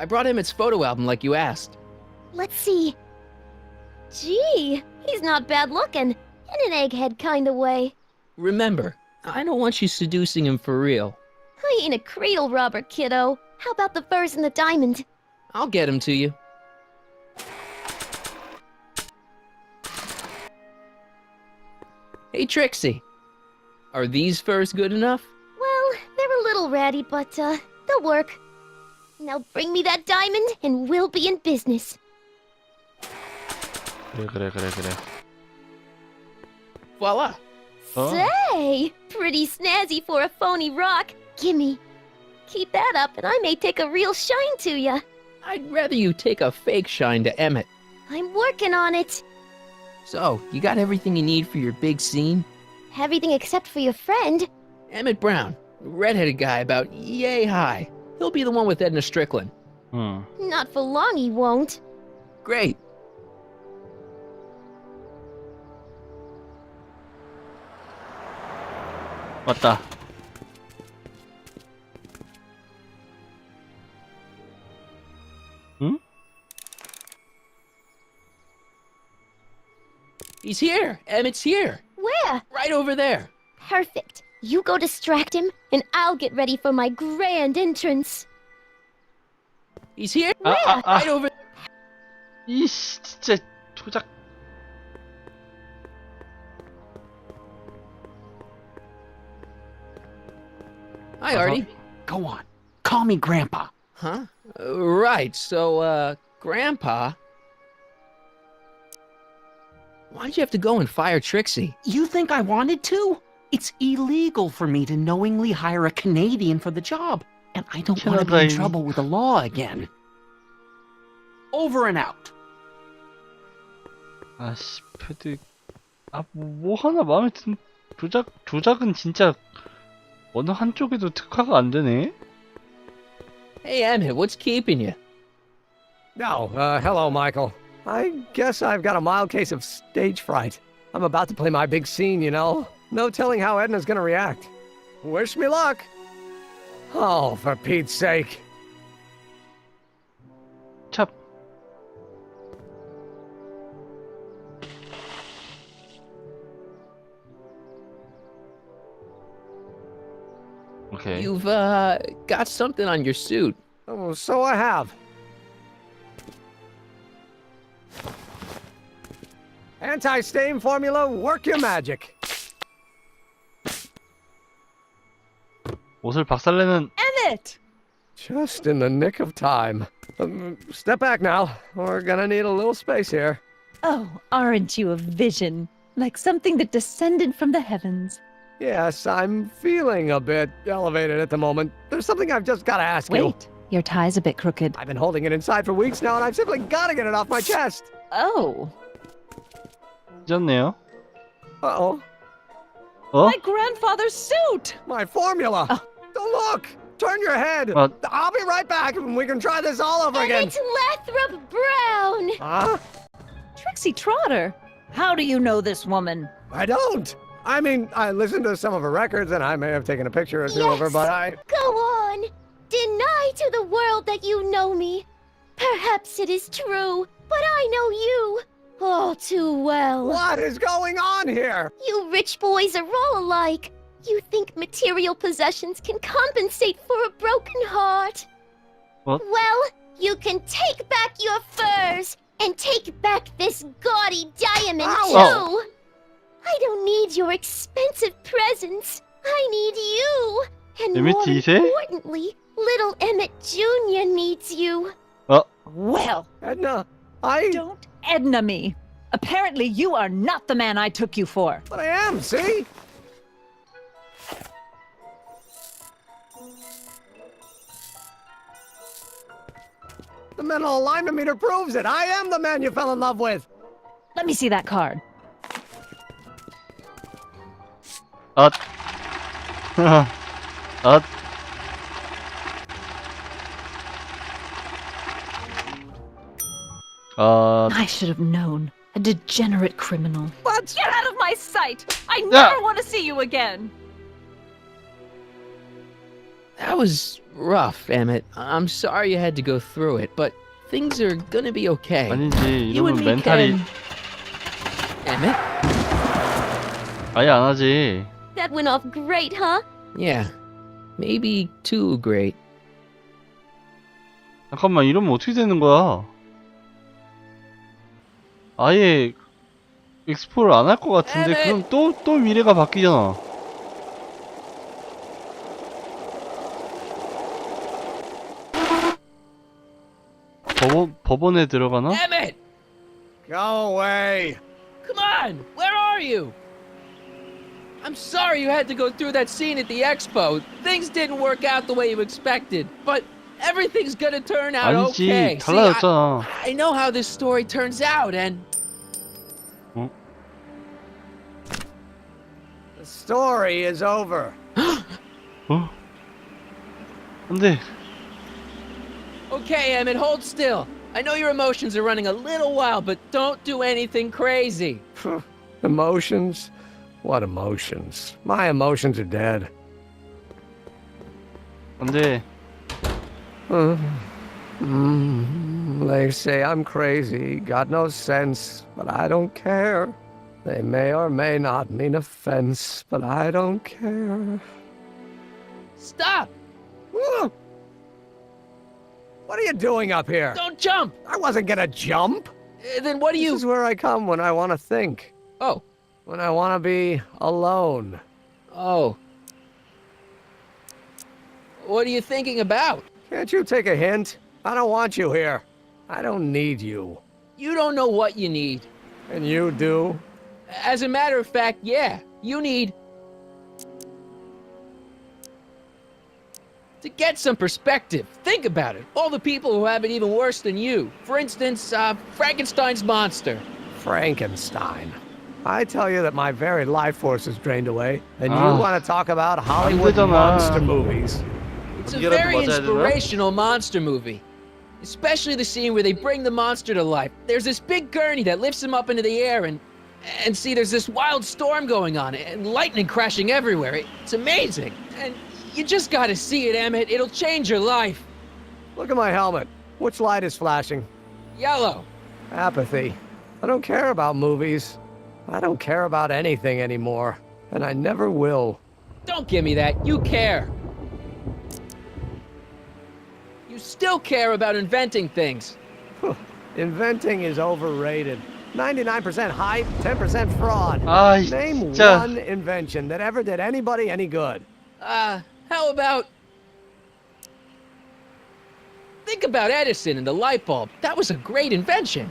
I brought him its photo album like you asked. Let's see. Gee, he's not bad looking. In an egghead kind of way. Remember, I don't want you seducing him for real. I ain't a cradle robber, kiddo. How about the furs and the diamond? I'll get him to you. Hey, Trixie. Are these furs good enough? Well, they're a little ratty, but, they'll work. Now bring me that diamond, and we'll be in business. 그래. Voila. Say, pretty snazzy for a phony rock. Gimme. Keep that up and I may take a real shine to ya. I'd rather you take a fake shine to Emmett. I'm working on it. So, you got everything you need for your big scene? Everything except for your friend. Emmett Brown, redheaded guy about yay high. He'll be the one with Edna Strickland. Not for long he won't. Great. 왔다. 응? He's here. Emmett's here. Where? Right over there. Perfect. You go distract him, and I'll get ready for my grand entrance. He's here. Where? Right over. 이씨, 진짜 조작. Hi, Artie. Go on. Call me Grandpa. Huh? Right. So, Grandpa. Why'd you have to go and fire Trixie? You think I wanted to? It's illegal for me to knowingly hire a Canadian for the job, and I don't want to be in trouble with the law again. Over and out. 아씨, 패드. 뭐 하나 마음에 든 조작은 진짜 어느 한쪽에도 특화가 안 되네. Hey, Emmett, what's keeping you? No, hello, Michael. I guess I've got a mild case of stage fright. I'm about to play my big scene, you know. No telling how Edna's gonna react. Wish me luck. Oh, for Pete's sake. 찹. Okay. You've, got something on your suit. Oh, so I have. Anti-stain formula, work your magic. 옷을 박살내는. Emmett! Just in the nick of time. Step back now. We're gonna need a little space here. Oh, aren't you a vision? Like something that descended from the heavens. Yes, I'm feeling a bit elevated at the moment. There's something I've just gotta ask you. Wait, your tie's a bit crooked. I've been holding it inside for weeks now, and I've simply gotta get it off my chest. Oh. 잊었네요. Uh-oh. My grandfather's suit! My formula! Oh. Don't look! Turn your head! What? I'll be right back, and we can try this all over again. Emmett Lathrop Brown! Huh? Trixie Trotter! How do you know this woman? I don't! I mean, I listened to some of her records, and I may have taken a picture or two of her, but I... Go on! Deny to the world that you know me. Perhaps it is true, but I know you all too well. What is going on here? You rich boys are all alike. You think material possessions can compensate for a broken heart. What? Well, you can take back your furs and take back this gaudy diamond Ow. too. I don't need your expensive presents. I need you. And more importantly, little Emmett Jr. needs you. Well, Edna, Don't Edna me. Apparently you are not the man I took you for. But I am, see? The mental alignment meter proves it. I am the man you fell in love with. Let me see that card. I should have known. A degenerate criminal. What? Get out of my sight! I never want to see you again! That was rough, Emmett. I'm sorry you had to go through it, but things are gonna be okay. 아니지, You and 이러면 me 멘탈이. can... Emmett? 아예 안 하지. That went off great, huh? Yeah. Maybe too great. 잠깐만, 이러면 어떻게 되는 거야? 아예 엑스포를 안 할 것 같은데 그럼 또 미래가 바뀌잖아. 법원에 들어가나? Emmett! Go away. Come on! Where are you? I'm sorry you had to go through that scene at the expo. Things didn't work out the way you expected, but everything's gonna turn out okay. 아니지, 달라졌잖아. I know how this story turns out, and 어? The story is over. 어? 안돼. okay, Emmett, hold still. I know your emotions are running a little wild, but don't do anything crazy. Emotions? What emotions? My emotions are dead. 안돼. They say I'm crazy, got no sense, but I don't care. They may or may not mean offense, but I don't care. Stop! What are you doing up here? Don't jump! I wasn't gonna jump. Then what do you... This is where I come when I want to think. Oh. When I want to be alone. Oh. What are you thinking about? Can't you take a hint? I don't want you here. I don't need you. You don't know what you need. And you do? As a matter of fact, yeah. You need... to get some perspective. Think about it. All the people who have it even worse than you. For instance, Frankenstein's monster. Frankenstein. I tell you that my very life force is drained away, and you Ah. want to talk about Hollywood 되잖아. monster movies. It's a very inspirational monster movie. Especially the scene where they bring the monster to life. There's this big gurney that lifts him up into the air, and see, there's this wild storm going on, and lightning crashing everywhere. It's amazing. And you just gotta see it, Emmett. It'll change your life. Look at my helmet. Which light is flashing? Yellow. Apathy. I don't care about movies. I don't care about anything anymore. And I never will. Don't give me that. You care. You still care about inventing things. Inventing is overrated. 99% hype, 10% fraud. 아이, Name 진짜. one invention that ever did anybody any good. How about... think about Edison and the light bulb. That was a great invention.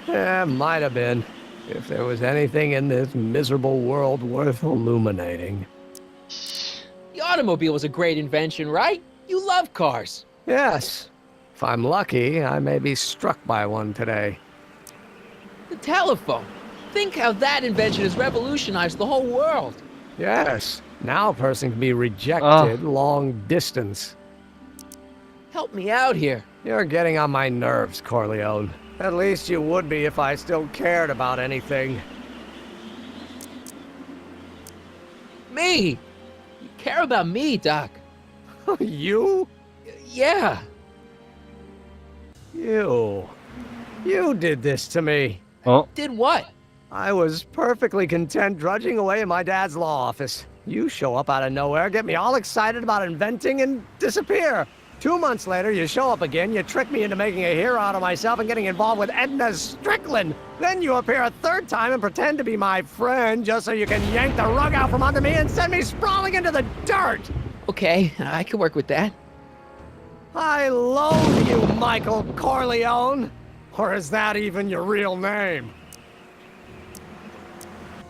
Yeah, might have been. If there was anything in this miserable world worth illuminating. The automobile was a great invention, right? You love cars. Yes. If I'm lucky, I may be struck by one today. The telephone. Think how that invention has revolutionized the whole world. Yes. Now a person can be rejected long distance. Help me out here. You're getting on my nerves, Corleone. At least you would be if I still cared about anything. Me? You care about me, Doc. You? Yeah. You did this to me. Oh. Did what? I was perfectly content drudging away in my dad's law office. You show up out of nowhere, get me all excited about inventing, and disappear. 2 months later, you show up again, you trick me into making a hero out of myself and getting involved with Edna Strickland. Then you appear a third time and pretend to be my friend just so you can yank the rug out from under me and send me sprawling into the dirt. Okay, I can work with that. I loathe you, Michael Corleone. Or is that even your real name?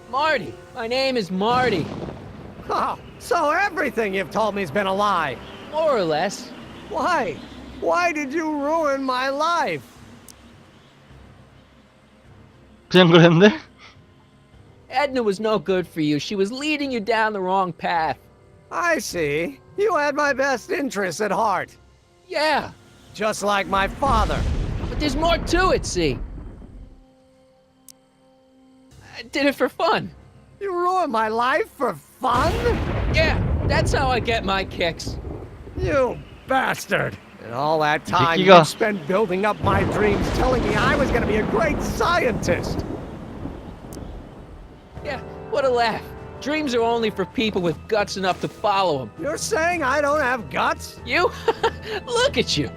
Marty. My name is Marty. Oh, so everything you've told me's been a lie. More or less. Why? Why did you ruin my life? 그냥 그랬는데? Edna was no good for you. She was leading you down the wrong path. I see. You had my best interests at heart. Yeah. Just like my father. But there's more to it, see? I did it for fun. You ruined my life for fun? Yeah, that's how I get my kicks. You bastard. And all that time 새끼가. you spent building up my dreams, telling me I was gonna be a great scientist. Yeah, what a laugh. Dreams are only for people with guts enough to follow them. You're saying I don't have guts? You? Look at you.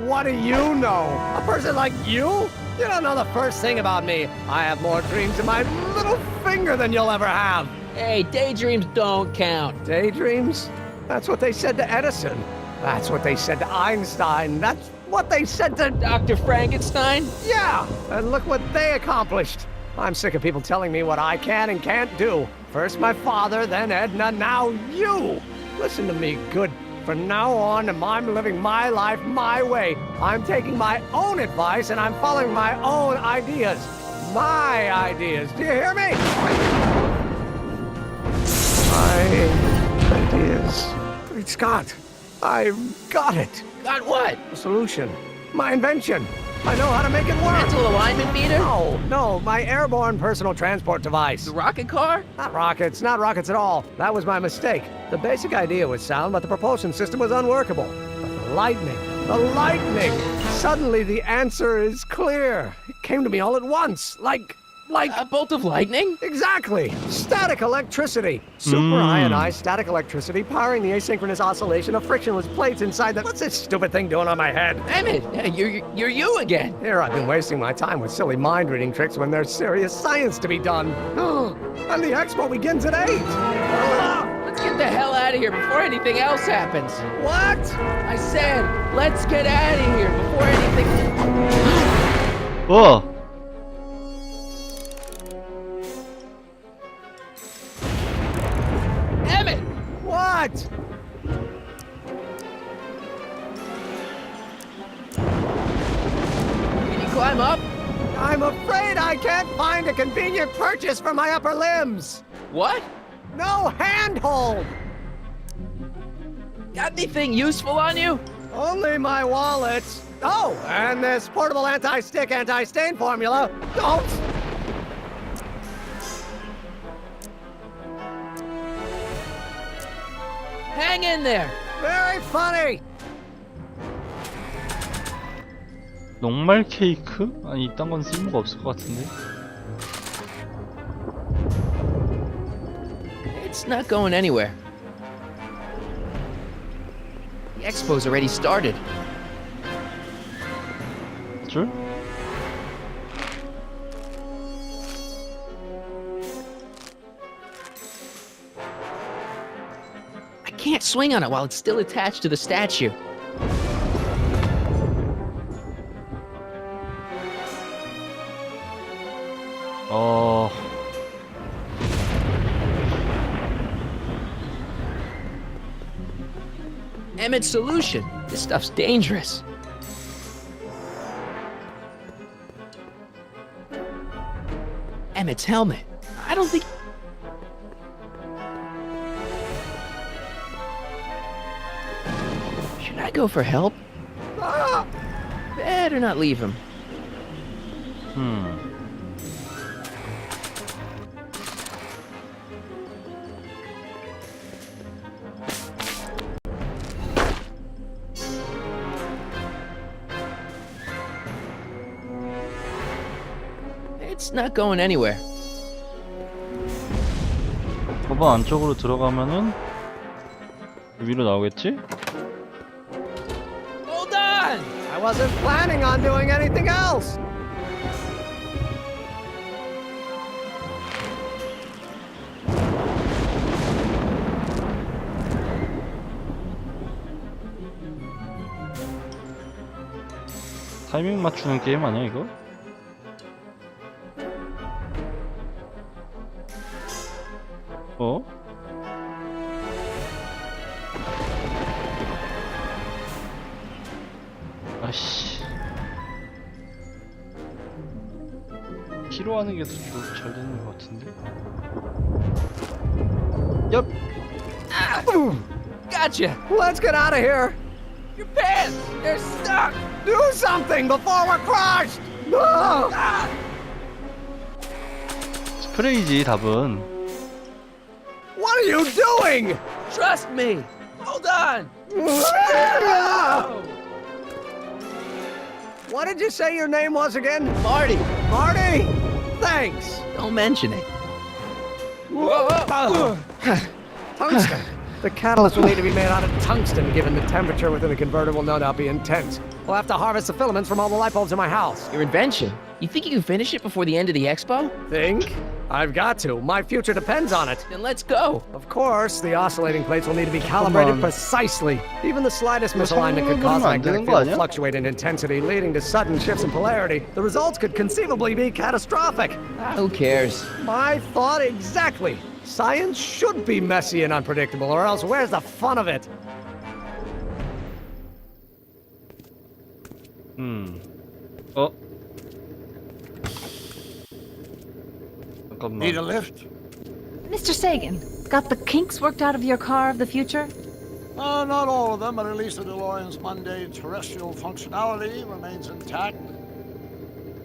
What do you know? A person like you? You don't know the first thing about me. I have more dreams in my little finger than you'll ever have. Hey, daydreams don't count. Daydreams? That's what they said to Edison. That's what they said to Einstein. That's what they said to Dr. Frankenstein? Yeah, and look what they accomplished. I'm sick of people telling me what I can and can't do. First my father, then Edna, now you! Listen to me, good. From now on, I'm living my life my way. I'm taking my own advice and I'm following my own ideas. My ideas. Do you hear me? My ideas. Great Scott. I've got it. Got what? The solution. My invention. I know how to make it work. Mental alignment meter? No, my airborne personal transport device. The rocket car? Not rockets at all. That was my mistake. The basic idea was sound, but the propulsion system was unworkable. But the lightning. Suddenly the answer is clear. It came to me all at once, like a bolt of lightning? Exactly. Static electricity. Super ionized static electricity powering the asynchronous oscillation of frictionless plates inside the... What's this stupid thing doing on my head? Emmett, you're you again. Here I've been wasting my time with silly mind-reading tricks when there's serious science to be done. And the expo begins at 8. Let's get the hell out of here before anything else happens. What? I said, let's get out of here before anything... Whoa! Emmett! What? Can you climb up? I'm afraid I can't find a convenient purchase for my upper limbs. What? No handhold. Got anything useful on you? Only my wallet. Oh, and this portable anti-stick, anti-stain formula. Don't. Hang in there. Very funny. 녹말 케이크? 아니 이딴 건 쓸모가 없을 것 같은데. It's not going anywhere. The expo's already started. 줄? I can't swing on it while it's still attached to the statue. Emmett's solution. This stuff's dangerous. Emmett's helmet. I don't think... Should I go for help? Better not leave him. It's not going anywhere. 법안 안쪽으로 들어가면은 위로 나오겠지? Hold on! I wasn't planning on doing anything else. 타이밍 맞추는 게임 아니야 이거? 어? 아씨 키로 하는 게 더 잘 되는 것 같은데? Yup. Gotcha. Let's get out of here. Your pants! They're stuck! Do something before we're crushed! 스프레이지 답은. What are you doing? Trust me! Hold on! What did you say your name was again? Marty! Marty? Thanks! Don't mention it. Tungsten. The catalyst will need to be made out of tungsten, given the temperature within the converter will no doubt be intense. We'll have to harvest the filaments from all the light bulbs in my house. Your invention? You think you can finish it before the end of the expo? Think? I've got to. My future depends on it. Then let's go. Of course, the oscillating plates will need to be calibrated precisely. Even the slightest misalignment could cause magnetic field to fluctuate in intensity, leading to sudden shifts in polarity. The results could conceivably be catastrophic. Who cares? My thought exactly. Science should be messy and unpredictable, or else where's the fun of it? 어? 잠깐만. Need a lift? Mr. Sagan, got the kinks worked out of your car of the future? Not all of them, but at least the DeLorean's mundane terrestrial functionality remains intact.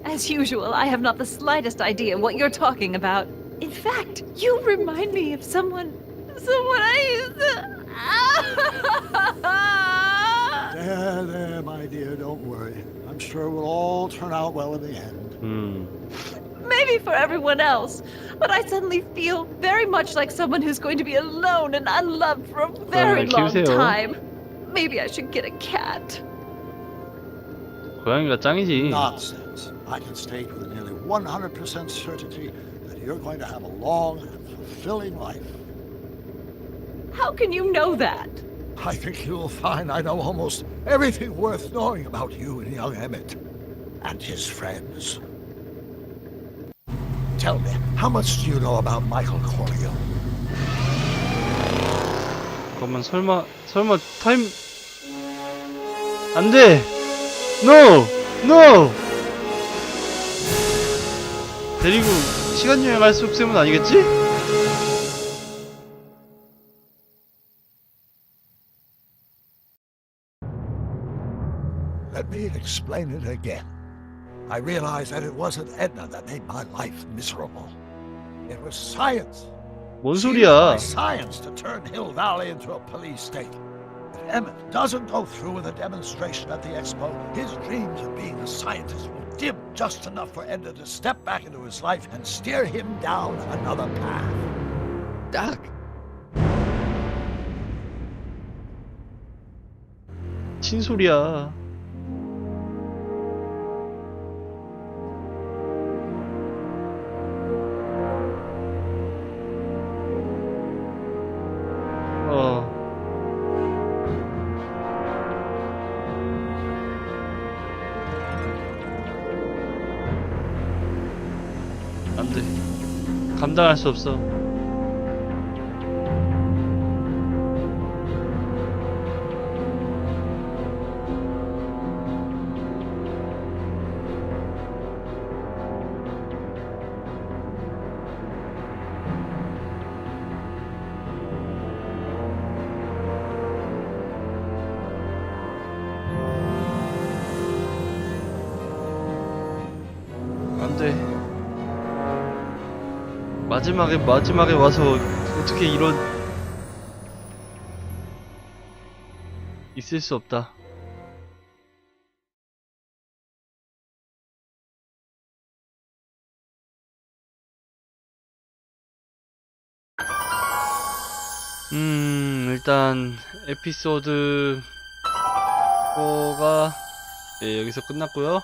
As usual, I have not the slightest idea what you're talking about. In fact, you remind me of someone I used to... There, my dear, don't worry. I'm sure we'll all turn out well in the end. Maybe for everyone else, but I suddenly feel very much like someone who's going to be alone and unloved for a very long time. Maybe I should get a cat. 고양이가 짱이지. Nonsense. I can state with nearly 100% certainty that you're going to have a long and fulfilling life. How can you know that? I think you'll find I know almost everything worth knowing about you and young Emmett and his friends. Tell me, how much do you know about Michael Corleone? 잠깐만, 설마 타임 안 돼. No! No! 데리고 시간 여행할 수 없으면 아니겠지? Let me explain it again. I realized that it wasn't Edna that made my life miserable. It was science. 뭔 She 소리야? used my science to turn Hill Valley into a police state. If Emmett doesn't go through with a demonstration at the expo, his dreams of being a scientist will dim just enough for Edna to step back into his life and steer him down another path. Doc. 친소리야. 안 돼. 감당할 수 없어. 안 돼. 마지막에 와서 어떻게 이런 있을 수 없다. 일단 에피소드 4가 여기서 끝났고요.